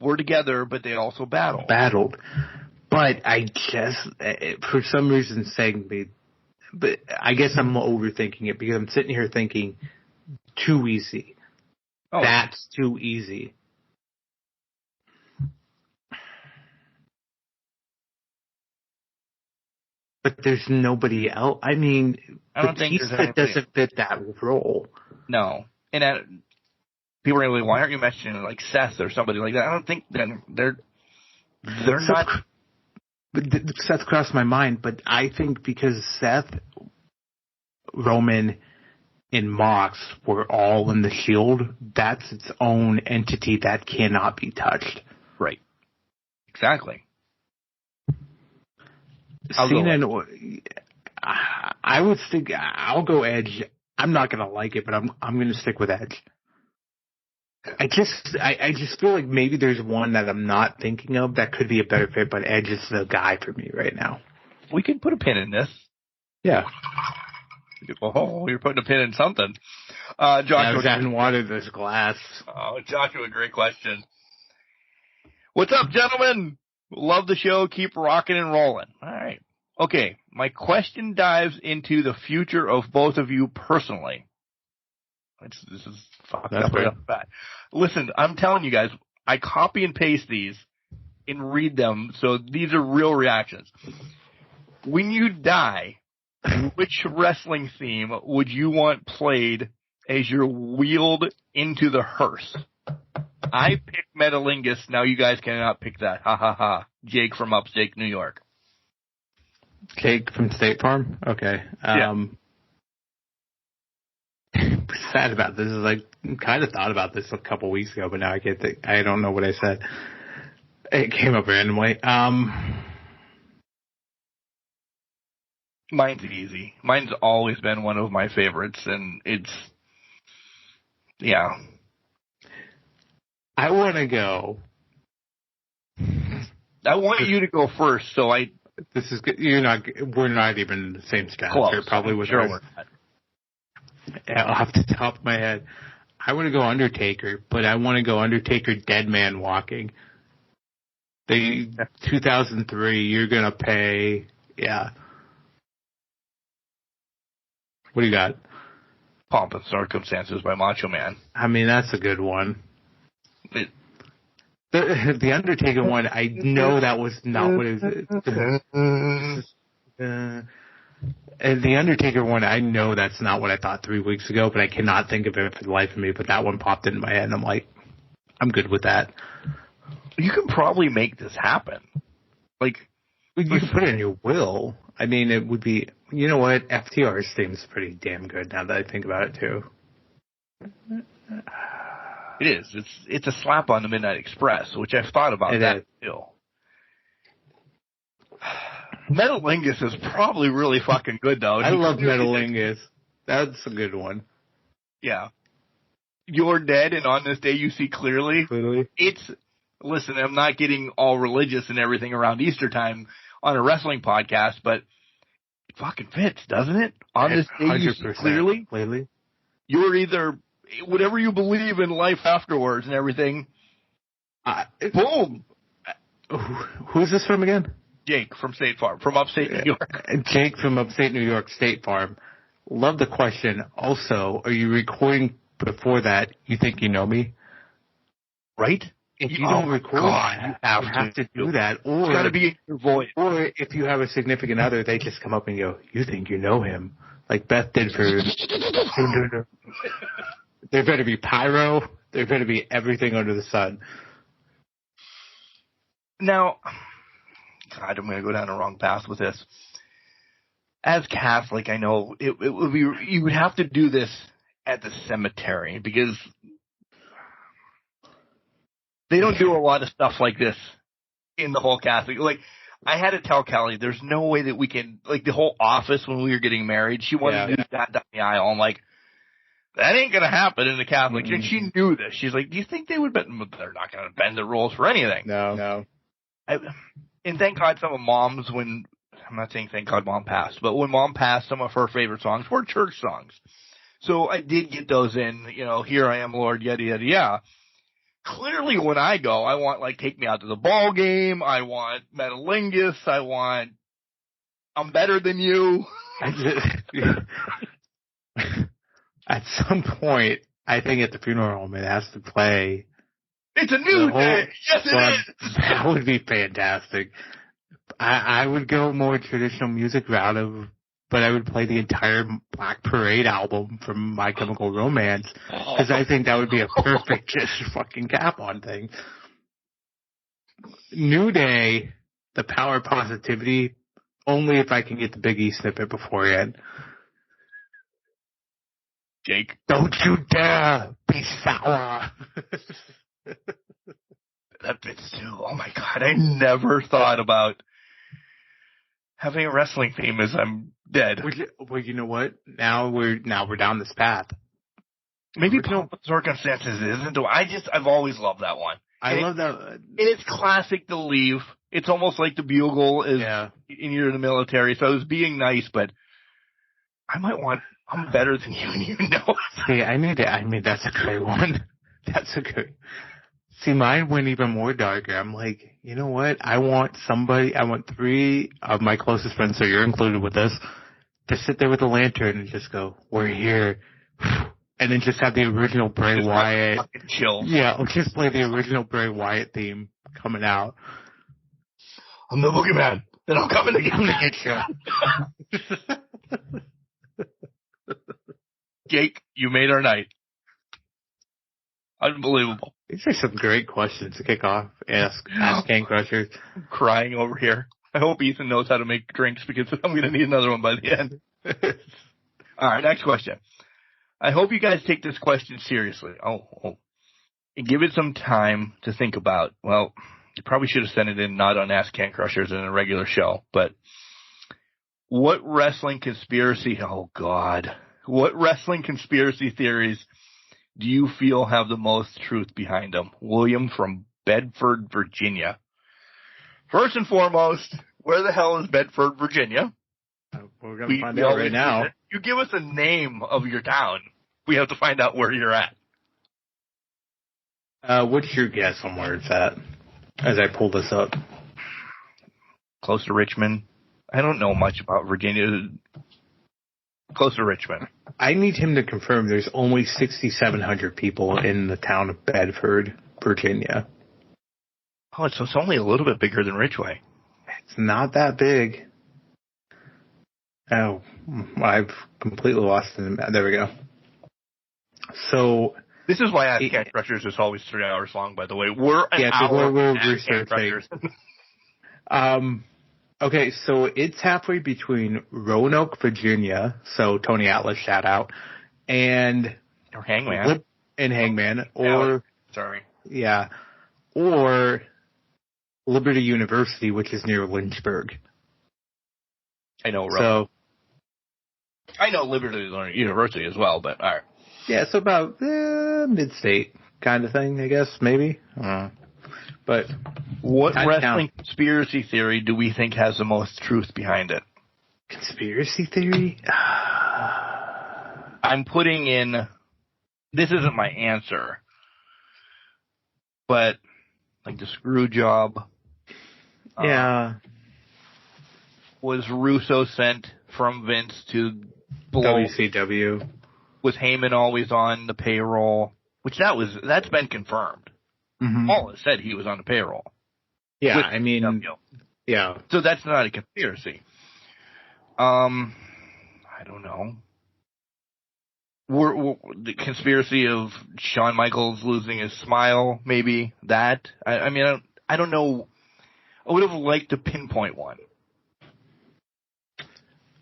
were together, but they also battled. But I just, for some reason, saying me, but I guess I'm overthinking it because I'm sitting here thinking, too easy. Oh. That's too easy. But there's nobody else. I mean, I don't think there's anybody doesn't fit that role. No. And people are going to be, why aren't you mentioning like Seth or somebody like that? I don't think they're not. But Seth crossed my mind, but I think because Seth, Roman, and Mox were all in the Shield, that's its own entity that cannot be touched. Exactly. Cena, I would think I'll go Edge. I'm not gonna like it, but I'm gonna stick with Edge. I just feel like maybe there's one that I'm not thinking of that could be a better fit, but Edge is the guy for me right now. We can put a pin in this. Yeah. Oh, you're putting a pin in something. Joshua, I was having water this glass. Oh, Joshua, great question. What's up, gentlemen? Love the show. Keep rocking and rolling. All right. Okay. My question dives into the future of both of you personally. This is fucked up right off the bat. Listen, I'm telling you guys, I copy and paste these and read them, so these are real reactions. When you die, which wrestling theme would you want played as you're wheeled into the hearse? I picked Metalingus. Now you guys cannot pick that. Ha ha ha. Jake from upstate New York. Jake from State Farm? Okay. Sad about this is like kind of thought about this a couple weeks ago, but now I don't know what I said. It came up randomly. Mine's easy. Mine's always been one of my favorites, and it's I want to go. I want you to go first, so This is good. We're not even in the same stratosphere. Close. Probably with sure ours. Off the top of my head, I want to go Undertaker, but I want to go Undertaker Dead Man Walking. 2003, you're going to pay, What do you got? Pomp and Circumstances by Macho Man. I mean, that's a good one. The Undertaker one, I know that was not what it was. And the Undertaker one, I know that's not what I thought 3 weeks ago, but I cannot think of it for the life of me. But that one popped into my head, and I'm like, I'm good with that. You can probably make this happen. Like, you can put it in your will. I mean, it would be, you know what? FTR's theme's pretty damn good now that I think about it, too. It is. It's a slap on the Midnight Express, which I've thought about that too. Metalingus is probably really fucking good, though. I love Metalingus. That's a good one. Yeah. You're dead, and on this day you see clearly. Clearly. It's listen, I'm not getting all religious and everything around Easter time on a wrestling podcast, but it fucking fits, doesn't it? On this day, 100%. clearly, Lately. you're either whatever you believe in life afterwards and everything. Boom. Who's this from again? Jake from State Farm, from upstate New York. Jake from upstate New York, State Farm. Love the question. Also, are you recording before that? You think you know me? Right? If you don't record, you have to do that. Or it's got to be in your voice. Or if you have a significant other, they just come up and go, you think you know him. Like Beth did for... There better be pyro. There better be everything under the sun. Now, God, I'm going to go down the wrong path with this. As Catholic, I know it would be, you would have to do this at the cemetery because they don't do a lot of stuff like this in the whole Catholic. Like, I had to tell Kelly, there's no way that we can, like, the whole office when we were getting married, she wanted to do that down the aisle. I'm like, that ain't going to happen in the Catholic. And she knew this. She's like, do you think they would bend? They're not going to bend the rules for anything. No. And thank God some of Mom's, when, I'm not saying thank God Mom passed, but when Mom passed, some of her favorite songs were church songs. So I did get those in, you know, Here I Am, Lord, yada, yada, yada. Clearly when I go, I want, like, Take Me Out to the Ball Game. I want Metalingus. I want I'm Better Than You. At some point, I think at the funeral home it has to play. It's a new day. Yes, it is. That would be fantastic. I would go more traditional music route but I would play the entire Black Parade album from My Chemical Romance because I think that would be a perfect just fucking cap on thing. New Day, the Power of Positivity, only if I can get the Big E snippet beforehand. Jake, don't you dare be sour. That fits too. Oh my God, I never thought about having a wrestling theme as I'm dead. Well, you know what? Now we're down this path. Maybe Pomp and Circumstances isn't. I've always loved that one. I love that. And it's classic to leave. It's almost like the bugle is, and you're in the military. So I was being nice, but I might want I'm Better Than You, and you know it. See, I mean, that's a great one. That's a good. See, mine went even more darker. I'm like, you know what? I want 3 of my closest friends, so you're included with this, to sit there with a lantern and just go, we're here. And then just have the original Bray Wyatt. Fucking chill. Yeah, I'll just play the original Bray Wyatt theme coming out. I'm the boogeyman. Then I'm coming to get you. Jake, you made our night. Unbelievable. These are some great questions to kick off. Ask Can Crushers. I'm crying over here. I hope Ethan knows how to make drinks because I'm going to need another one by the end. All right, next question. I hope you guys take this question seriously. And give it some time to think about. Well, you probably should have sent it in not on Ask Can Crushers in a regular show, but what wrestling conspiracy theories do you feel have the most truth behind them? William from Bedford, Virginia. First and foremost, where the hell is Bedford, Virginia? We're going to find out right now. You give us a name of your town, we have to find out where you're at. What's your guess on where it's at as I pull this up? Close to Richmond. I don't know much about Virginia. Close to Richmond. I need him to confirm there's only 6,700 people in the town of Bedford, Virginia. Oh, so it's only a little bit bigger than Ridgeway. It's not that big. Oh, I've completely lost it. There we go. So this is why Ask Can Crushers is always 3 hours long, by the way. We're an hour we're researching. Okay, so it's halfway between Roanoke, Virginia, so Tony Atlas shout out, and Hangman. Or Liberty University, which is near Lynchburg. I know Roanoke. I know Liberty University as well, but all right. Yeah, so about mid-state kind of thing, I guess, maybe. But But what I'd wrestling count. conspiracy theory do we think has the most truth behind it? Conspiracy theory? I'm putting in, this isn't my answer, but like the screw job. Yeah. Was Russo sent from Vince to blow? WCW. Was Heyman always on the payroll? Which that's been confirmed. Mm-hmm. Paul has said he was on the payroll. Yeah, With I mean, WCW. yeah. So that's not a conspiracy. I don't know. The conspiracy of Shawn Michaels losing his smile, maybe that. I mean, I don't know. I would have liked to pinpoint one.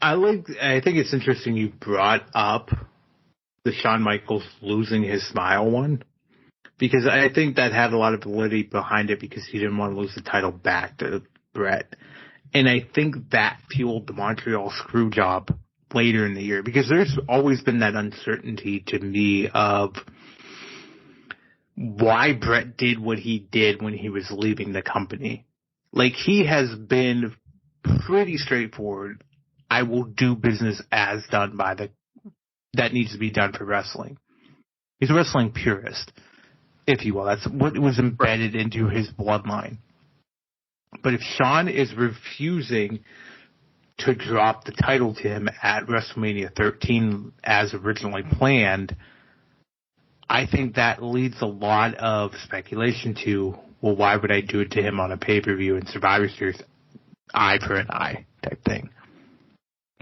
I think it's interesting you brought up the Shawn Michaels losing his smile one, because I think that had a lot of validity behind it because he didn't want to lose the title back to Bret. And I think that fueled the Montreal screw job later in the year, because there's always been that uncertainty to me of why Bret did what he did when he was leaving the company. Like, he has been pretty straightforward. I will do business as done by that needs to be done for wrestling. He's a wrestling purist, if you will. That's what was embedded into his bloodline. But if Shawn is refusing to drop the title to him at WrestleMania 13 as originally planned, I think that leads a lot of speculation to, well, why would I do it to him on a pay-per-view and Survivor Series, eye for an eye type thing.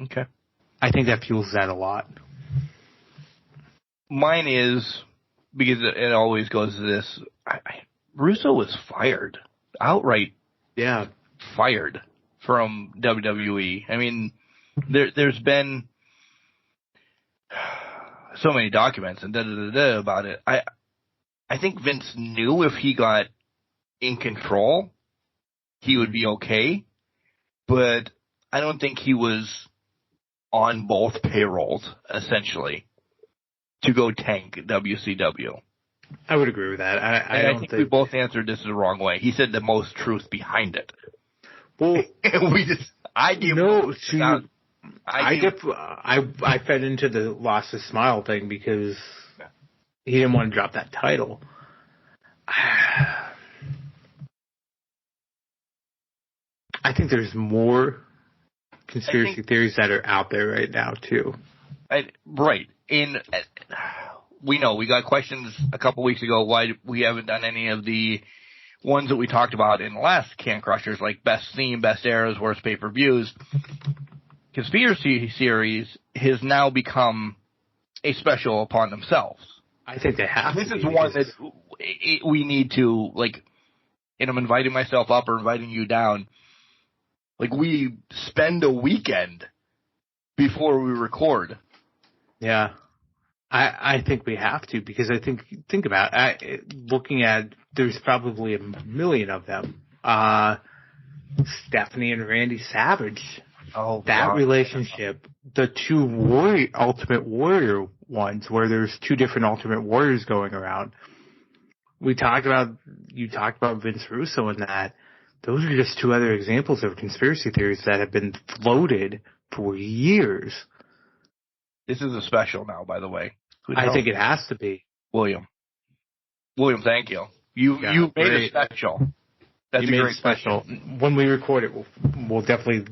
Okay. I think that fuels that a lot. Mine is, because it always goes to this, Russo was fired. Outright fired from WWE. I mean, there's been so many documents and about it. I think Vince knew if he got in control, he would be okay, but I don't think he was on both payrolls, essentially, to go tank WCW. I would agree with that. I think we both answered this the wrong way. He said the most truth behind it. Well, I fed into the lost his smile thing because he didn't want to drop that title. I think there's more conspiracy theories that are out there right now too. Right. We know we got questions a couple weeks ago why we haven't done any of the ones that we talked about in the last Can Crushers, like best theme, best eras, worst pay-per-views. Conspiracy series has now become a special upon themselves. I think they have. This is one that we need to, like, and I'm inviting myself up or inviting you down. Like, we spend a weekend before we record. Yeah. I think we have to, because I think about it, looking at, there's probably a million of them. Stephanie and Randy Savage. Oh, that God. Relationship, the two Ultimate Warrior ones, where there's two different Ultimate Warriors going around. You talked about Vince Russo and that. Those are just two other examples of conspiracy theories that have been floated for years. This is a special now, by the way. I think it has to be. William, thank you. You made a special. That's a great special. When we record it, we'll definitely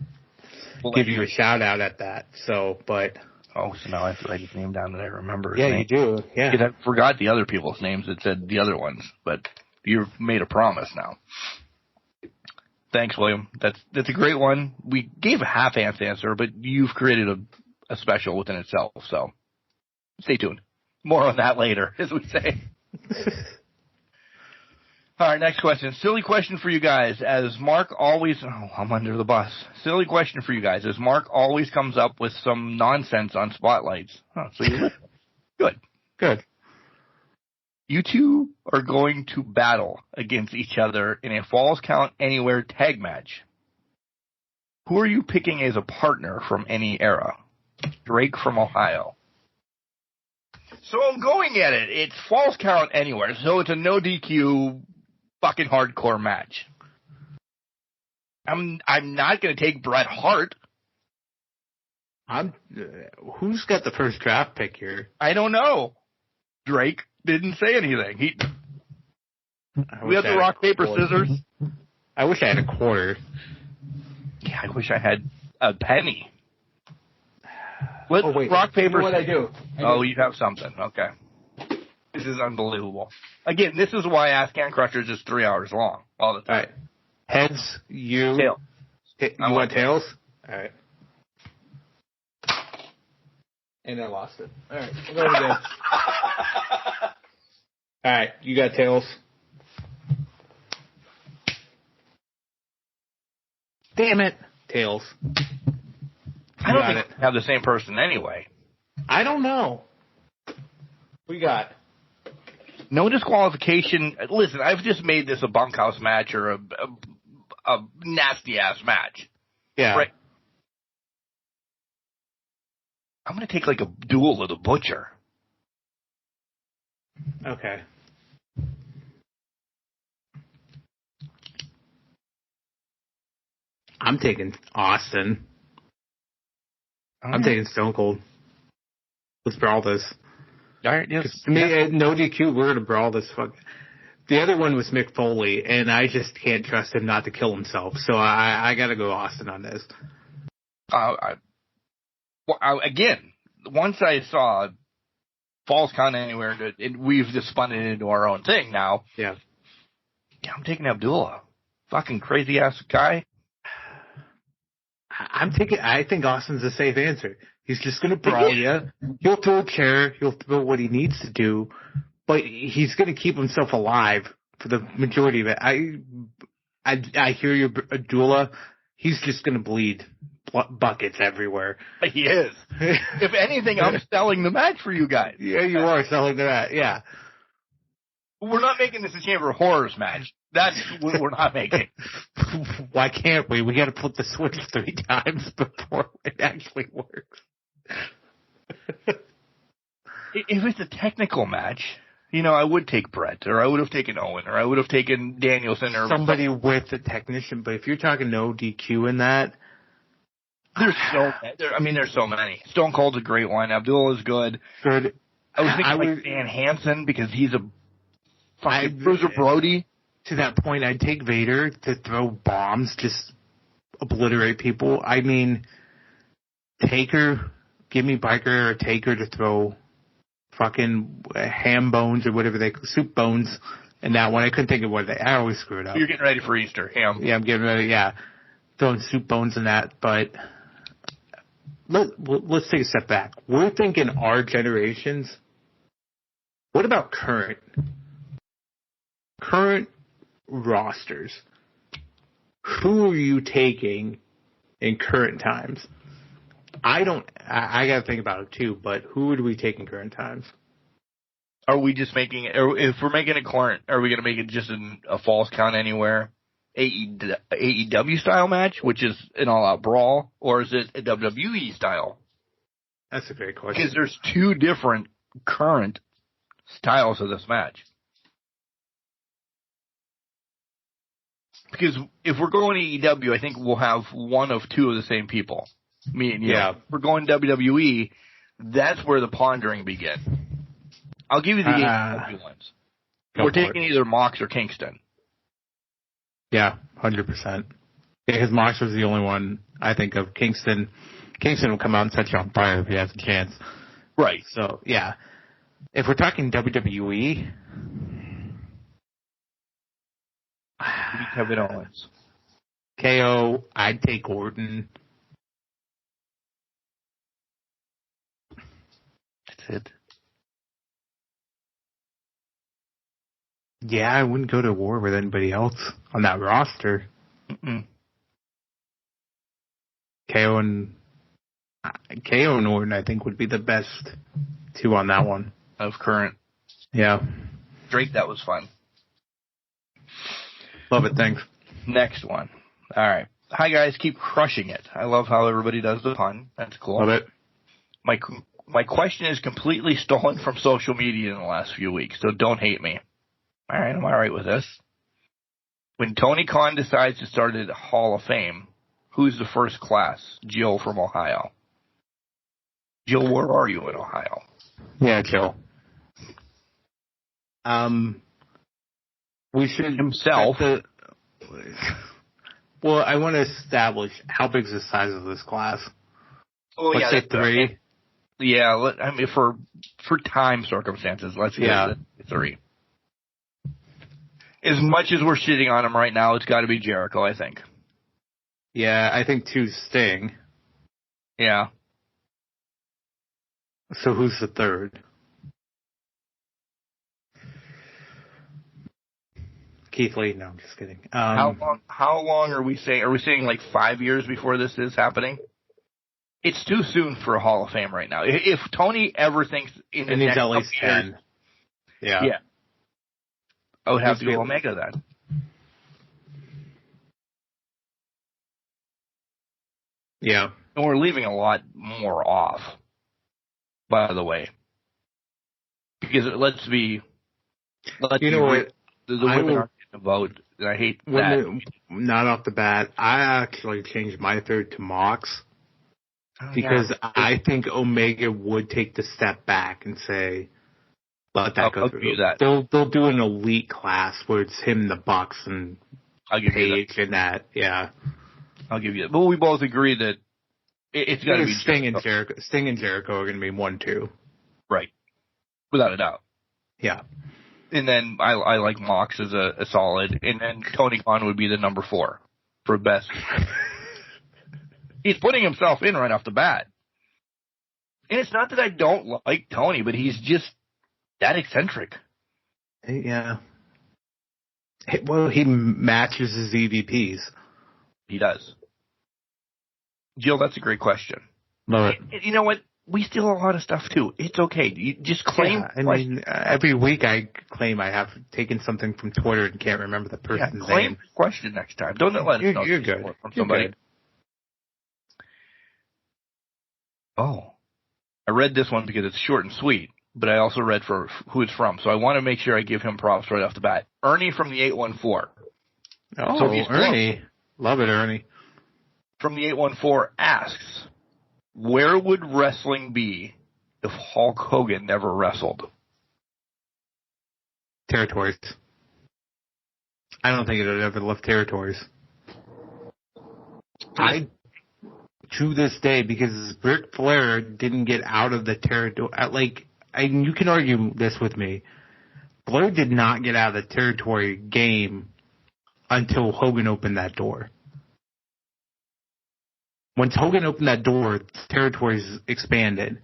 give you a shout out at that. So now I have to write his name down that I remember. Yeah, you do. Yeah. Because I forgot the other people's names that said the other ones, but you've made a promise now. Thanks, William. That's a great one. We gave a half-assed answer, but you've created a special within itself, so stay tuned. More on that later, as we say. All right, next question. Silly question for you guys. As Mark always... Oh, I'm under the bus. Silly question for you guys. As Mark always comes up with some nonsense on Spotlights. Oh, so you listen. Good. You two are going to battle against each other in a Falls Count Anywhere tag match. Who are you picking as a partner from any era? Drake from Ohio. So I'm going at it. It's Falls Count Anywhere, so it's a no DQ fucking hardcore match. I'm not going to take Bret Hart. Who's got the first draft pick here? I don't know. Drake didn't say anything. We have the rock, paper, scissors. I wish I had a quarter. Yeah, I wish I had a penny. Wait. Rock, paper, what I do? You have something. Okay. This is unbelievable. Again, this is why Ask Can Crushers is 3 hours long all the time. All right. Heads, you. Tails. You want tails? All right. And I lost it. All right. We'll go again. All right. You got tails. Damn it. Tails. I don't think we have the same person anyway. I don't know. We got no disqualification. Listen, I've just made this a bunkhouse match or a nasty ass match. Yeah. Right. I'm going to take like a duel with a butcher. Okay. I'm taking Austin. I'm taking Stone Cold. Let's brawl this. All right, yes. To me, no DQ, we're going to brawl this fuck. The other one was Mick Foley, and I just can't trust him not to kill himself. So I got to go Austin on this. Again, once I saw Falls Count Anywhere, and we've just spun it into our own thing now. Yeah, I'm taking Abdullah. Fucking crazy ass guy. I think Austin's a safe answer. He's just going to brawl you. He'll throw a chair. He'll throw what he needs to do, but he's going to keep himself alive for the majority of it. I hear you, Abdullah. He's just going to bleed buckets everywhere. He is. If anything, I'm selling the match for you guys. Yeah, you are selling the match. Yeah. We're not making this a Chamber of Horrors match. That's what we're not making. Why can't we? We got to flip the switch 3 times before it actually works. If it's a technical match, I would take Brett, or I would have taken Owen, or I would have taken Danielson, or somebody with a technician. But if you're talking no DQ in that, there's so many. Stone Cold's a great one. Abdul is good. Good. I was thinking Stan Hansen because he's a fucking Bruiser Brody. To that point, I'd take Vader to throw bombs, just obliterate people. I mean, Taker, give me Biker or Taker to throw fucking ham bones or whatever soup bones. And that one, I couldn't think of what I always screw it up. You're getting ready for Easter, ham. Yeah, I'm getting ready, yeah. Throwing soup bones and that, but let's take a step back. We're thinking our generations. What about current rosters? Who are you taking in current times? I got to think about it too, but who would we take in current times? Are we just making it, if we're making it current, are we going to make it just a Falls Count Anywhere AEW style match, which is an all-out brawl, or is it a WWE style? That's a great question. Because there's 2 different current styles of this match. Because if we're going to AEW, I think we'll have one of 2 of the same people. Me and you. Yeah. If we're going WWE, that's where the pondering begins. I'll give you the AEW ones. We're taking either Mox or Kingston. Yeah, 100%. Yeah, because Mox was the only one I think of. Kingston will come out and set you on fire if he has a chance. Right. So, yeah. If we're talking WWE, Kevin Owens. KO, I'd take Orton. That's it. Yeah, I wouldn't go to war with anybody else on that roster. Mm-mm. KO and Orton, I think, would be the best 2 on that one. Of current. Yeah. Drake, that was fun. Love it, thanks. Next one. All right. Hi, guys. Keep crushing it. I love how everybody does the pun. That's cool. Love it. My question is completely stolen from social media in the last few weeks, so don't hate me. All right, I'm all right with this. When Tony Khan decides to start a Hall of Fame, who's the first class? Jill from Ohio. Jill, where are you in Ohio? Yeah, Jill. We should himself. Well, I want to establish how big is the size of this class. Oh, let's say 3. Yeah, I mean for time circumstances, let's get 3. As much as we're shitting on him right now, it's got to be Jericho, I think. Yeah, I think 2's Sting. Yeah. So who's the 3rd? Keith Lee? No, I'm just kidding. How long are we saying? Are we saying like 5 years before this is happening? It's too soon for a Hall of Fame right now. If Tony ever thinks in the next at least 10. Years, yeah. I would have to go Omega then. Yeah. And we're leaving a lot more off, by the way. Because let's be what? The women aren't getting a vote. And I hate that. Not off the bat. I actually changed my 3rd to Mox. Because I think Omega would take the step back and say, let that go through. That. They'll do an elite class where it's him, the Bucks, and Paige and that. Yeah. I'll give you that. But we both agree that it's got to be Sting and Jericho. Sting and Jericho are going to be 1-2. Right. Without a doubt. Yeah. And then I like Mox as a solid. And then Tony Khan would be the number 4 for best. He's putting himself in right off the bat. And it's not that I don't like Tony, but he's just that eccentric. Yeah. Well, he matches his EVPs. He does. Jill, that's a great question. Love it. You know what? We steal a lot of stuff, too. It's okay. You just claim. Yeah, I mean, every week I claim I have taken something from Twitter and can't remember the person's claim name. Question next time. Don't let us know. You're good. From somebody. You're good. Oh. I read this one because it's short and sweet, but I also read for who it's from. So I want to make sure I give him props right off the bat. Ernie from the 814. Oh, so Ernie. Love it, Ernie. From the 814 asks, where would wrestling be if Hulk Hogan never wrestled? Territories. I don't think it would ever left territories. To this day, because Ric Flair didn't get out of the territory. You can argue this with me. Flair did not get out of the territory game until Hogan opened that door. Once Hogan opened that door, territories expanded.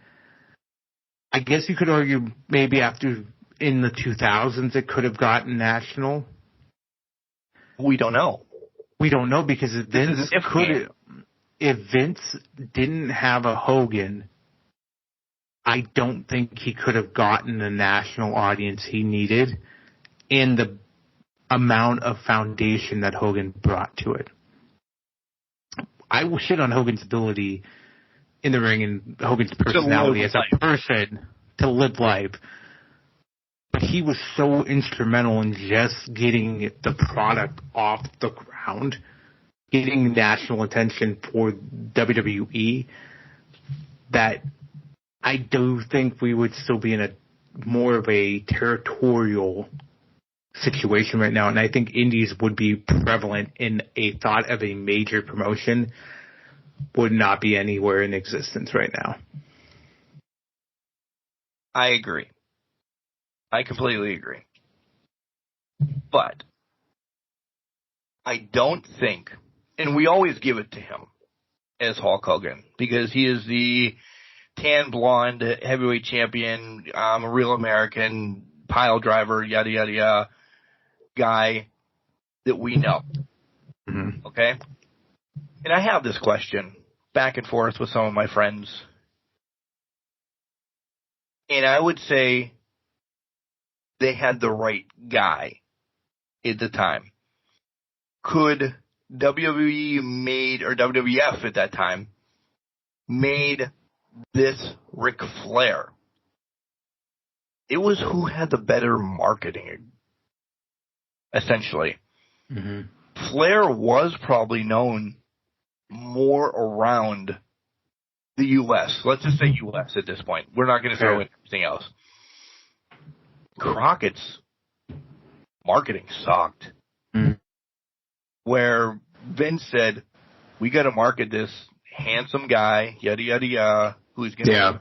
I guess you could argue maybe after in the 2000s it could have gotten national. We don't know. We don't know because if Vince didn't have a Hogan, I don't think he could have gotten the national audience he needed and the amount of foundation that Hogan brought to it. I will shit on Hogan's ability in the ring and Hogan's personality as a person to live life. But he was so instrumental in just getting the product off the ground, getting national attention for WWE, that I do think we would still be in a more of a territorial situation right now, and I think indies would be prevalent in a thought of a major promotion would not be anywhere in existence right now. I agree. I completely agree. But I don't think, and we always give it to him as Hulk Hogan, because he is the tan blonde heavyweight champion, a real American pile driver, yada, yada, yada, guy that we know. Mm-hmm. Okay? And I have this question back and forth with some of my friends. And I would say they had the right guy at the time. Could WWE made, or WWF at that time, made this Ric Flair? It was who had the better marketing, essentially. Mm-hmm. Flair was probably known more around the U.S. Let's just say U.S. at this point. We're not going to throw in anything else. Crockett's marketing sucked. Mm-hmm. Where Vince said, we got to market this handsome guy, yada, yada, yada, who's going to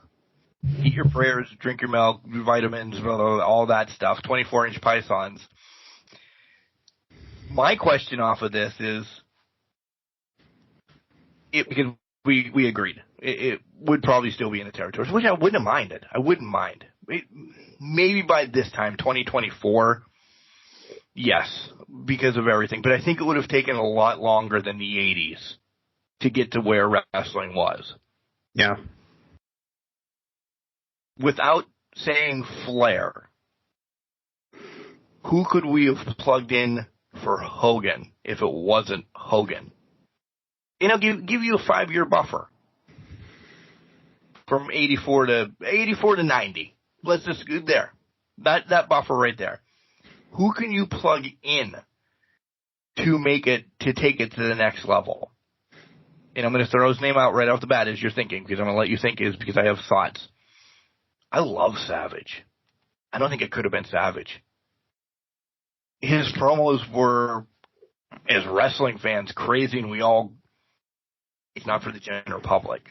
eat your prayers, drink your milk, your vitamins, blah, blah, blah, all that stuff, 24-inch pythons. My question off of this is, because we agreed, it would probably still be in the territories, which I wouldn't have minded. I wouldn't mind. Maybe by this time, 2024, yes, because of everything. But I think it would have taken a lot longer than the 80s to get to where wrestling was. Yeah. Without saying Flair, who could we have plugged in for Hogan if it wasn't Hogan? And I'll give you a 5-year buffer from 84 to 90. Let's just go there. That buffer right there. Who can you plug in to take it to the next level? And I'm going to throw his name out right off the bat as you're thinking, because I'm going to let you think is because I have thoughts. I love Savage. I don't think it could have been Savage. His promos were, as wrestling fans, crazy, and it's not for the general public.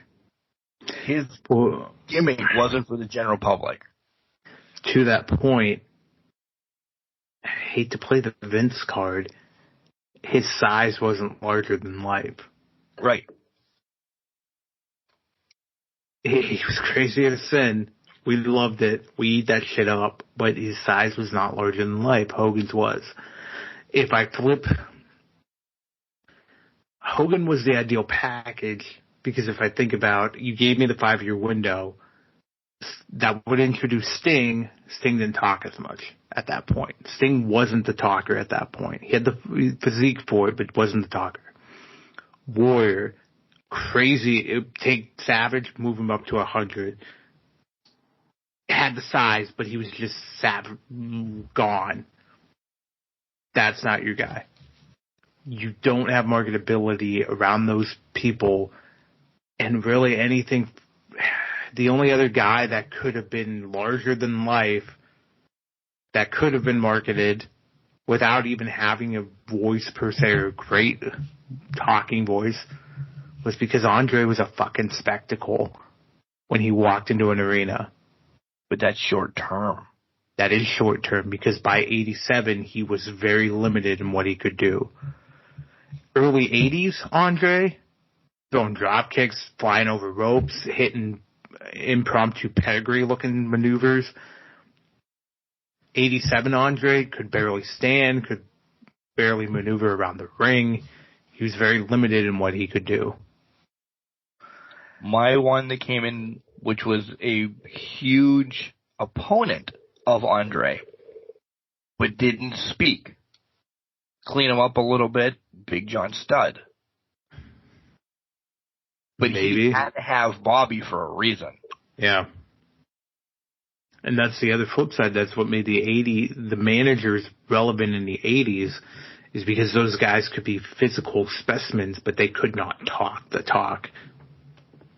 His gimmick wasn't for the general public. To that point, I hate to play the Vince card. His size wasn't larger than life. Right. He was crazy as sin. We loved it. We eat that shit up. But his size was not larger than life. Hogan's was. If I flip, Hogan was the ideal package, because if I think about, you gave me the 5-year window, that would introduce Sting. Sting didn't talk as much at that point. Sting wasn't the talker at that point. He had the physique for it, but wasn't the talker. Warrior, crazy. It would take Savage, move him up to 100. Had the size, but he was just gone. That's not your guy. You don't have marketability around those people, and really anything. The only other guy that could have been larger than life, that could have been marketed without even having a voice per se, or a great talking voice, was because Andre was a fucking spectacle when he walked into an arena. But that's short term. That is short term, because by 87, he was very limited in what he could do. Early 80s, Andre, throwing drop kicks, flying over ropes, hitting impromptu pedigree-looking maneuvers. 87 Andre could barely stand, could barely maneuver around the ring. He was very limited in what he could do. My one that came in, which was a huge opponent of Andre, but didn't speak. Clean him up a little bit, Big John Studd. But Maybe. He had to have Bobby for a reason. Yeah. And that's the other flip side. That's what made the managers relevant in the 80s, is because those guys could be physical specimens, but they could not talk the talk.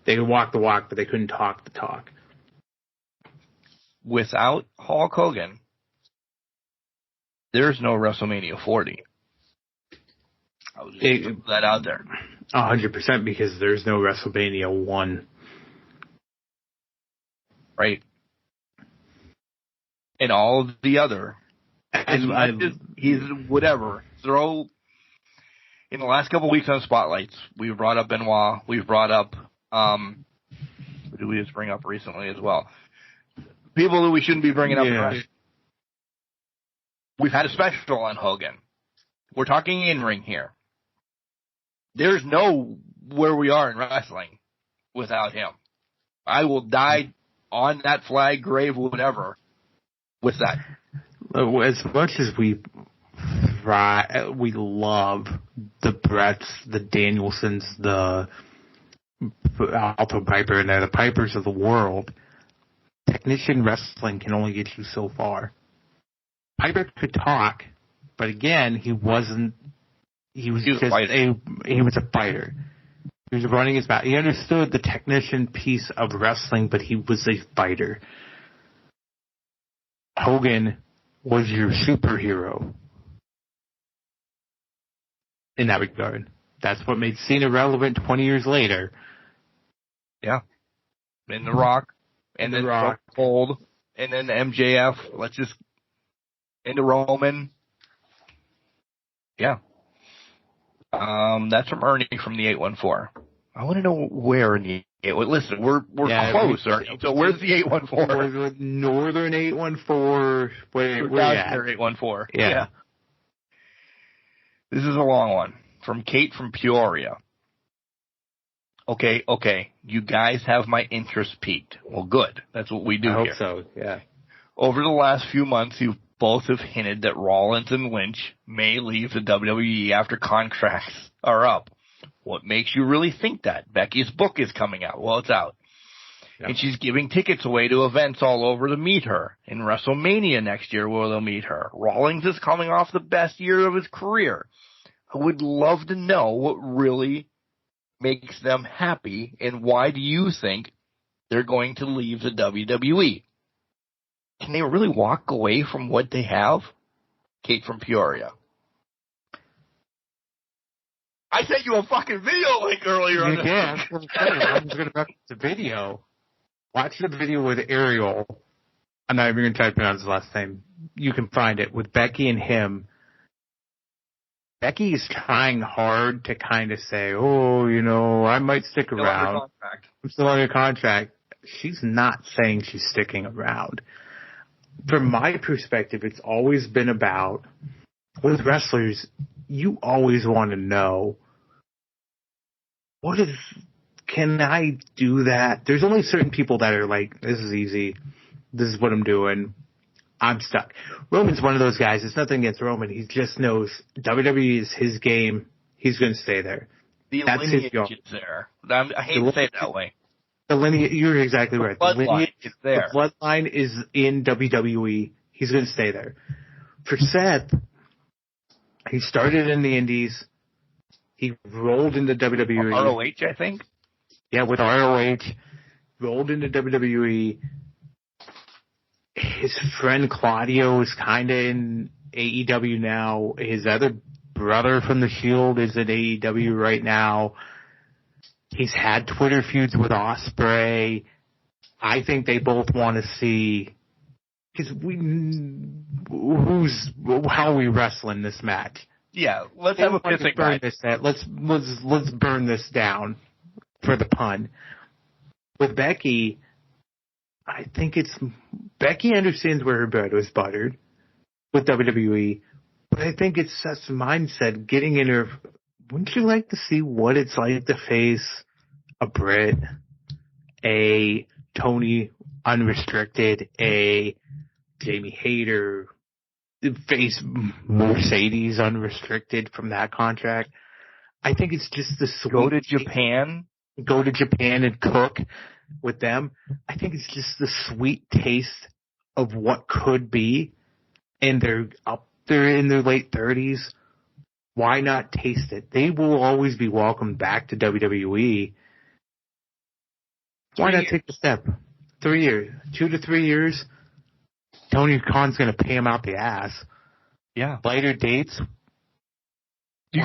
They could walk the walk, but they couldn't talk the talk. Without Hulk Hogan, there's no WrestleMania 40. I was just put that out there. 100%, because there's no WrestleMania 1. Right. And all of the other, he's whatever. Throw, in the last couple of weeks on Spotlights, we've brought up Benoit, we've brought up, who did we just bring up recently as well? People that we shouldn't be bringing up. Yeah. We've had a special on Hogan. We're talking in-ring here. There's no where we are in wrestling without him. I will die on that flag, grave, whatever, with that. As much as we love the Bretts, the Danielsons, the Alto Piper, and the Pipers of the world, technician wrestling can only get you so far. Piper could talk, But again, he wasn't. He was just a fighter. He was a fighter. He was running his back. He understood the technician piece of wrestling, but he was a fighter. Hogan was your superhero in that regard. That's what made Cena relevant 20 years later. Yeah. And The Rock. And then Rock Cold. And then MJF. Into Roman. Yeah. That's from Ernie from the 814. I want to know where in the listen, we're close, Ernie. So where's the 814? We're Northern 814. Where you at? 814. Yeah. This is a long one. From Kate from Peoria. Okay. You guys have my interest peaked. Well, good. That's what we do here. I hope so, yeah. Over the last few months, you both have hinted that Rollins and Lynch may leave the WWE after contracts are up. What makes you really think that? Becky's book is coming out. Well, it's out. Yep. And she's giving tickets away to events all over to meet her. In WrestleMania next year, where they'll meet her. Rollins is coming off the best year of his career. I would love to know what really makes them happy, and why do you think they're going to leave the WWE? Can they really walk away from what they have? Kate from Peoria. I sent you a fucking video link earlier. Yeah, I'm just going to back the video. Watch the video with Ariel. I'm not even going to try to pronounce his last name. You can find it with Becky and him. Becky is trying hard to kind of say, I might stick around. I'm still under contract. She's not saying she's sticking around. From my perspective, it's always been about, with wrestlers, you always want to know, can I do that? There's only certain people that are like, this is easy. This is what I'm doing. I'm stuck. Roman's one of those guys. It's nothing against Roman. He just knows WWE is his game. He's going to stay there. That's lineage is there. I hate to say it that way. The lineage, you're exactly right. The bloodline is there. The bloodline is in WWE. He's going to stay there. For Seth, he started in the Indies. He rolled into WWE. ROH, I think? Yeah, with ROH. Rolled into WWE. His friend Claudio is kind of in AEW now. His other brother from the Shield is in AEW right now. He's had Twitter feuds with Ospreay. I think they both want to see how we wrestle in this match. Yeah, let's have a pissing match. Let's burn this down, for the pun. With Becky, I think Becky understands where her bread was buttered with WWE, but I think it's Seth's mindset getting in her. Wouldn't you like to see what it's like to face a Britt, a Tony Unrestricted, a Jamie Hayter, face Mercedes Unrestricted from that contract? I think it's just the sweet. Go to Japan and cook with them. I think it's just the sweet taste of what could be, and they're up there in their late 30s. Why not taste it? They will always be welcomed back to WWE. Why not take the step? 3 years. 2 to 3 years. Tony Khan's going to pay him out the ass. Yeah. Later dates. You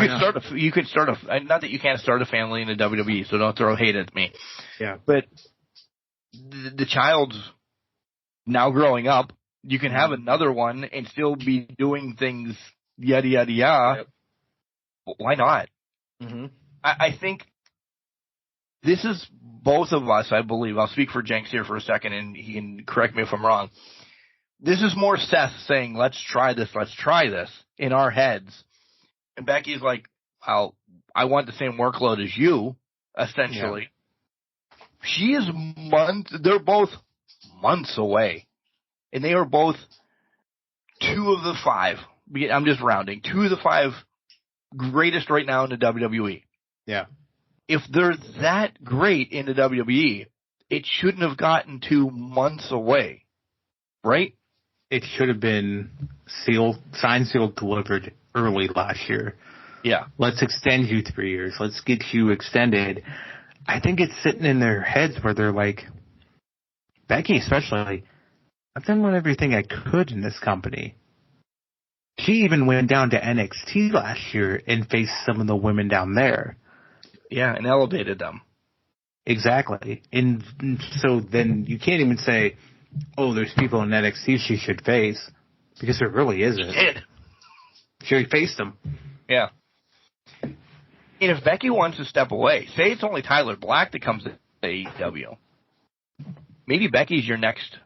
could start not that you can't start a family in the WWE, so don't throw hate at me. Yeah. But the child's now growing up. You can have another one and still be doing things yada, yada, yada. Yep. Why not? Mm-hmm. I think this is both of us, I believe. I'll speak for Jenks here for a second, and he can correct me if I'm wrong. This is more Seth saying, let's try this in our heads. And Becky's like, well, I want the same workload as you, essentially. Yeah. They're both months away. And they are both 2 of the 5. I'm just rounding. 2 of the 5 greatest right now in the WWE. Yeah. If they're that great in the WWE, it shouldn't have gotten 2 months away. Right? it should have been signed, sealed, delivered early last year. Yeah. Let's extend you 3 years. Let's get you extended. I think it's sitting in their heads where they're like, Becky especially, I've done everything I could in this company. She even went down to NXT last year and faced some of the women down there. Yeah, and elevated them. Exactly. And so then you can't even say, oh, there's people in NXT she should face, because there really isn't. She did. She already faced them. Yeah. And if Becky wants to step away, say it's only Tyler Black that comes to AEW, maybe Becky's your next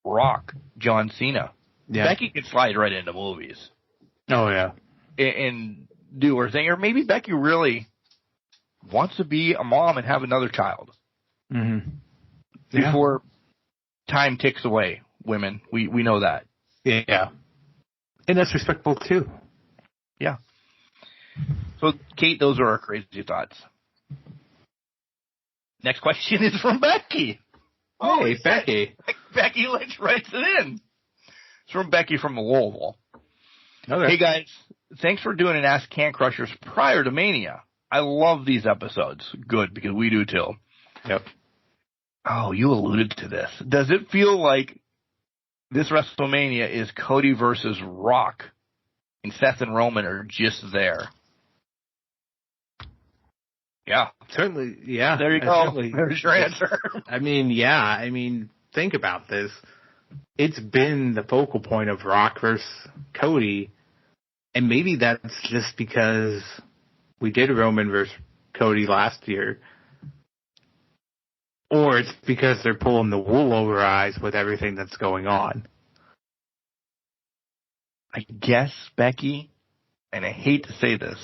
Rock, John Cena. Yeah. Becky can slide right into movies. Oh, yeah. And do her thing. Or maybe Becky really wants to be a mom and have another child. Mm-hmm. Yeah. Before time ticks away, women. We know that. Yeah. And that's respectable, too. Yeah. So, Kate, those are our crazy thoughts. Next question is from Becky. Hey, Becky. Becky Lynch writes it in. It's from Becky from Louisville. Okay. Hey, guys. Thanks for doing an Ask Can Crushers prior to Mania. I love these episodes. Good, because we do, too. Yep. Oh, you alluded to this. Does it feel like this WrestleMania is Cody versus Rock and Seth and Roman are just there? Yeah. Certainly, yeah. There you go. There's your answer. I mean, think about this. It's been the focal point of Rock versus Cody, and maybe that's just because we did Roman versus Cody last year. Or it's because they're pulling the wool over our eyes with everything that's going on. I guess, Becky, and I hate to say this,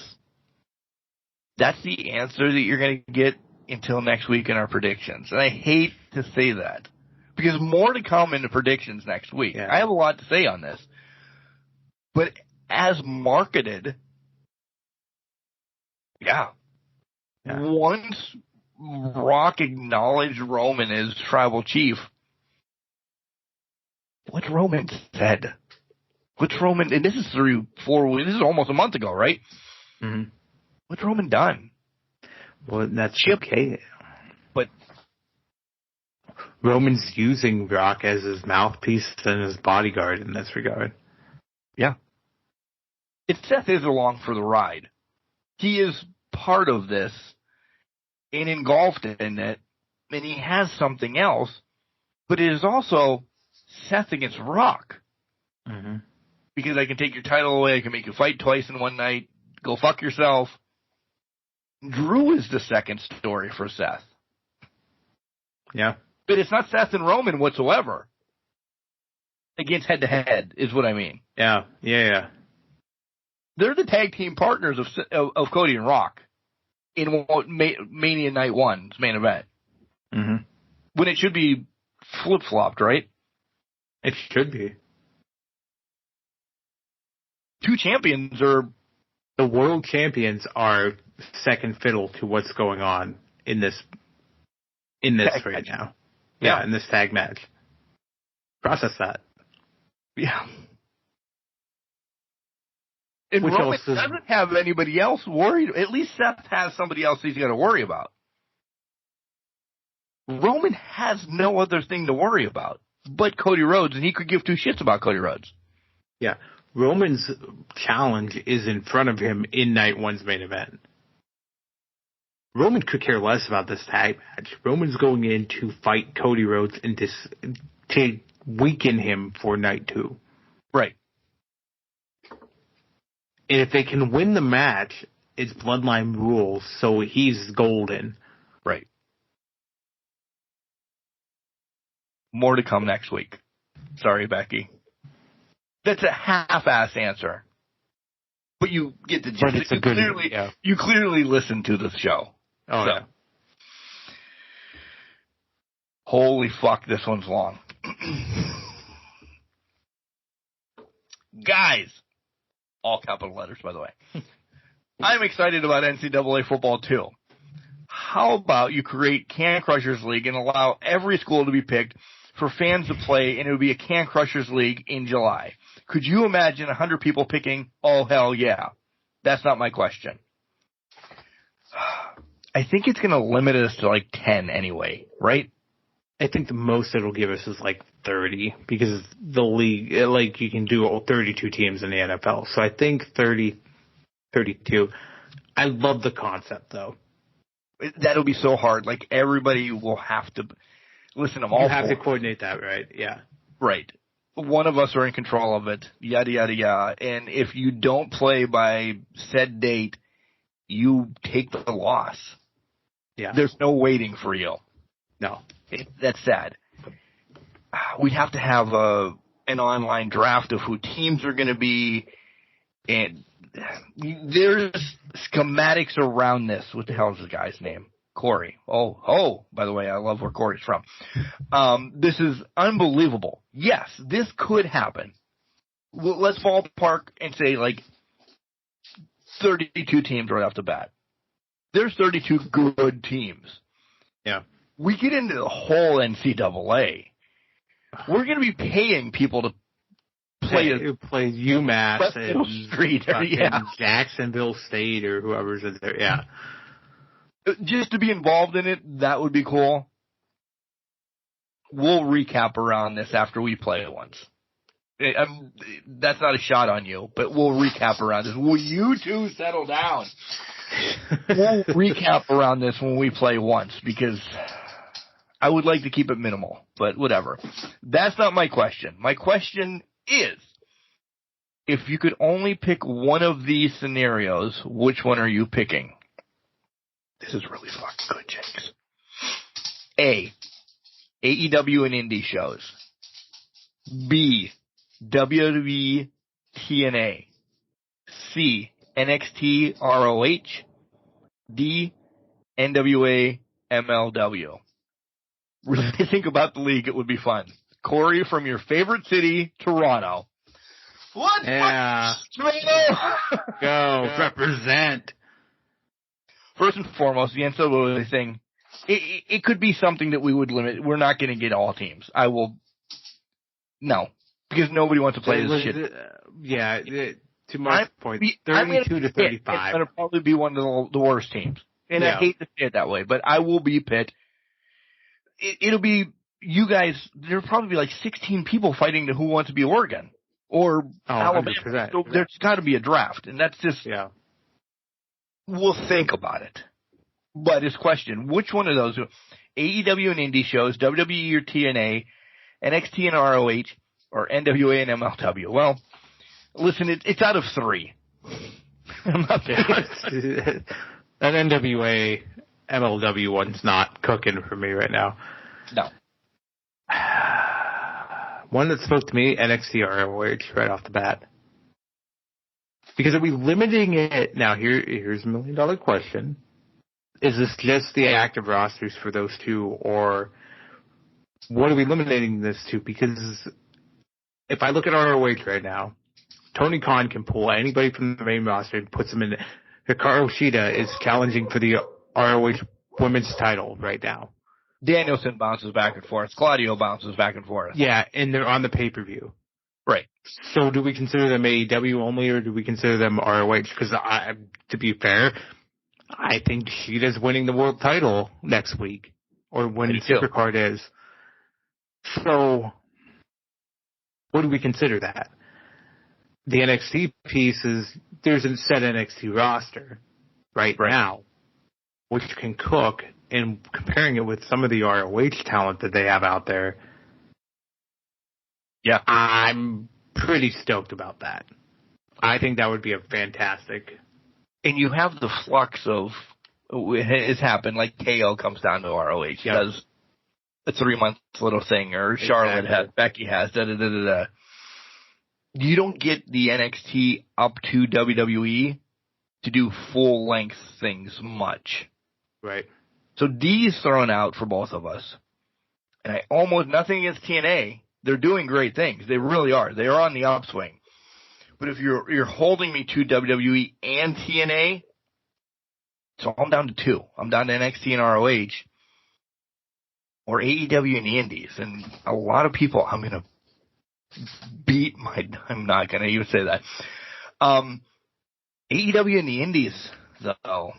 that's the answer that you're going to get until next week in our predictions. And I hate to say that, because more to come in the predictions next week. Yeah. I have a lot to say on this. But as marketed, yeah. Once Rock acknowledged Roman as tribal chief, what's Roman said? What's Roman, and this is 3-4 weeks, this is almost a month ago, right? Mm-hmm. What's Roman done? Well, that's Chip, okay. but Roman's using Rock as his mouthpiece and his bodyguard in this regard. Yeah. If Seth is along for the ride, he is part of this and engulfed in it, and he has something else, but it is also Seth against Rock. Mm-hmm. Because I can take your title away, I can make you fight twice in one night, go fuck yourself. Drew is the second story for Seth. Yeah. But it's not Seth and Roman whatsoever. Against head-to-head is what I mean. Yeah. They're the tag team partners of Cody and Rock in Mania Night 1's main event. Mm-hmm. When it should be flip-flopped, right? It should be. Two champions are... The world champions are second fiddle to what's going on in this tag right match. now. Yeah. Yeah, in this tag match. Process that. Yeah. And Which Roman else is- doesn't have anybody else worried. At least Seth has somebody else he's got to worry about. Roman has no other thing to worry about but Cody Rhodes, and he could give two shits about Cody Rhodes. Yeah. Roman's challenge is in front of him in Night 1's main event. Roman could care less about this tag match. Roman's going in to fight Cody Rhodes and to weaken him for Night 2. Right. And if they can win the match, it's Bloodline rules, so he's golden. Right. More to come next week. Sorry, Becky. That's a half-ass answer. But you get the gist. But it's a good one, yeah. You clearly listen to the show. Oh, so. yeah. Holy fuck, this one's long. Guys, all capital letters, by the way. I'm excited about NCAA football, too. How about you create Can Crushers League and allow every school to be picked for fans to play, and it would be a Can Crushers League in July. Could you imagine 100 people picking, oh, hell yeah? That's not my question. I think it's going to limit us to like 10 anyway, right? I think the most it'll give us is like 30 because the league, like you can do all 32 teams in the NFL. So I think 30, 32. I love the concept though. That'll be so hard. Like everybody will have to listen. I'm all you have for to coordinate that, right? Yeah. Right. One of us are in control of it. Yada yada yada. And if you don't play by said date, you take the loss. Yeah. There's no waiting for you. No. That's sad. We'd have to have an online draft of who teams are going to be, and there's schematics around this. What the hell is the guy's name? Corey. Oh, by the way, I love where Corey's from. This is unbelievable. Yes, this could happen. Let's ballpark and say like 32 teams right off the bat. There's 32 good teams. Yeah. We get into the whole NCAA. We're going to be paying people to play UMass and Street, Jacksonville State or whoever's in there. Yeah. Just to be involved in it, that would be cool. We'll recap around this after we play it once. That's not a shot on you, but we'll recap around this. Will you two settle down? We'll recap around this when we play once because I would like to keep it minimal, but whatever. That's not my question. My question is, if you could only pick one of these scenarios, which one are you picking? This is really fucking good, Jenks. A, AEW and indie shows. B, WWE TNA. C, NXT ROH. D, NWA MLW. Really think about the league, it would be fun. Corey from your favorite city, Toronto. What? Yeah. Go, represent. First and foremost, the NCAA thing, it could be something that we would limit. We're not going to get all teams. No, because nobody wants to play this shit. To my point, 32 to 35. It's going to probably be one of the worst teams. And I hate to say it that way, but I will be Pitt. It'll be you guys. There'll probably be like 16 people fighting to who wants to be Oregon or Alabama. 100%. So there's got to be a draft, and that's just we'll think about it. But his question: which one of those? AEW and indie shows, WWE or TNA, NXT and ROH, or NWA and MLW? Well, listen, it's out of 3. I'm not that NWA MLW one's not cooking for me right now. No. One that spoke to me, NXT ROH, right off the bat. Because are we limiting it? Now, here's a $1 million question. Is this just the active rosters for those two, or what are we limiting this to? Because if I look at ROH right now, Tony Khan can pull anybody from the main roster and puts them in. Hikaru Shida is challenging for the ROH women's title right now. Danielson bounces back and forth. Claudio bounces back and forth. Yeah, and they're on the pay-per-view. Right. So do we consider them AEW only, or do we consider them ROH? Because to be fair, I think Shida's winning the world title next week, or when the Supercard is. So what do we consider that? The NXT piece is there's a set NXT roster right now, which can cook, and comparing it with some of the ROH talent that they have out there, I'm pretty stoked about that. I think that would be a fantastic. And you have the flux of it's happened, like KO comes down to ROH, does a 3-month little thing, or Charlotte has, Becky has, da-da-da-da-da. You don't get the NXT up to WWE to do full-length things much. Right. So D's thrown out for both of us. And nothing against TNA. They're doing great things. They really are. They are on the upswing. But if you're holding me to WWE and TNA, so I'm down to 2. I'm down to NXT and ROH. or AEW in the Indies? And a lot of people, I'm not going to even say that. AEW in the Indies, though,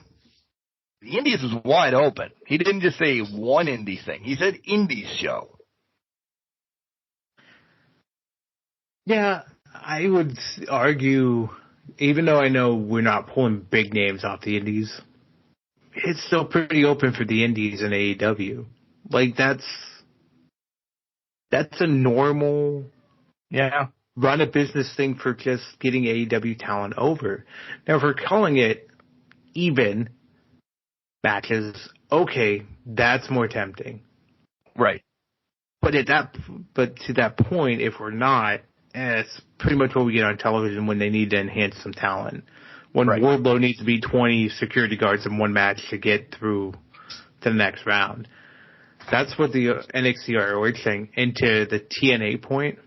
the Indies is wide open. He didn't just say one indie thing. He said Indies show. Yeah, I would argue, even though I know we're not pulling big names off the Indies, it's still pretty open for the Indies and AEW. Like, that's a normal run a business thing for just getting AEW talent over. Now, if we're calling it even matches, okay, that's more tempting. Right. But to that point, if we're not, it's pretty much what we get on television when they need to enhance some talent. When Wardlow needs to be 20 security guards in one match to get through to the next round. That's what the NXT ROH thing. And to the TNA point,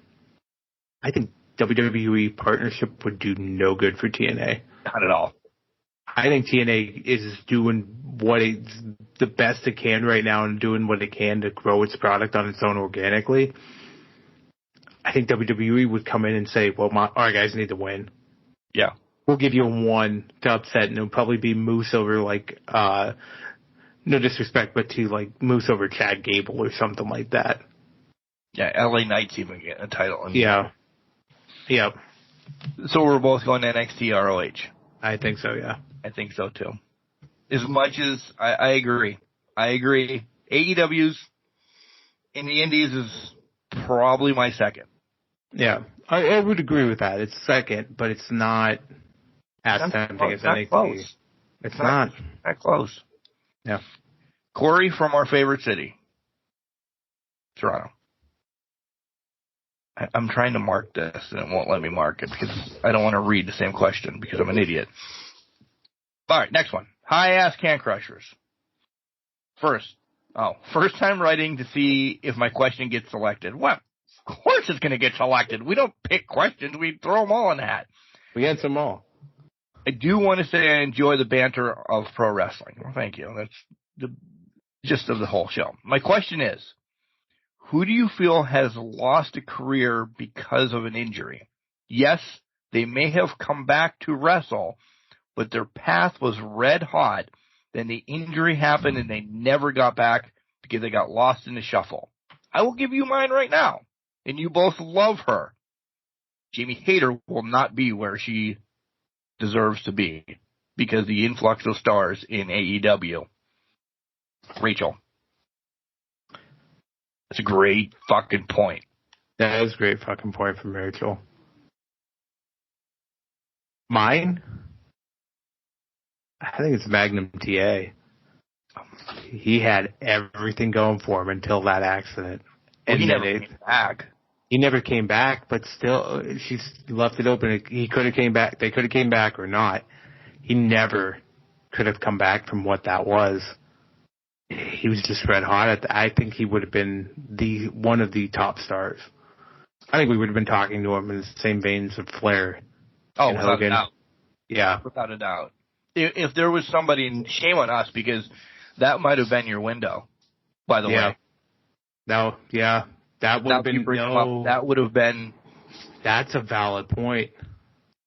I think WWE partnership would do no good for TNA. Not at all. I think TNA is doing the best it can right now and doing what it can to grow its product on its own organically. I think WWE would come in and say, well, our guys need to win. Yeah. We'll give you one to upset, and it'll probably be Moose over, like, no disrespect, but to, like, Moose over Chad Gable or something like that. Yeah, LA Knight's even getting a title. Yeah. Yep. So we're both going to NXT ROH. I think so, yeah. I think so, too. As much as I agree. AEW's in the Indies is probably my second. Yeah, I would agree with that. It's second, but it's not as tempting as NXT. Close. It's not that close. Yeah. Corey from our favorite city, Toronto. I'm trying to mark this, and it won't let me mark it because I don't want to read the same question because I'm an idiot. All right, next one. Hi, Ask Can Crushers. First time writing to see if my question gets selected. Well, of course it's going to get selected. We don't pick questions. We throw them all in the hat. We answer them all. I do want to say I enjoy the banter of pro wrestling. Well, thank you. That's the gist of the whole show. My question is, who do you feel has lost a career because of an injury? Yes, they may have come back to wrestle, but their path was red hot. Then the injury happened and they never got back because they got lost in the shuffle. I will give you mine right now. And you both love her. Jamie Hayter will not be where she deserves to be because the influx of stars in AEW. Rachel. That's a great fucking point. That is a great fucking point from Rachel. Mine? I think it's Magnum TA. He had everything going for him until that accident. And he never came back. He never came back, but still, she's left it open. He could have came back. They could have came back or not. He never could have come back from what that was. He was just red hot. I think he would have been one of the top stars. I think we would have been talking to him in the same veins of Flair. Oh, without a doubt. Yeah. Without a doubt. If there was somebody, and shame on us, because that might have been your window, by the way. No, yeah. That would have been, that would have been. That's a valid point.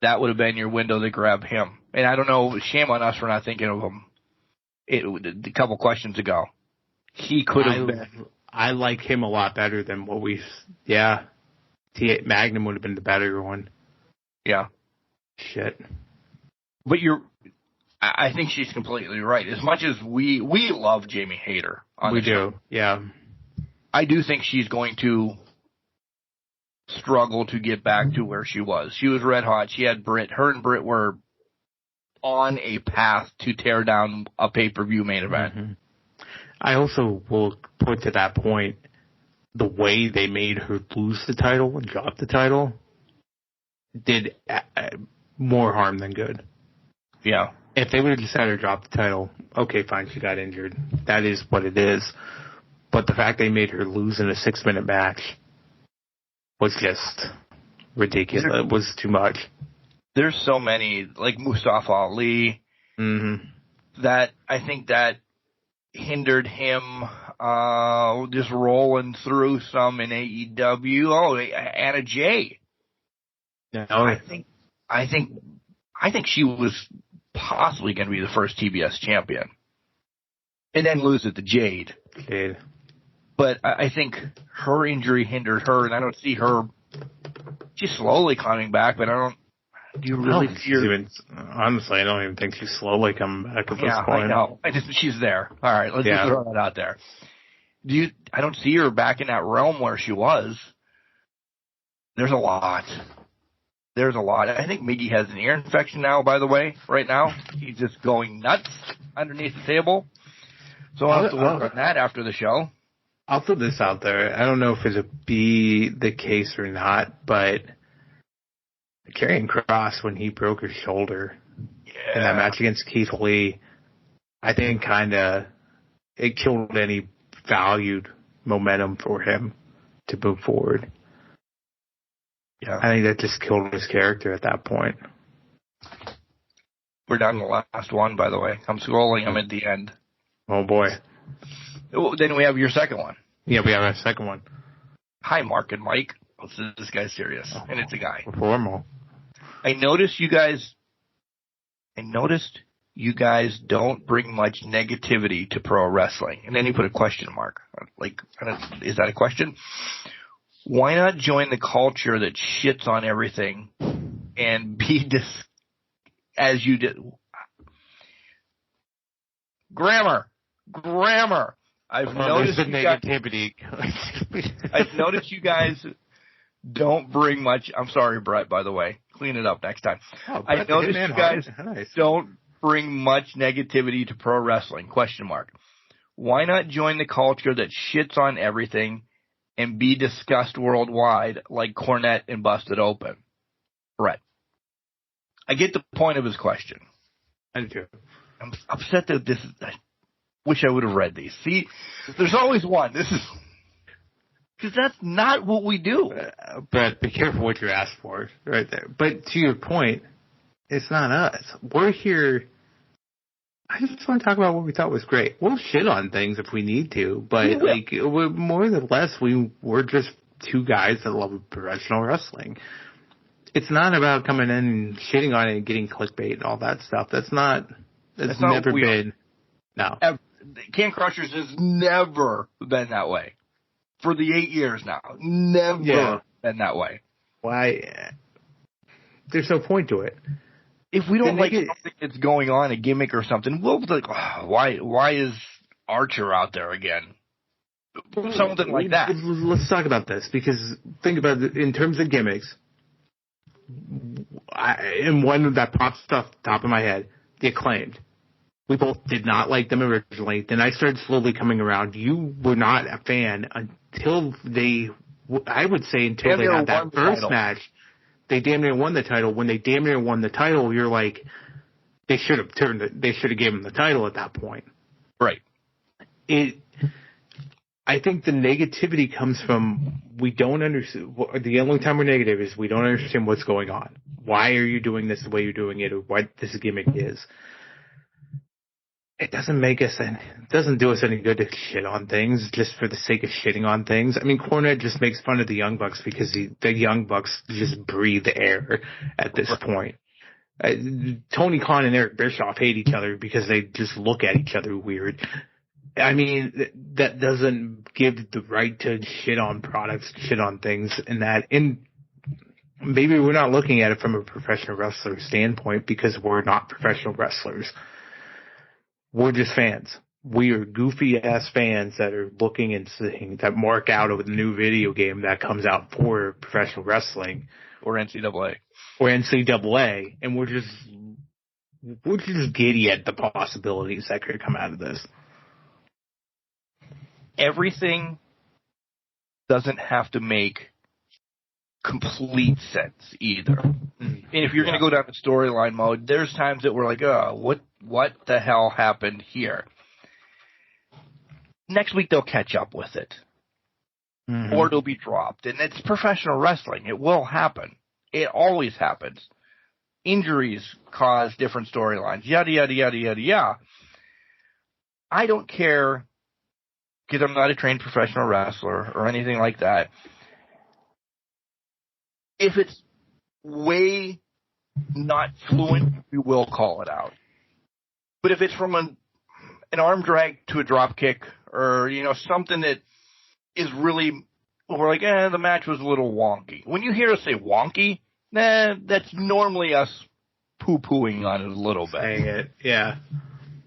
That would have been your window to grab him. And I don't know, shame on us for not thinking of him a couple questions ago. He could have been. I like him a lot better than what Magnum would have been the better one. Yeah. Shit. But I think she's completely right. As much as we love Jamie Hayter. We do, yeah. I do think she's going to struggle to get back to where she was. She was red hot. She had Britt. Her and Britt were on a path to tear down a pay-per-view main event. Mm-hmm. I also will put to that point, the way they made her lose the title and drop the title did more harm than good. Yeah. If they would have just had her drop the title, okay, fine, she got injured. That is what it is. But the fact they made her lose in a 6-minute match was just ridiculous. It was too much. There's so many, like Mustafa Ali, that I think that hindered him. Just rolling through some in AEW. Oh, Anna Jay. No, I think she was possibly going to be the first TBS champion, and then lose it to Jade. But I think her injury hindered her, and I don't see her. She's slowly coming back, but I don't. Do you really see her? Honestly, I don't even think she's slowly coming back at this point. I know. She's there. All right, let's just throw that out there. I don't see her back in that realm where she was. There's a lot. I think Miggy has an ear infection now, by the way, right now. He's just going nuts underneath the table. So I'll have to work on that after the show. I'll throw this out there. I don't know if it'll be the case or not, but Karrion Kross, when he broke his shoulder in that match against Keith Lee, I think it killed any valued momentum for him to move forward. Yeah. I think that just killed his character at that point. We're down to the last one, by the way. I'm scrolling them at the end. Oh, boy. Then we have your second one. Yeah, we have our second one. Hi, Mark and Mike. This guy's serious, and it's a guy. Formal. I noticed you guys don't bring much negativity to pro wrestling. And then he put a question mark. Is that a question? Why not join the culture that shits on everything and be as you did? Grammar. I've noticed you guys don't bring much. I'm sorry, Brett, by the way. Clean it up next time. I noticed you guys don't bring much negativity to pro wrestling. Question mark. Why not join the culture that shits on everything and be discussed worldwide like Cornette and Busted Open? Brett. I get the point of his question. I do. I'm upset that I wish I would have read these. See, there's always one. Because that's not what we do. Brett, be careful what you ask for right there. But to your point, it's not us. We're here. I just want to talk about what we thought was great. We'll shit on things if we need to, but we're more than less, we're just two guys that love professional wrestling. It's not about coming in and shitting on it and getting clickbait and all that stuff. That's never been. No. Can Crushers has never been that way. For the 8 years now. Never been that way. Why? There's no point to it. If we don't like something that's going on, a gimmick or something, we'll be like, why is Archer out there again? Something like that. Let's talk about this, because think about it in terms of gimmicks. And one that pops off the top of my head, the Acclaimed. We both did not like them originally. Then I started slowly coming around. You were not a fan until they had that first match. They damn near won the title. When they damn near won the title, you're like, they should have given them the title at that point. Right. I think the negativity comes from we don't understand. The only time we're negative is we don't understand what's going on. Why are you doing this the way you're doing it, or what this gimmick is? It doesn't do us any good to shit on things just for the sake of shitting on things. I mean, Cornette just makes fun of the Young Bucks because the Young Bucks just breathe air at this point. Tony Khan and Eric Bischoff hate each other because they just look at each other weird. I mean, that doesn't give the right to shit on products, shit on things, and maybe we're not looking at it from a professional wrestler standpoint because we're not professional wrestlers. We're just fans. We are goofy-ass fans that are looking and seeing that mark out of the new video game that comes out for professional wrestling. Or NCAA. And we're just giddy at the possibilities that could come out of this. Everything doesn't have to make complete sense either. And if you're going to go down the storyline mode, there's times that we're like, what the hell happened here? Next week they'll catch up with it. Mm-hmm. Or it'll be dropped. And it's professional wrestling. It will happen. It always happens. Injuries cause different storylines. Yada, yada, yada, yada, yada. I don't care because I'm not a trained professional wrestler or anything like that. If it's way not fluent, we will call it out. But if it's from an arm drag to a drop kick, or something that is really, we're like, the match was a little wonky. When you hear us say wonky, that's normally us poo-pooing on it a little bit. Saying it, yeah.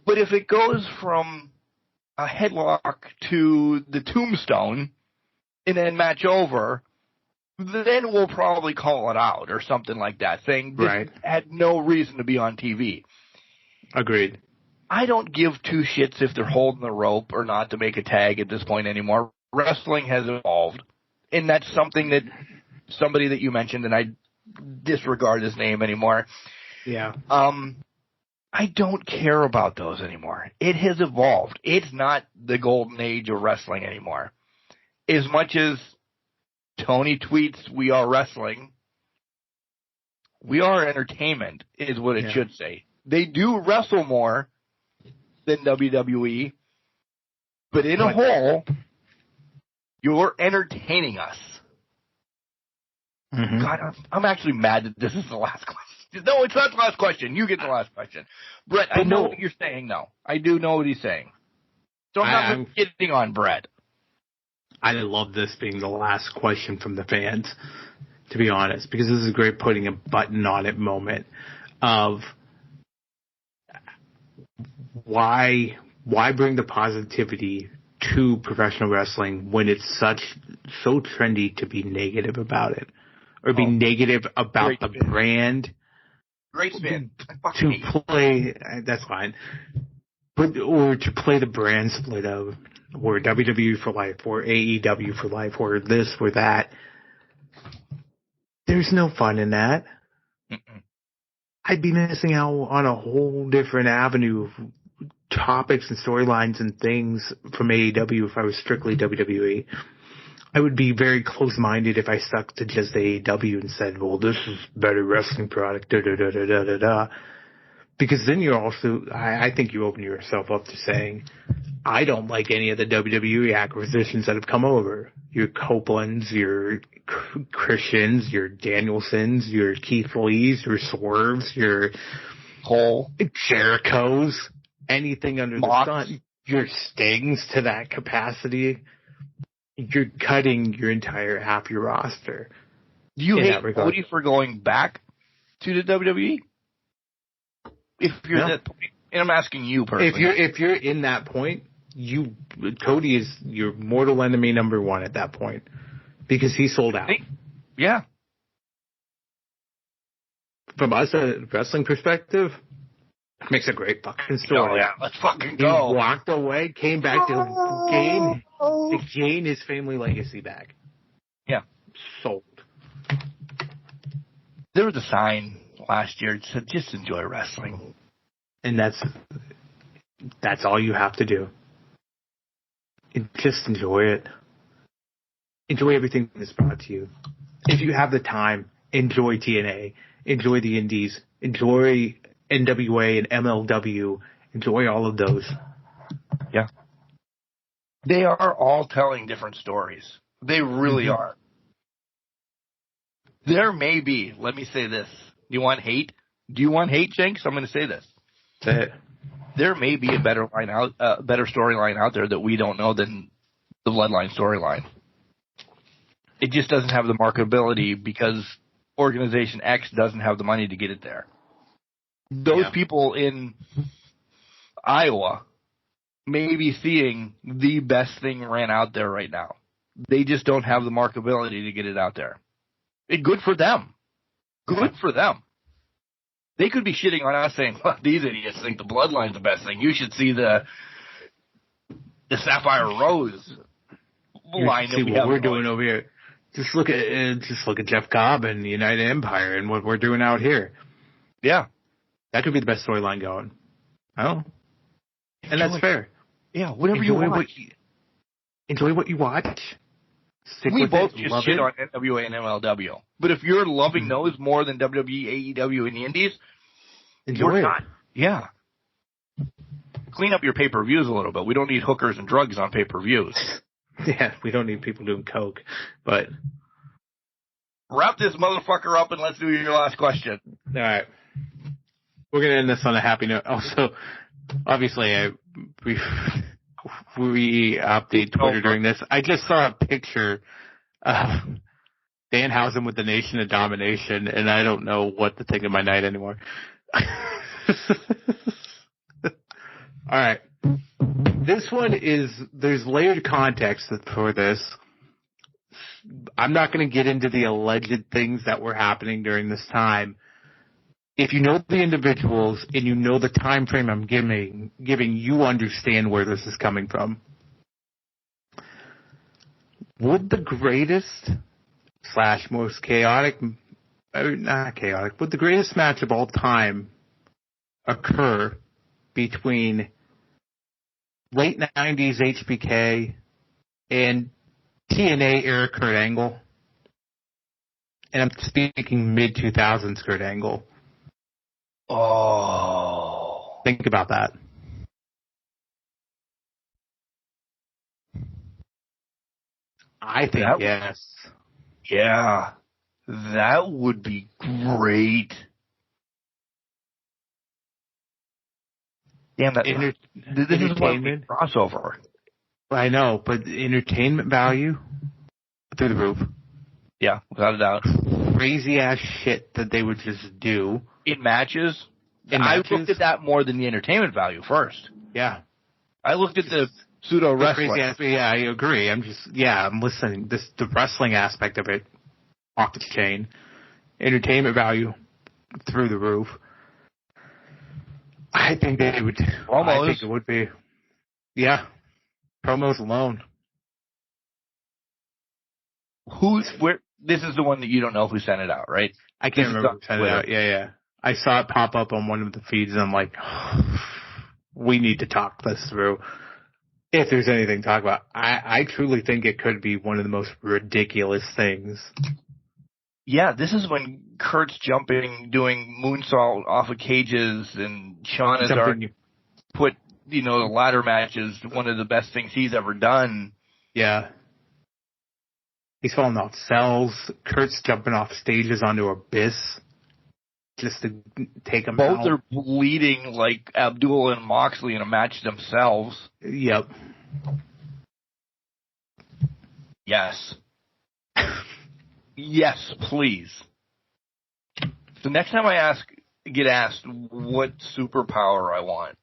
But if it goes from a headlock to the tombstone and then match over, then we'll probably call it out or something like that, saying this had no reason to be on TV. Agreed. I don't give two shits if they're holding the rope or not to make a tag at this point anymore. Wrestling has evolved, and that's something that somebody that you mentioned, and I disregard his name anymore. Yeah. I don't care about those anymore. It has evolved. It's not the golden age of wrestling anymore. As much as Tony tweets, "We are wrestling," we are entertainment, is what it should say. They do wrestle more than WWE, but in a whole, you're entertaining us. Mm-hmm. God, I'm actually mad that this is the last question. No, it's not the last question. You get the last question. Brett, I know what you're saying, though. I do know what he's saying. So I'm not getting on Brett. I love this being the last question from the fans, to be honest, because this is a great putting a button on it moment of why bring the positivity to professional wrestling when it's so trendy to be negative about it, or be negative about the brand. Great spin. To play, that's fine. Or to play the brand split of, or WWE for life, or AEW for life, or this or that. There's no fun in that. Mm-mm. I'd be missing out on a whole different avenue of topics and storylines and things from AEW if I was strictly WWE. I would be very close-minded if I stuck to just AEW and said, well, this is better wrestling product, da-da-da-da-da-da-da. Because then you're also, I think you open yourself up to saying, I don't like any of the WWE acquisitions that have come over. Your Copelands, your Christians, your Danielsons, your Keith Lees, your Swerves, your Cole, Jerichos, anything under the sun. Your Stings to that capacity. You're cutting your entire half your roster. Do you hate Cody for going back to the WWE? If you're that point, and I'm asking you personally. If you're in that point, Cody is your mortal enemy number one at that point because he sold out. Yeah. From us, a wrestling perspective, makes a great fucking story. Oh yeah, let's fucking go. He walked away, came back to gain his family legacy back. Yeah. Sold. There was a sign last year that said, just enjoy wrestling. And that's all you have to do. Just enjoy it. Enjoy everything that's brought to you. If you have the time, enjoy TNA. Enjoy the Indies. Enjoy NWA and MLW. Enjoy all of those. Yeah. They are all telling different stories. They really are. There may be, let me say this. Do you want hate? Do you want hate, Jenks? I'm going to say this. Say it. There may be a better storyline out there that we don't know than the Bloodline storyline. It just doesn't have the marketability because Organization X doesn't have the money to get it there. Those people in Iowa may be seeing the best thing ran out there right now. They just don't have the marketability to get it out there. Good for them. Good for them. They could be shitting on us saying, well, these idiots think the Bloodline's the best thing. You should see the Sapphire Rose line that we have. We're doing over here. Just look at Jeff Cobb and the United Empire and what we're doing out here. Yeah. That could be the best storyline going. Oh. And that's fair. Yeah, whatever you want. Enjoy what you watch. We both just shit on NWA and MLW. But if you're loving those more than WWE, AEW, and the Indies, enjoy it. Yeah. clean up your pay-per-views a little bit. We don't need hookers and drugs on pay-per-views. Yeah, we don't need people doing coke. But wrap this motherfucker up and let's do your last question. All right. We're going to end this on a happy note. Also, obviously, we update Twitter during this. I just saw a picture of Danhausen with the Nation of Domination, and I don't know what to think of my night anymore. All right. This one there's layered context for this. I'm not going to get into the alleged things that were happening during this time. If you know the individuals and you know the time frame I'm giving, you understand where this is coming from. Would the greatest / most chaotic, not chaotic, would the greatest match of all time occur between late 90s HBK and TNA era Kurt Angle? And I'm speaking mid-2000s Kurt Angle. Oh. Think about that. I think yes. Yeah. That would be great. Damn, that this is a crossover. I know, but the entertainment value through the roof. Yeah, without a doubt. Crazy ass shit that they would just do in matches. I looked at that more than the entertainment value first. Yeah, I looked at the pseudo wrestling. Yeah, I agree. I'm listening. The wrestling aspect of it off the chain. Entertainment value through the roof. I think they would. Promos. I think it would be. Yeah, promos alone. This is the one that you don't know who sent it out, right? I can't remember who sent it out. Yeah. I saw it pop up on one of the feeds, and I'm like, we need to talk this through. If there's anything to talk about, I truly think it could be one of the most ridiculous things. Yeah, this is when Kurt's jumping, doing moonsault off of cages, and Sean has already put, the ladder match is one of the best things he's ever done. Yeah. He's falling off cells. Kurt's jumping off stages onto Abyss just to take him out. Both are bleeding like Abdul and Moxley in a match themselves. Yep. Yes. Yes, please. So next time I get asked what superpower I want,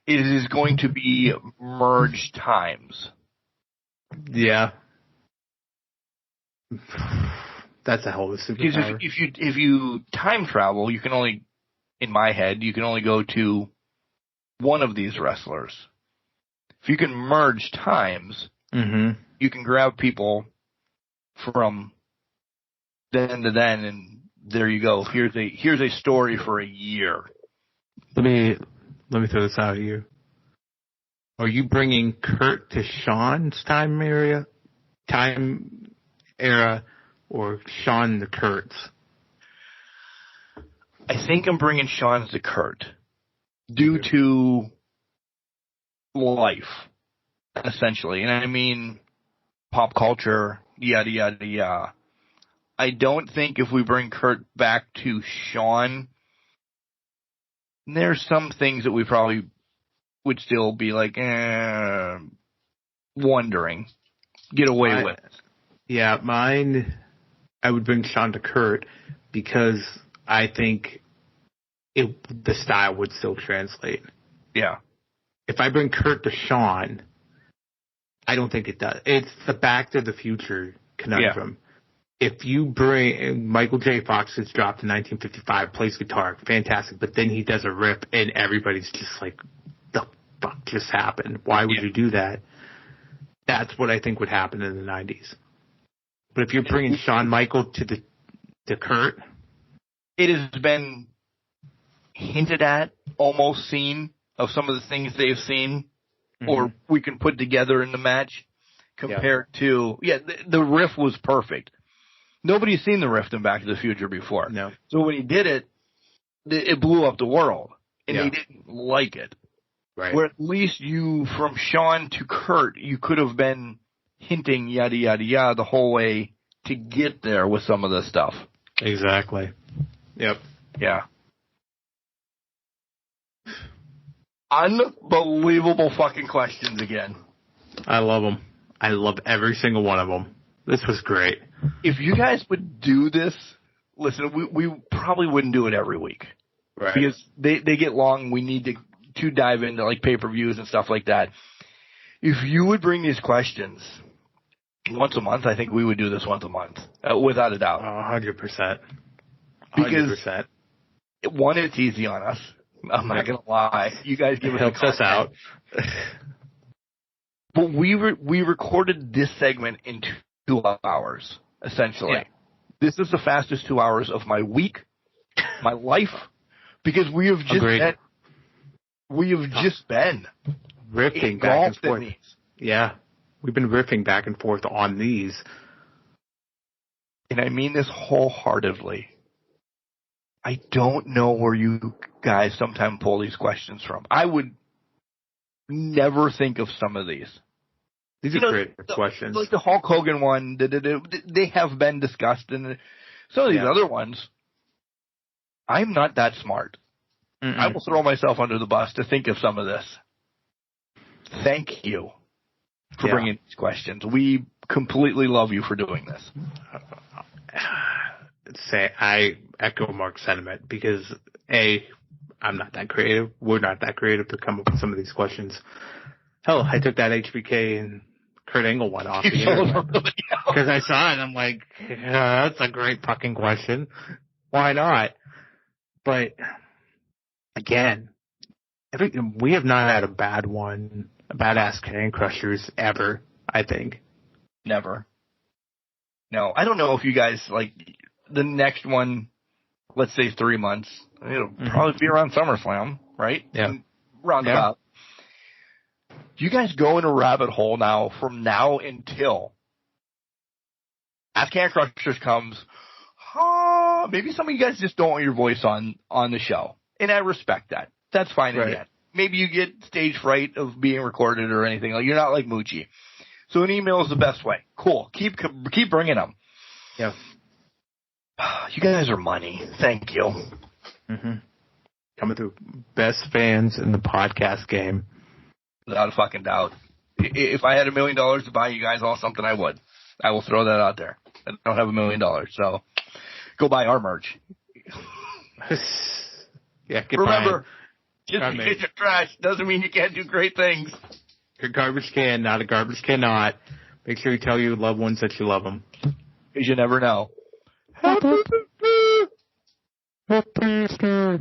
it is going to be merge times. Yeah. That's a hell of a superpower. Because if you time travel, you can only, in my head, you can only go to one of these wrestlers. If you can merge times, you can grab people from then to then, and there you go. Here's a story for a year. Let me throw this out at you. Are you bringing Kurt to Sean's time era, or Sean to Kurt's? I think I'm bringing Sean to Kurt due to life, essentially. And I mean pop culture, yada, yada, yada. I don't think if we bring Kurt back to Sean, there's some things that we probably would still be like, wondering, get away with. Yeah, mine, I would bring Sean to Kurt because I think the style would still translate. Yeah. If I bring Kurt to Sean, I don't think it does. It's the Back to the Future conundrum. Yeah. If you bring Michael J. Fox gets dropped in 1955, plays guitar, fantastic, but then he does a rip and everybody's just like, the fuck just happened? Why would you do that? That's what I think would happen in the 90s. But if you're bringing Shawn Michaels to Kurt, it has been hinted at, almost seen, of some of the things they've seen, or we can put together in the match, compared to, the riff was perfect. Nobody's seen the riff in Back to the Future before. No. So when he did it, it blew up the world, and they didn't like it. Right. Where at least you, from Sean to Kurt, you could have been hinting yada, yada, yada the whole way to get there with some of this stuff. Exactly. Yep. Yeah. Unbelievable fucking questions again. I love them. I love every single one of them. This was great. If you guys would do this, listen, we probably wouldn't do it every week. Right. Because they get long. We need to dive into like pay-per-views and stuff like that. If you would bring these questions once a month, I think we would do this once a month, without a doubt. 100%. 100%. Because, one, it's easy on us. I'm not going to lie. You guys give helps us out. But we recorded this segment in 2 hours, essentially. Yeah. This is the fastest 2 hours of my week, my life, because we have just been riffing back and forth. Yeah. We've been riffing back and forth on these. And I mean this wholeheartedly. I don't know where you guys sometimes pull these questions from. I would never think of some of these. These are great questions. Like the Hulk Hogan one, they have been discussed. And some of these other ones, I'm not that smart. Mm-mm. I will throw myself under the bus to think of some of this. Thank you for bringing these questions. We completely love you for doing this. I echo Mark's sentiment because I'm not that creative. We're not that creative to come up with some of these questions. Hell, I took that HBK and Kurt Angle one off because I saw it. I'm like, that's a great fucking question. Why not? But again, we have not had a bad one, a badass Can Crushers ever. I think never. No, I don't know if you guys like the next one. Let's say 3 months. It'll probably be around SummerSlam, right? Yeah. Roundabout. Do you guys go in a rabbit hole now from now until after Can Crushers comes? Maybe some of you guys just don't want your voice on the show, and I respect that. That's fine. Right. Again, maybe you get stage fright of being recorded or anything. Like you're not like Moochie, so an email is the best way. Cool. Keep bringing them. Yeah. You guys are money. Thank you. Mm-hmm. Coming through, best fans in the podcast game. Without a fucking doubt. If I had $1 million to buy you guys all something, I would. I will throw that out there. I don't have $1 million, so go buy our merch. Yeah, remember, just because you're trash doesn't mean you can't do great things. You're a garbage can, not a garbage cannot. Make sure you tell your loved ones that you love them. Because you never know. Happy Easter.